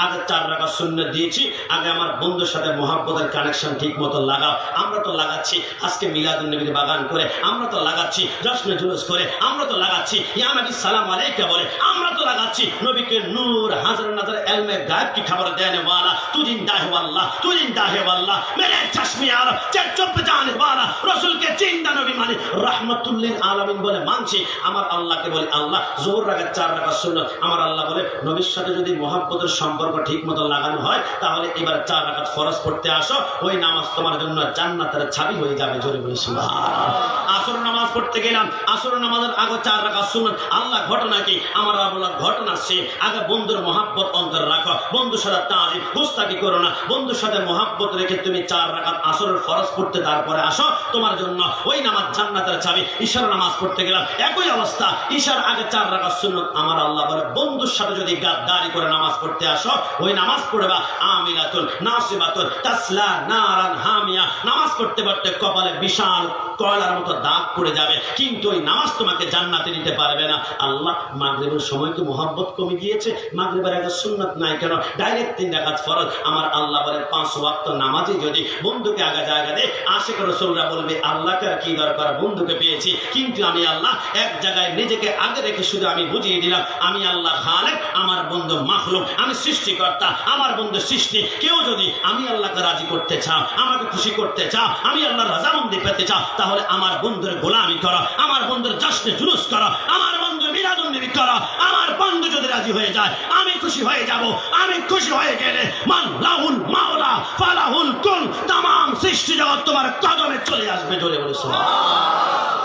আগে 4 রাকাত সুন্নাত দিয়েছি, আগে আমার বন্ধুর সাথে মহব্বতের কানেকশন ঠিক মতো লাগাও। আমরা তো লাগাচ্ছি আজকে মিলাদুন নবীর বাগান করে, আমরা তো লাগাচ্ছি জশ্নে জুলুস করে, আমরা তো লাগাচ্ছি ইয়া নবী সালাম আলাইকা বলে, আমরা তো লাগাচ্ছি নবীকে নূর হাজার নাজার ইলমে গায়ব কি খবর দেনে वाला, तू जिंदा है वल्लाह, तू जिंदा है वल्लाह, मेरे चश्मे आलम चुप जाने वाला রাসূলকে জিন্দা নবী মানে, রাহমাতুল লিল আলামিন বলে মানছি। আমার আল্লাহকে বলি আল্লাহ যোহর রাকাত 4 রাকাত সুন্নাত। আমার আল্লাহ বলে নবীর সাথে যদি মহব্বতের সম্পর্ক ঠিকমতো লাগানো হয় তাহলে এবার 4 রাকাত ফরজ পড়তে আসো, ওই নামাজ তোমার জন্য জান্নাতের চাবি হয়ে যাবে। জোরে বলি সুবহানাল্লাহ। আসর নামাজ পড়তে গেলাম, আসর নামাজের আগে 4 রাকাত সুন্নাত। আল্লাহ ঘটনা কি? আমার আল্লাহ ঘটনা সে আগে বন্ধুর মহব্বত অন্তর রাখো, বন্ধুর সাথে তাজিম গুস্তাখি করো না, বন্ধুর সাথে মহব্বত রেখে তুমি 4 রাকাত আসরের ফরজ পড়তে তারপরে আসো, তোমার জন্য ওই নামাজ জান্নাতের চাবি। ঈশার নামাজ পড়তে গেলাম, একই অবস্থা, ঈশার আগে 4 রাকাত সুন্নাত। আমার আল্লাহ বলে বন্ধুর সাথে যদি গাদ্দারি করে নামাজ পড়তে আসো, ওই নামাজ পড়বা আমিলাতুন নাসিবাতুন তাসলা নারান হামিয়া। নামাজ পড়তে পড়তে কপালে বিশাল কয়লার মতো দাগ পড়ে যাবে, কিন্তু ওই নামাজ তোমাকে জান্নাতে নিতে পারবে না। আল্লাহ মাগরিবের সময় কি মহব্বত কমে গিয়েছে? মাগরিবের আগে সুন্নাত নাই কেন? ডাইরেক্ট 3 রাকাত ফরজ। আমার আল্লাহ বলে 5 ওয়াক্ত নামাজে যদি বন্ধুকে আগে জায়গা দেয়, আশিক রাসূলরা বলবে আল্লাহকে আর কি দরকার, বন্ধুকে পেয়েছি। কিন্তু আমি আল্লাহ এক জায়গায় নিজেকে আগে রেখে শুধু আমি বুঝিয়ে দিলাম আমি আল্লাহ খালেক, আমার বন্ধু মাখলুক, আমি সৃষ্টিকর্তা, আমার বন্ধু সৃষ্টি। কেউ যদি আমি আল্লাহকে রাজি করতে চাও, আমাকে খুশি করতে চাও, আমি আল্লাহর রাজামন্দি পেতে চাও, তাহলে আমার বন্ধুর গোলামি করো, আমার বন্ধুর জশ্নে জুলুস করো, আমার বন্ধু মিলাদুন্নবী করো। আমার বন্ধু যদি রাজি হয়ে যায় আমি খুশি হয়ে যাব। আমি খুশি হয়ে গেলে মান লাহুল মাওলা ফালাহুল কুন, तमाम সৃষ্টি জগৎ তোমার কদমে চলে আসবে। জোরে বলে সুবহানাল্লাহ।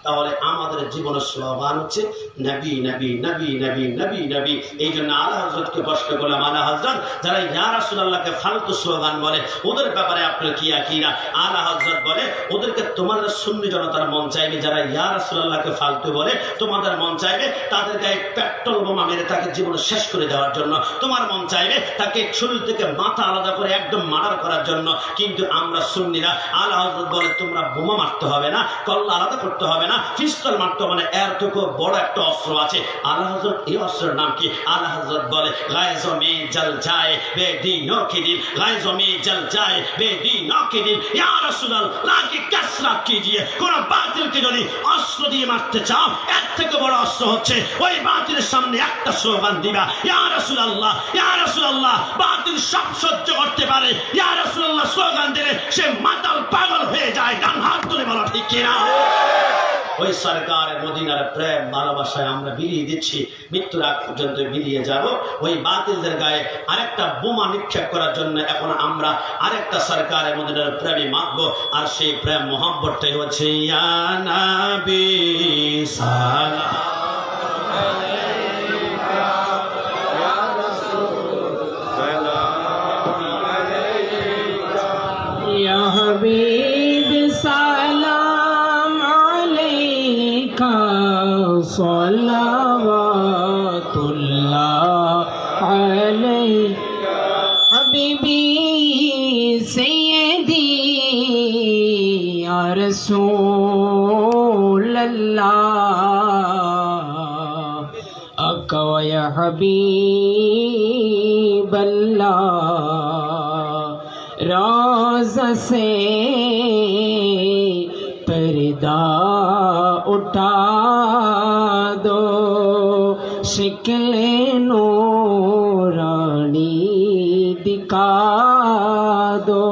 তাহলে আমাদের জীবনের স্লোগান হচ্ছে নবী নবী নবী নবী নবী নবী। এই জন্য আলা হযরতকে প্রশ্ন করলাম, আলা হযরত যারা ইয়া রাসূলুল্লাহকে ফালতু স্লোগান বলে ওদের ব্যাপারে আপনার কি আকীদা? আলা হযরত বলে ওদেরকে তোমাদের সুন্নি জনতার মন চাইবে, যারা ইয়া রাসূলুল্লাহকে ফালতু বলে তোমাদের মন চাইবে তাদের গায়ে পেট্রোল বোমা মেরে তাকে জীবন শেষ করে দেওয়ার জন্য। তোমার মন চাইবে তাকে শরীর থেকে মাথা আলাদা করে একদম মার্ডার করার জন্য। কিন্তু আমরা সুন্নিরা আলা হযরত বলে তোমরা বোমা মারতে হবে না, কল্লা আলাদা করতে হবে না, পিস্তল মারতে হবে না, এর থেকে বড় একটা অস্ত্র আছে। আলা হযরত এই অস্ত্রের নাম কি? আলা হযরত বলে গায়ে জমি জল যায় বেদিনों के दिन, গায়ে জমি জল যায় বেদিनों के दिन। ইয়া রাসূলুল্লাহ কি কাসরাত कीजिए। কোন বাতিলকে যদি অস্ত্র দিয়ে মারতে চাও, এর থেকে বড় অস্ত্র হচ্ছে ওই বাতিলের সামনে একটা স্লোগান দিবা, ইয়া রাসূলুল্লাহ ইয়া রাসূলুল্লাহ। বাতিল সব সহ্য করতে পারে, ইয়া রাসূলুল্লাহ স্লোগান দিলে সে মাতাল পাগল হয়ে যায়। ডান হাত তুলে বলো ঠিক কিনা? ওই সরকারের মদিনার প্রেম ভালোবাসায় আমরা বিলিয়ে দিচ্ছি, মৃত্যুর আগ পর্যন্ত বিলিয়ে যাব। ওই বাতিলদের গায়ে আরেকটা বোমা নিক্ষেপ করার জন্য এখন আমরা আরেকটা সরকারের মদিনার প্রেমে মাখবো। আর সেই প্রেম মোহাম্মতটাই হচ্ছে ইয়া নবী সালাম আলাইকা ইয়া রাসূল সালাম আলাইকা ইয়া হাবিব সালাম আলাইকা সালাওয়াতুল্লাহ আলাইকা হাবিবি সাইয়্যিদি ইয়া রাসূলুল্লাহ আকা ইয়া হাবিবাল্লাহ रोज़ा से पर्दा उठा दो, शिक्ल नूरानी दिखा दो,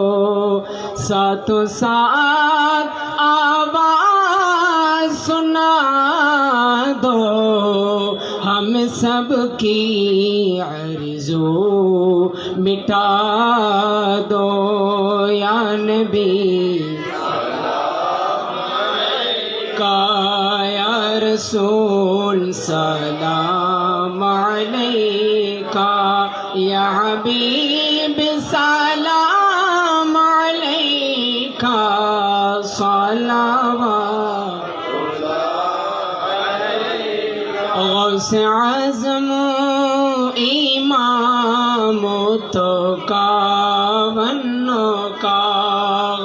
साथों साथ आवाज़ सुना दो, हम सब की आरज़ू मिटा दो या नबी का या रसूल सलाम अलैका या हबीब सलाम अलैका सलावत गौसे आज़म इमाम तो कावन्नो का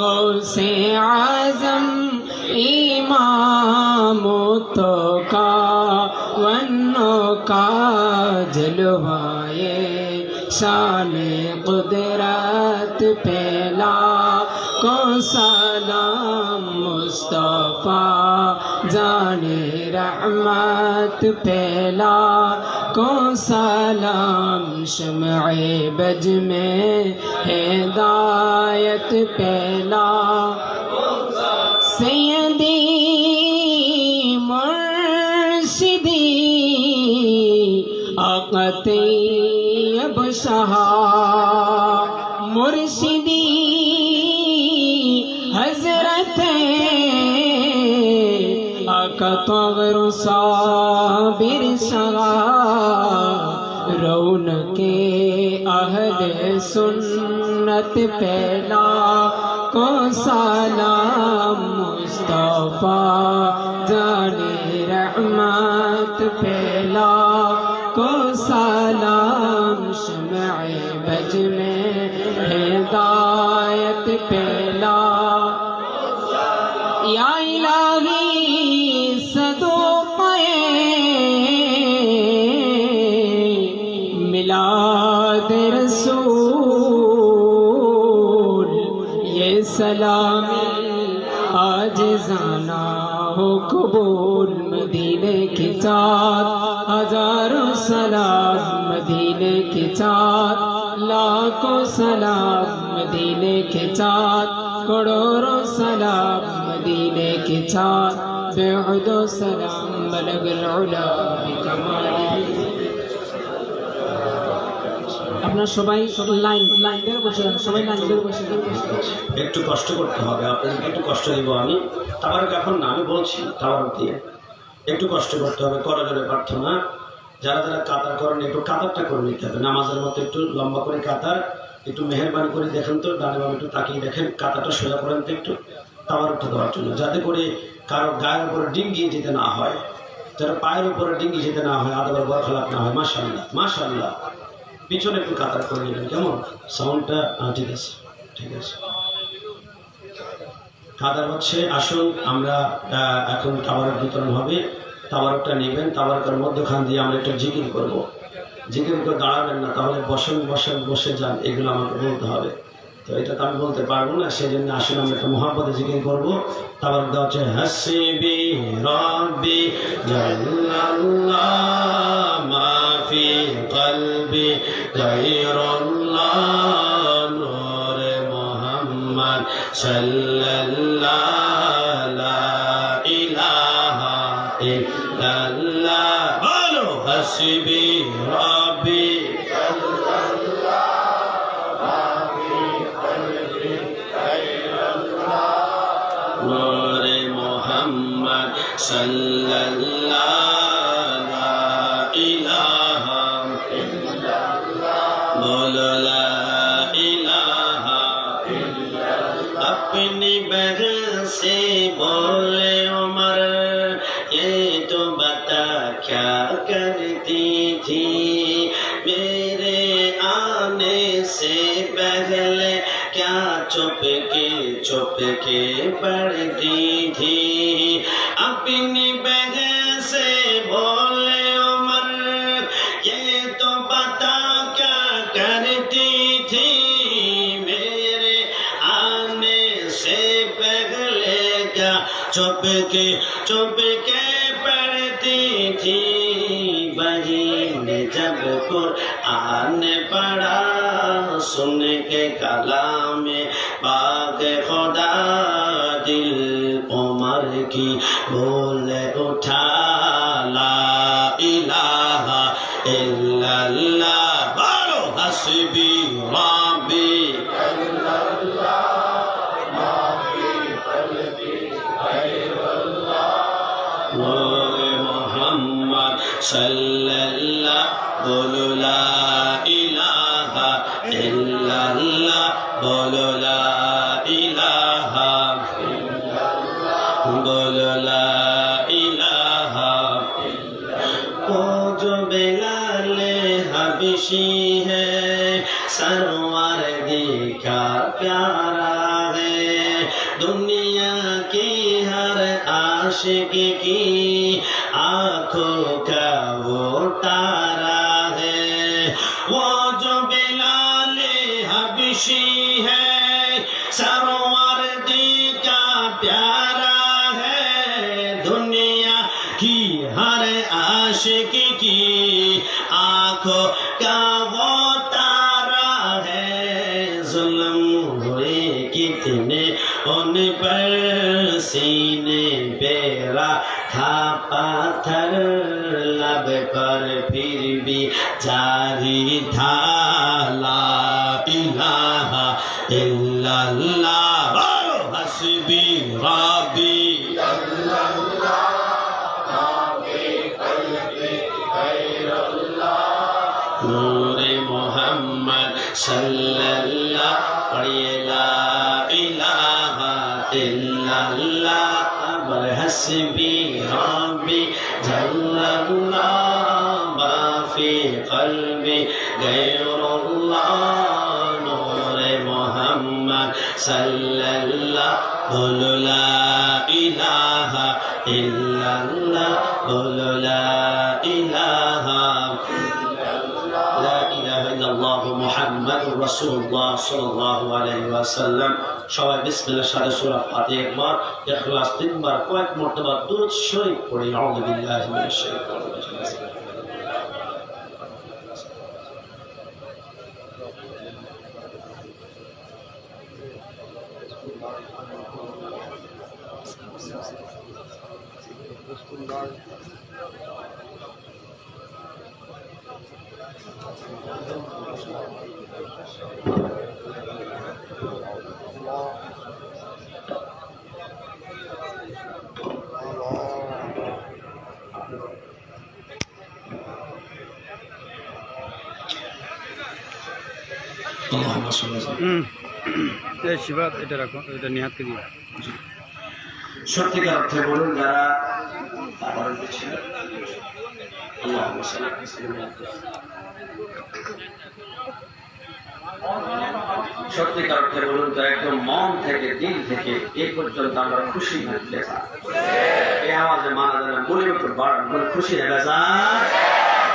गौसे आज़म इमाम तो कावन्नो का जलवाए शान कुदरत पहला को सलाम मुस्तफ़ा जाने रहमत पहला को सलाम शम्ए बज में हिदायत पहला شاہ مرشدی حضرت آقا طاہر صابر شاہ رونق اہل سنت پہلا کو سلام مصطفیٰ جان رحمت پہلا کو سلام شمع بج میں ہدایت پہلا یا الہی صدوقے میلاد رسول یہ سلام عاجزانہ ہو قبول مدینے کی چار ہزاروں سلام مدینے کی چار لاکھوں سلام مدینے کے چار کروڑوں سلام مدینے کے چار بعد و سلام بلغ العلا بکمالہ আপনারা সবাই লাইন ধরে বসে যান সবাই লাইন ধরে বসে একটু কষ্ট করতে হবে আপনাদেরকে একটু কষ্ট দিব আমি তাবারক এখন না আমি বলছি তাবারক দিয়ে একটু কষ্ট করতে হবে করজোরে প্রার্থনা যারা যারা কাতার করেন একটু কাতারটা করে নিতে হবে নামাজের মতো একটু লম্বা করে কাতার একটু মেহেরবানি করে দেখেন তো ডানে বামে একটু তাকিয়ে দেখেন কাতারটা সোজা করেন তো একটু তাবারকটা দেওয়ার জন্য যাতে করে কারো গায়ের উপরে ডিঙ্গিয়ে যেতে না হয় যারা পায়ের উপরে ডিঙ্গিয়ে যেতে না হয় আদাবার বরখলাপ না হয় মাশাআল্লাহ মাশাআল্লাহ পিছনে একটু কাতার করে নেবেন কেমন সাউন্ডটা ঠিক আছে ঠিক আছে কাতার হচ্ছে আসুন আমরা এখন তাবারক বিতরণ হবে তাবারকটা নেবেন তাবারকের মধ্যখান দিয়ে আমরা একটু জিকির করব জিকির করে দাঁড়াবেন না তাহলে বসে যান এগুলো আমাকে বলতে হবে তো এটা তো আমি বলতে পারবো না সেই জন্য আসুন আমরা একটা মহাব্বতে জিকির করবো তাবারক দেওয়া হচ্ছে হাসবি রাব্বি জাল্লাল্লাহ মা ফি কলবি গায়রুল্লাহ নূরে মুহাম্মদ সাল্লাল্লাহ লা ইলাহা ইল্লাল্লাহ বলো হাসবি রাব্বি নূরে মুহাম্মদ সাল্লাল্লাহু লা ইলাহা ইল্লাল্লাহ বলো লা ইলাহা ইল্লাল্লাহ अपनी बहन से बोले उमर ये तो बता क्या करती थी मेरे आने से पहले क्या चुप के पढ़ती थी अपनी बहन से बोले उमर ये तो बता क्या करती थी मेरे आने से पहले क्या चुप के पढ़ती थी बहन जब कुरान पढ़ा सुन के कलाम पाक खुदा दिल उमर की बोल उठा ला इलाहा इल्लल्लाह बोलो हस्बी रब्बी नूरे मुहम्मद सल्लल्लाह बोलो ला इलाहा इल्लल्लाह बोलो ला इलाहा बोलो ला इलाहा वो जो बिलाल हबशी है सरवर का प्यारा है दुनिया की हर आशिक की आंखों का वो तारा है वो जो बिलाल हबशी है सरवर का प्यारा है दुनिया की हर आशिक की आंखों का वो तारा है जुल्म हुए कितने सीने उन पर सीने पे रखा पाथर लब पर फिर भी जारी था ला इलाहा इल्लल्लाह हस्बी रब्बी नूरे मोहम्मद सल्लल्लाह पढ़िए ला इलाहा इल्लल्लाह हस्बी रब्बी जल्लल्लाह माफी क़ल्बी गैरुल्लाह नूरे मोहम्मद सल्लल्लाह बोलो ला इलाहा इल्लल्लाह बोलो ला इलाहा মুহাম্মাদুর রাসূলুল্লাহ সাল্লাল্লাহু আলাইহি ওয়াসাল্লাম সবাই বিসমিল্লাহর সাথে সূরা ফাতিহা একবার ইখলাস তিনবার কয়েক মর্তবা দুরূদ শরীফ পড়ি আউযু বিল্লাহি মিনাশ শাইতানির রাজিম শিবাদ এটা রাখো, এটা নিহাতকে দিও। সত্যিকার অর্থে বলুন যারা ছিল আল্লাহুম্মা সাল্লি আলা সাইয়্যিদিনা সত্যিকার অর্থে বলুন যারা একদম মন থেকে দিল থেকে এই পর্যন্ত আমরা খুশি থাকতে চাই এই আমাদের মানা যারা বলে একটু বাড়ান খুশি হয়ে যায়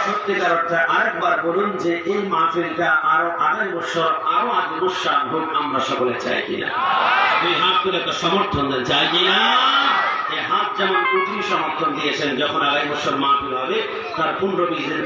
সত্যিকার অর্থে আরেকবার বলুন যে এই মাহফিলটা আরো আগামী বছর আরো আগে বছর হোক আমরা সকলে চাই কিনা এই হাত করে একটা সমর্থন দেন চাই কিনা এই হাত যেমন কঠিন সমর্থন দিয়েছেন যখন আগামী বছর মাহফিল হবে তার 15-20 দিন